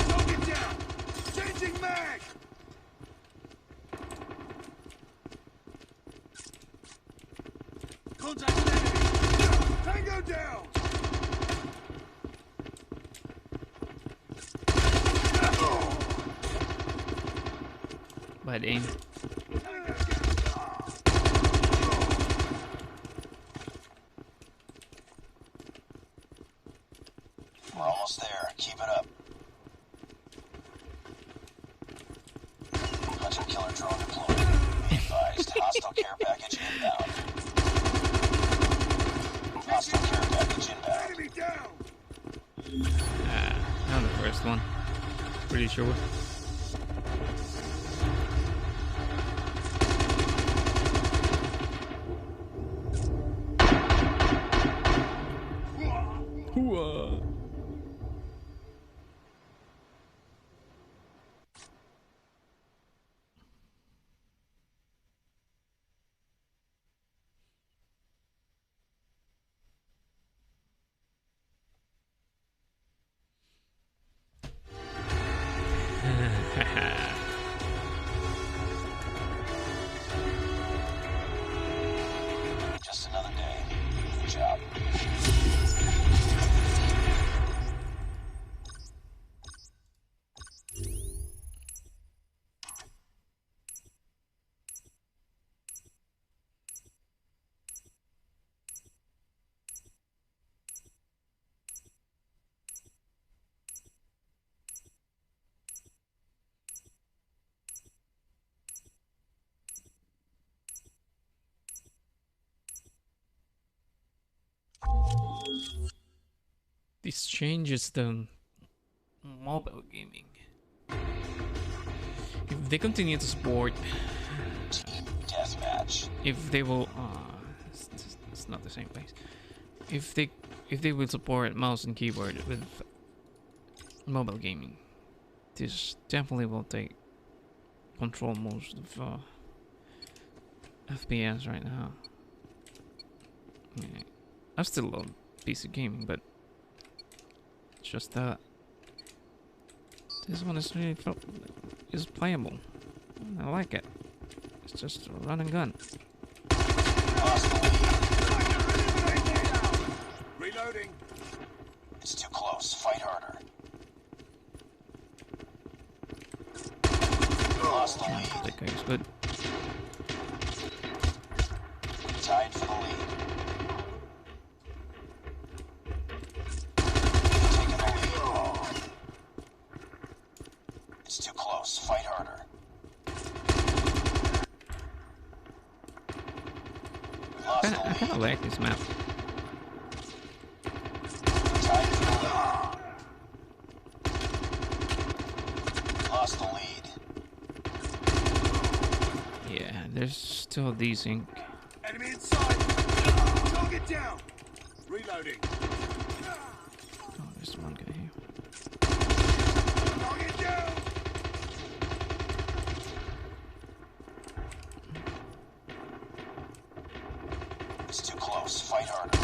Target down! Changing mag! Contact with enemy! Tango down! Bad aim. We're almost there. Keep it up. Hunter-killer drone deployed. Be advised, hostile care package inbound. Hostile care package inbound. Enemy down! Not the first one. Pretty sure. Hooah. Just another day. Good job. This changes the mobile gaming. If they continue to support, Team deathmatch. if they will, it's not the same place. If they will support mouse and keyboard with mobile gaming, this definitely will take control most of FPS right now. Yeah. I still love PC gaming, but it's just that this one is really is playable. I like it. It's just a run and gun. Reloading! It's too close. Fight harder. Lost the lead. That guy's good. Tied for the lead. Taking the lead. It's too close. Fight harder. I kind of like this map. Tied for the lead. Lost the lead. Yeah, there's still desync. Enemy inside. Target down. Reloading. Oh, there's one guy here. Target down. It's too close. Fight harder.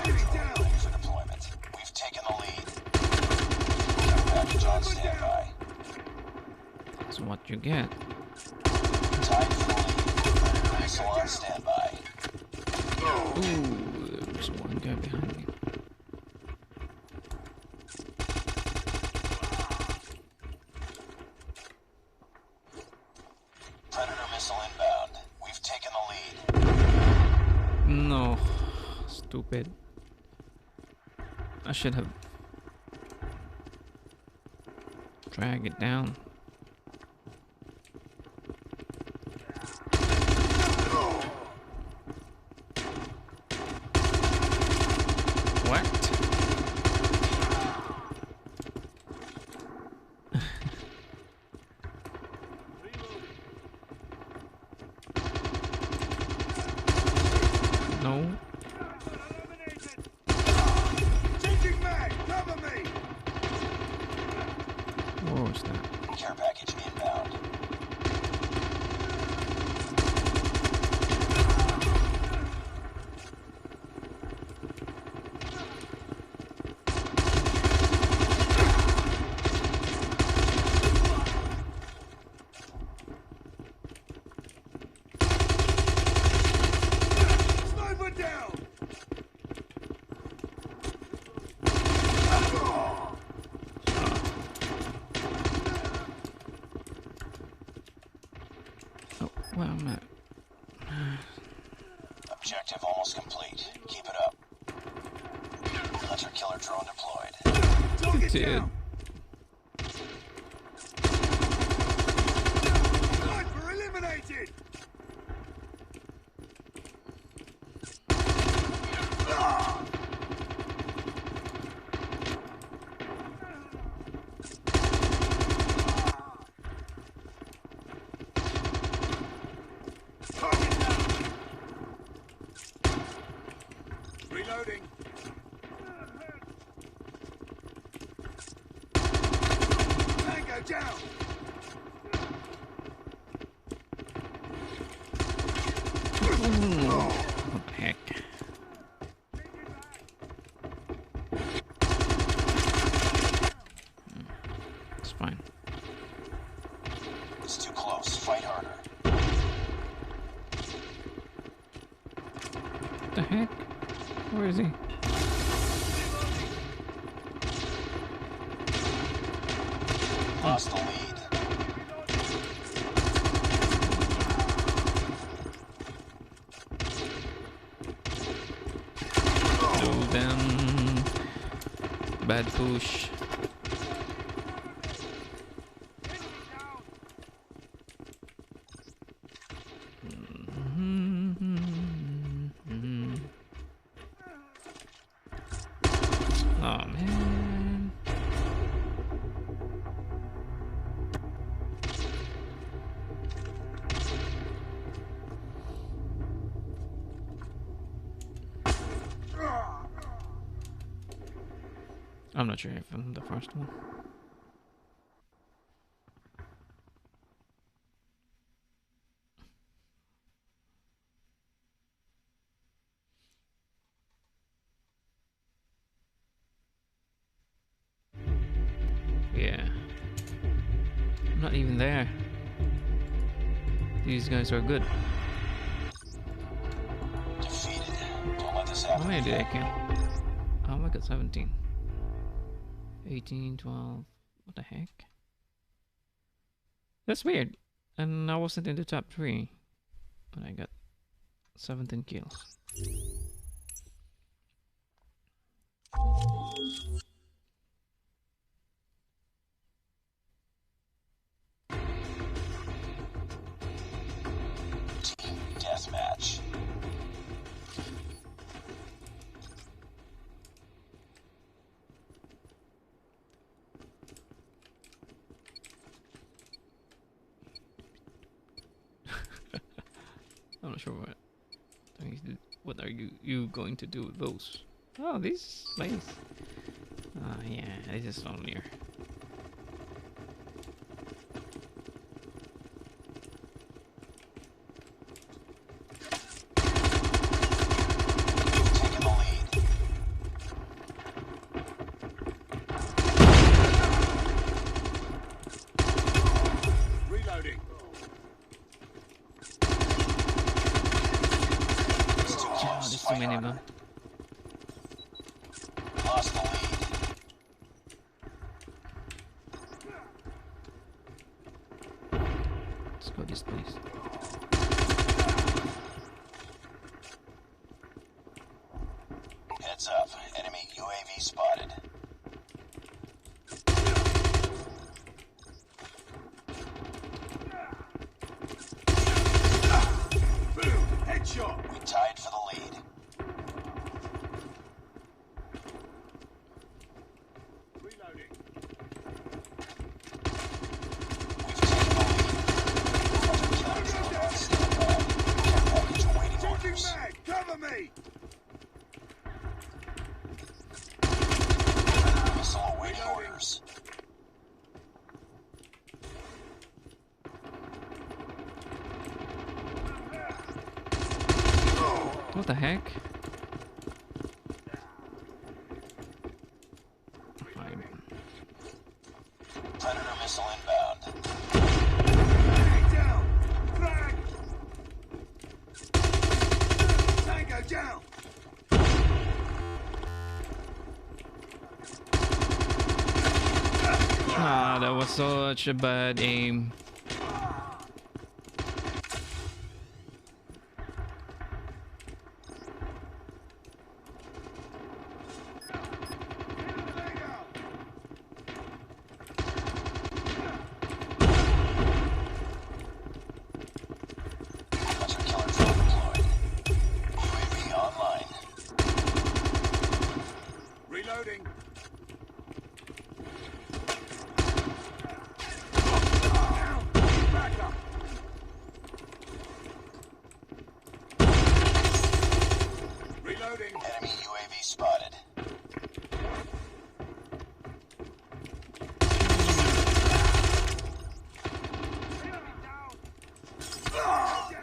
Enemy down. Ready for deployment. We've taken the lead. Care package on standby. That's what you get. Tied for the lead. Predator missile on standby. Ooh, there's one guy behind me. Predator missile inbound. We've taken the lead. No, stupid. I should have dragged it down. What? No. Changing mag. Cover me. What was that? Care package inbound. Sniper down. Oh, where am I? Objective almost complete. Keep it up. Hunter killer drone deployed. Target Dude. down. Sniper eliminated. Target down. Reloading. Tango down. What the heck? It's fine. It's too close. Fight harder. What the heck? Where is he? Lost the lead. No, them. Bad push. Oh man. I'm not sure if I'm the first one. Yeah. I'm not even there. These guys are good. Defeated. Don't let this How happen. many did I kill? Oh, I got 17. 18, 12. What the heck? That's weird. And I wasn't in the top 3. But I got 17 kills. Team sure what are you going to do with those. Oh, this place. Yeah, this is familiar. Taking the lead. Reloading. It's too Oh, close. there's too Fight many, harder. man. Lost the lead. Let's go this place. Heads up. Enemy UAV spotted. Boom. Headshot. We tied for the lead. Reloading. We've taken the lead. Hunter killer drone on standby. Care package awaiting Changing orders. mag. Cover me. Missile awaiting orders. What the heck? Fine. Predator missile inbound. Enemy down. Flag. Tango down. Ah, that was such a bad aim. Hunter killer drone deployed. UAV online. Reloading. Down. Back up. Reloading. Enemy UAV spotted. Down.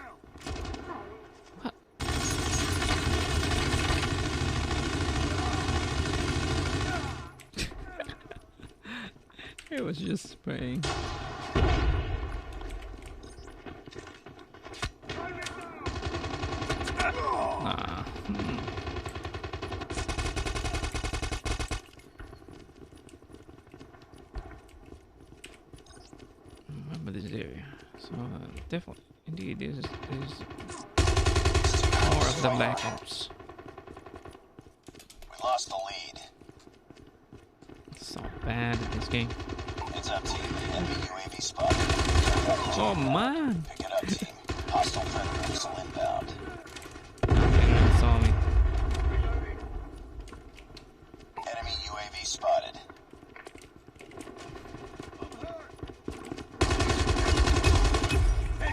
It was just spraying. Ah. Remember this area. So definitely, indeed, this is more of the Black Ops. We lost the lead. So bad at this game. Heads up, team. Enemy UAV spotted. Care package Oh inbound. man! Pick it up, team. Hostile predator missile inbound. They saw me. Enemy UAV spotted.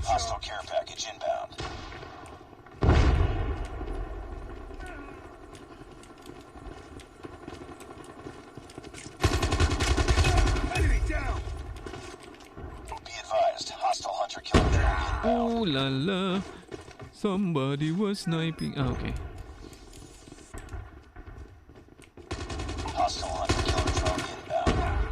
Hostile care package inbound. Enemy down. Be advised, hostile hunter killer drone inbound. Oh la la! Somebody was sniping. Oh, okay. Hostile hunter killer drone inbound.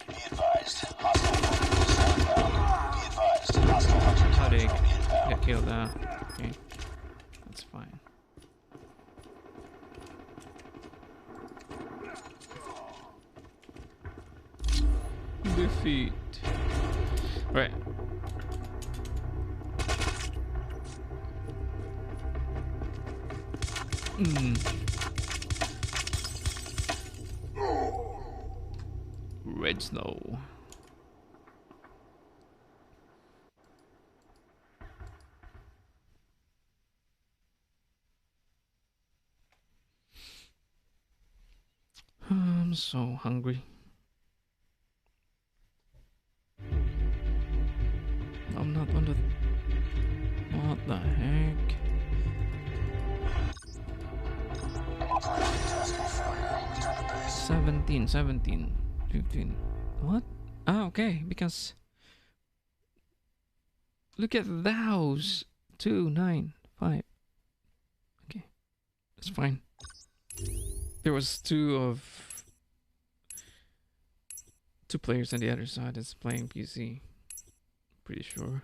Be advised, hostile hunter missile inbound. Be advised, hostile hunter How killer they drone inbound. get killed? Okay, that's fine. Defeat. Right. Red snow. I'm so hungry. I'm not on the 17, 17, 15. What? Ah, okay, because look at those. 2, 9, 5. Okay, that's fine. There was two players on the other side that's playing PC. Pretty sure.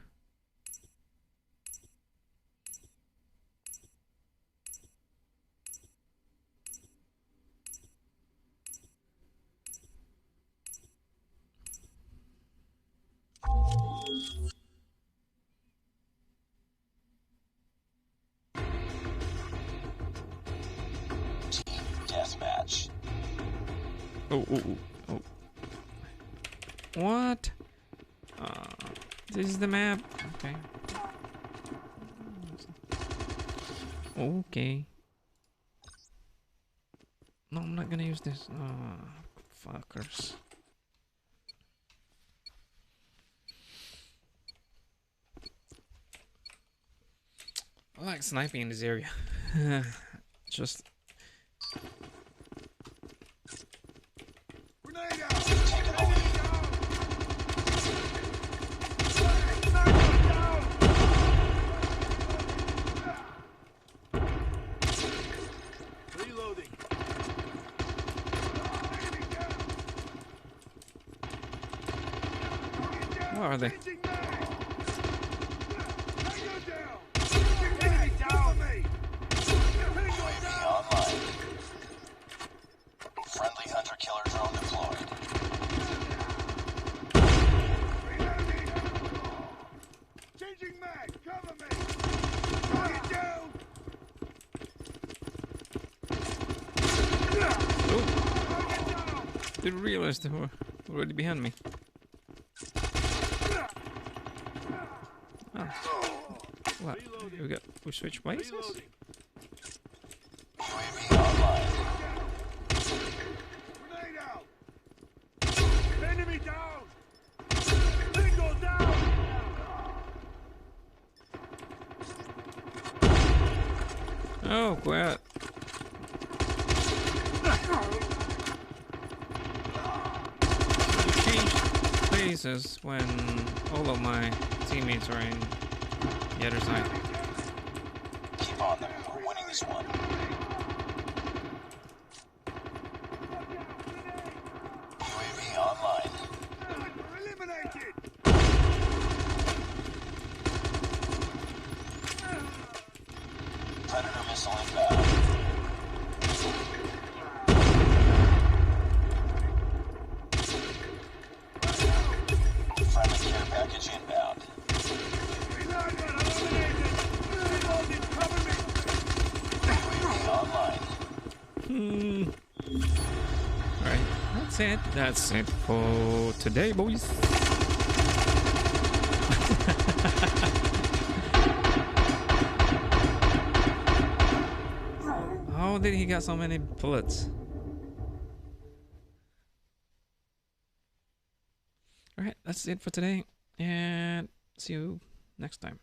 Team deathmatch. Oh, oh, oh, oh. What? This is the map. Okay. Okay. No, I'm not gonna use this. Fuckers. I like sniping in this area. Just Grenade out! Taking the lead. Reloading. where are they? Changing mag. Tango down. Enemy down. Me. UAV online. Friendly hunter-killer drone deployed. Reloading. Changing mag. Cover me. Target down. Oh, Target down. didn't realize they were already behind me. Oh, what? We switched places? Reloading. UAV online. Grenade out. Enemy down. Bingo down. Oh, quiet. Changed places when all of my teammates are in the other side. Keep on them. We're winning this one. UAV online. Eliminated. Predator missile inbound. Friendly care package inbound. Reloading. Cover me. UAV online. Alright, that's it. That's it for today, boys. How did he get so many bullets? Alright, that's it for today. And see you next time.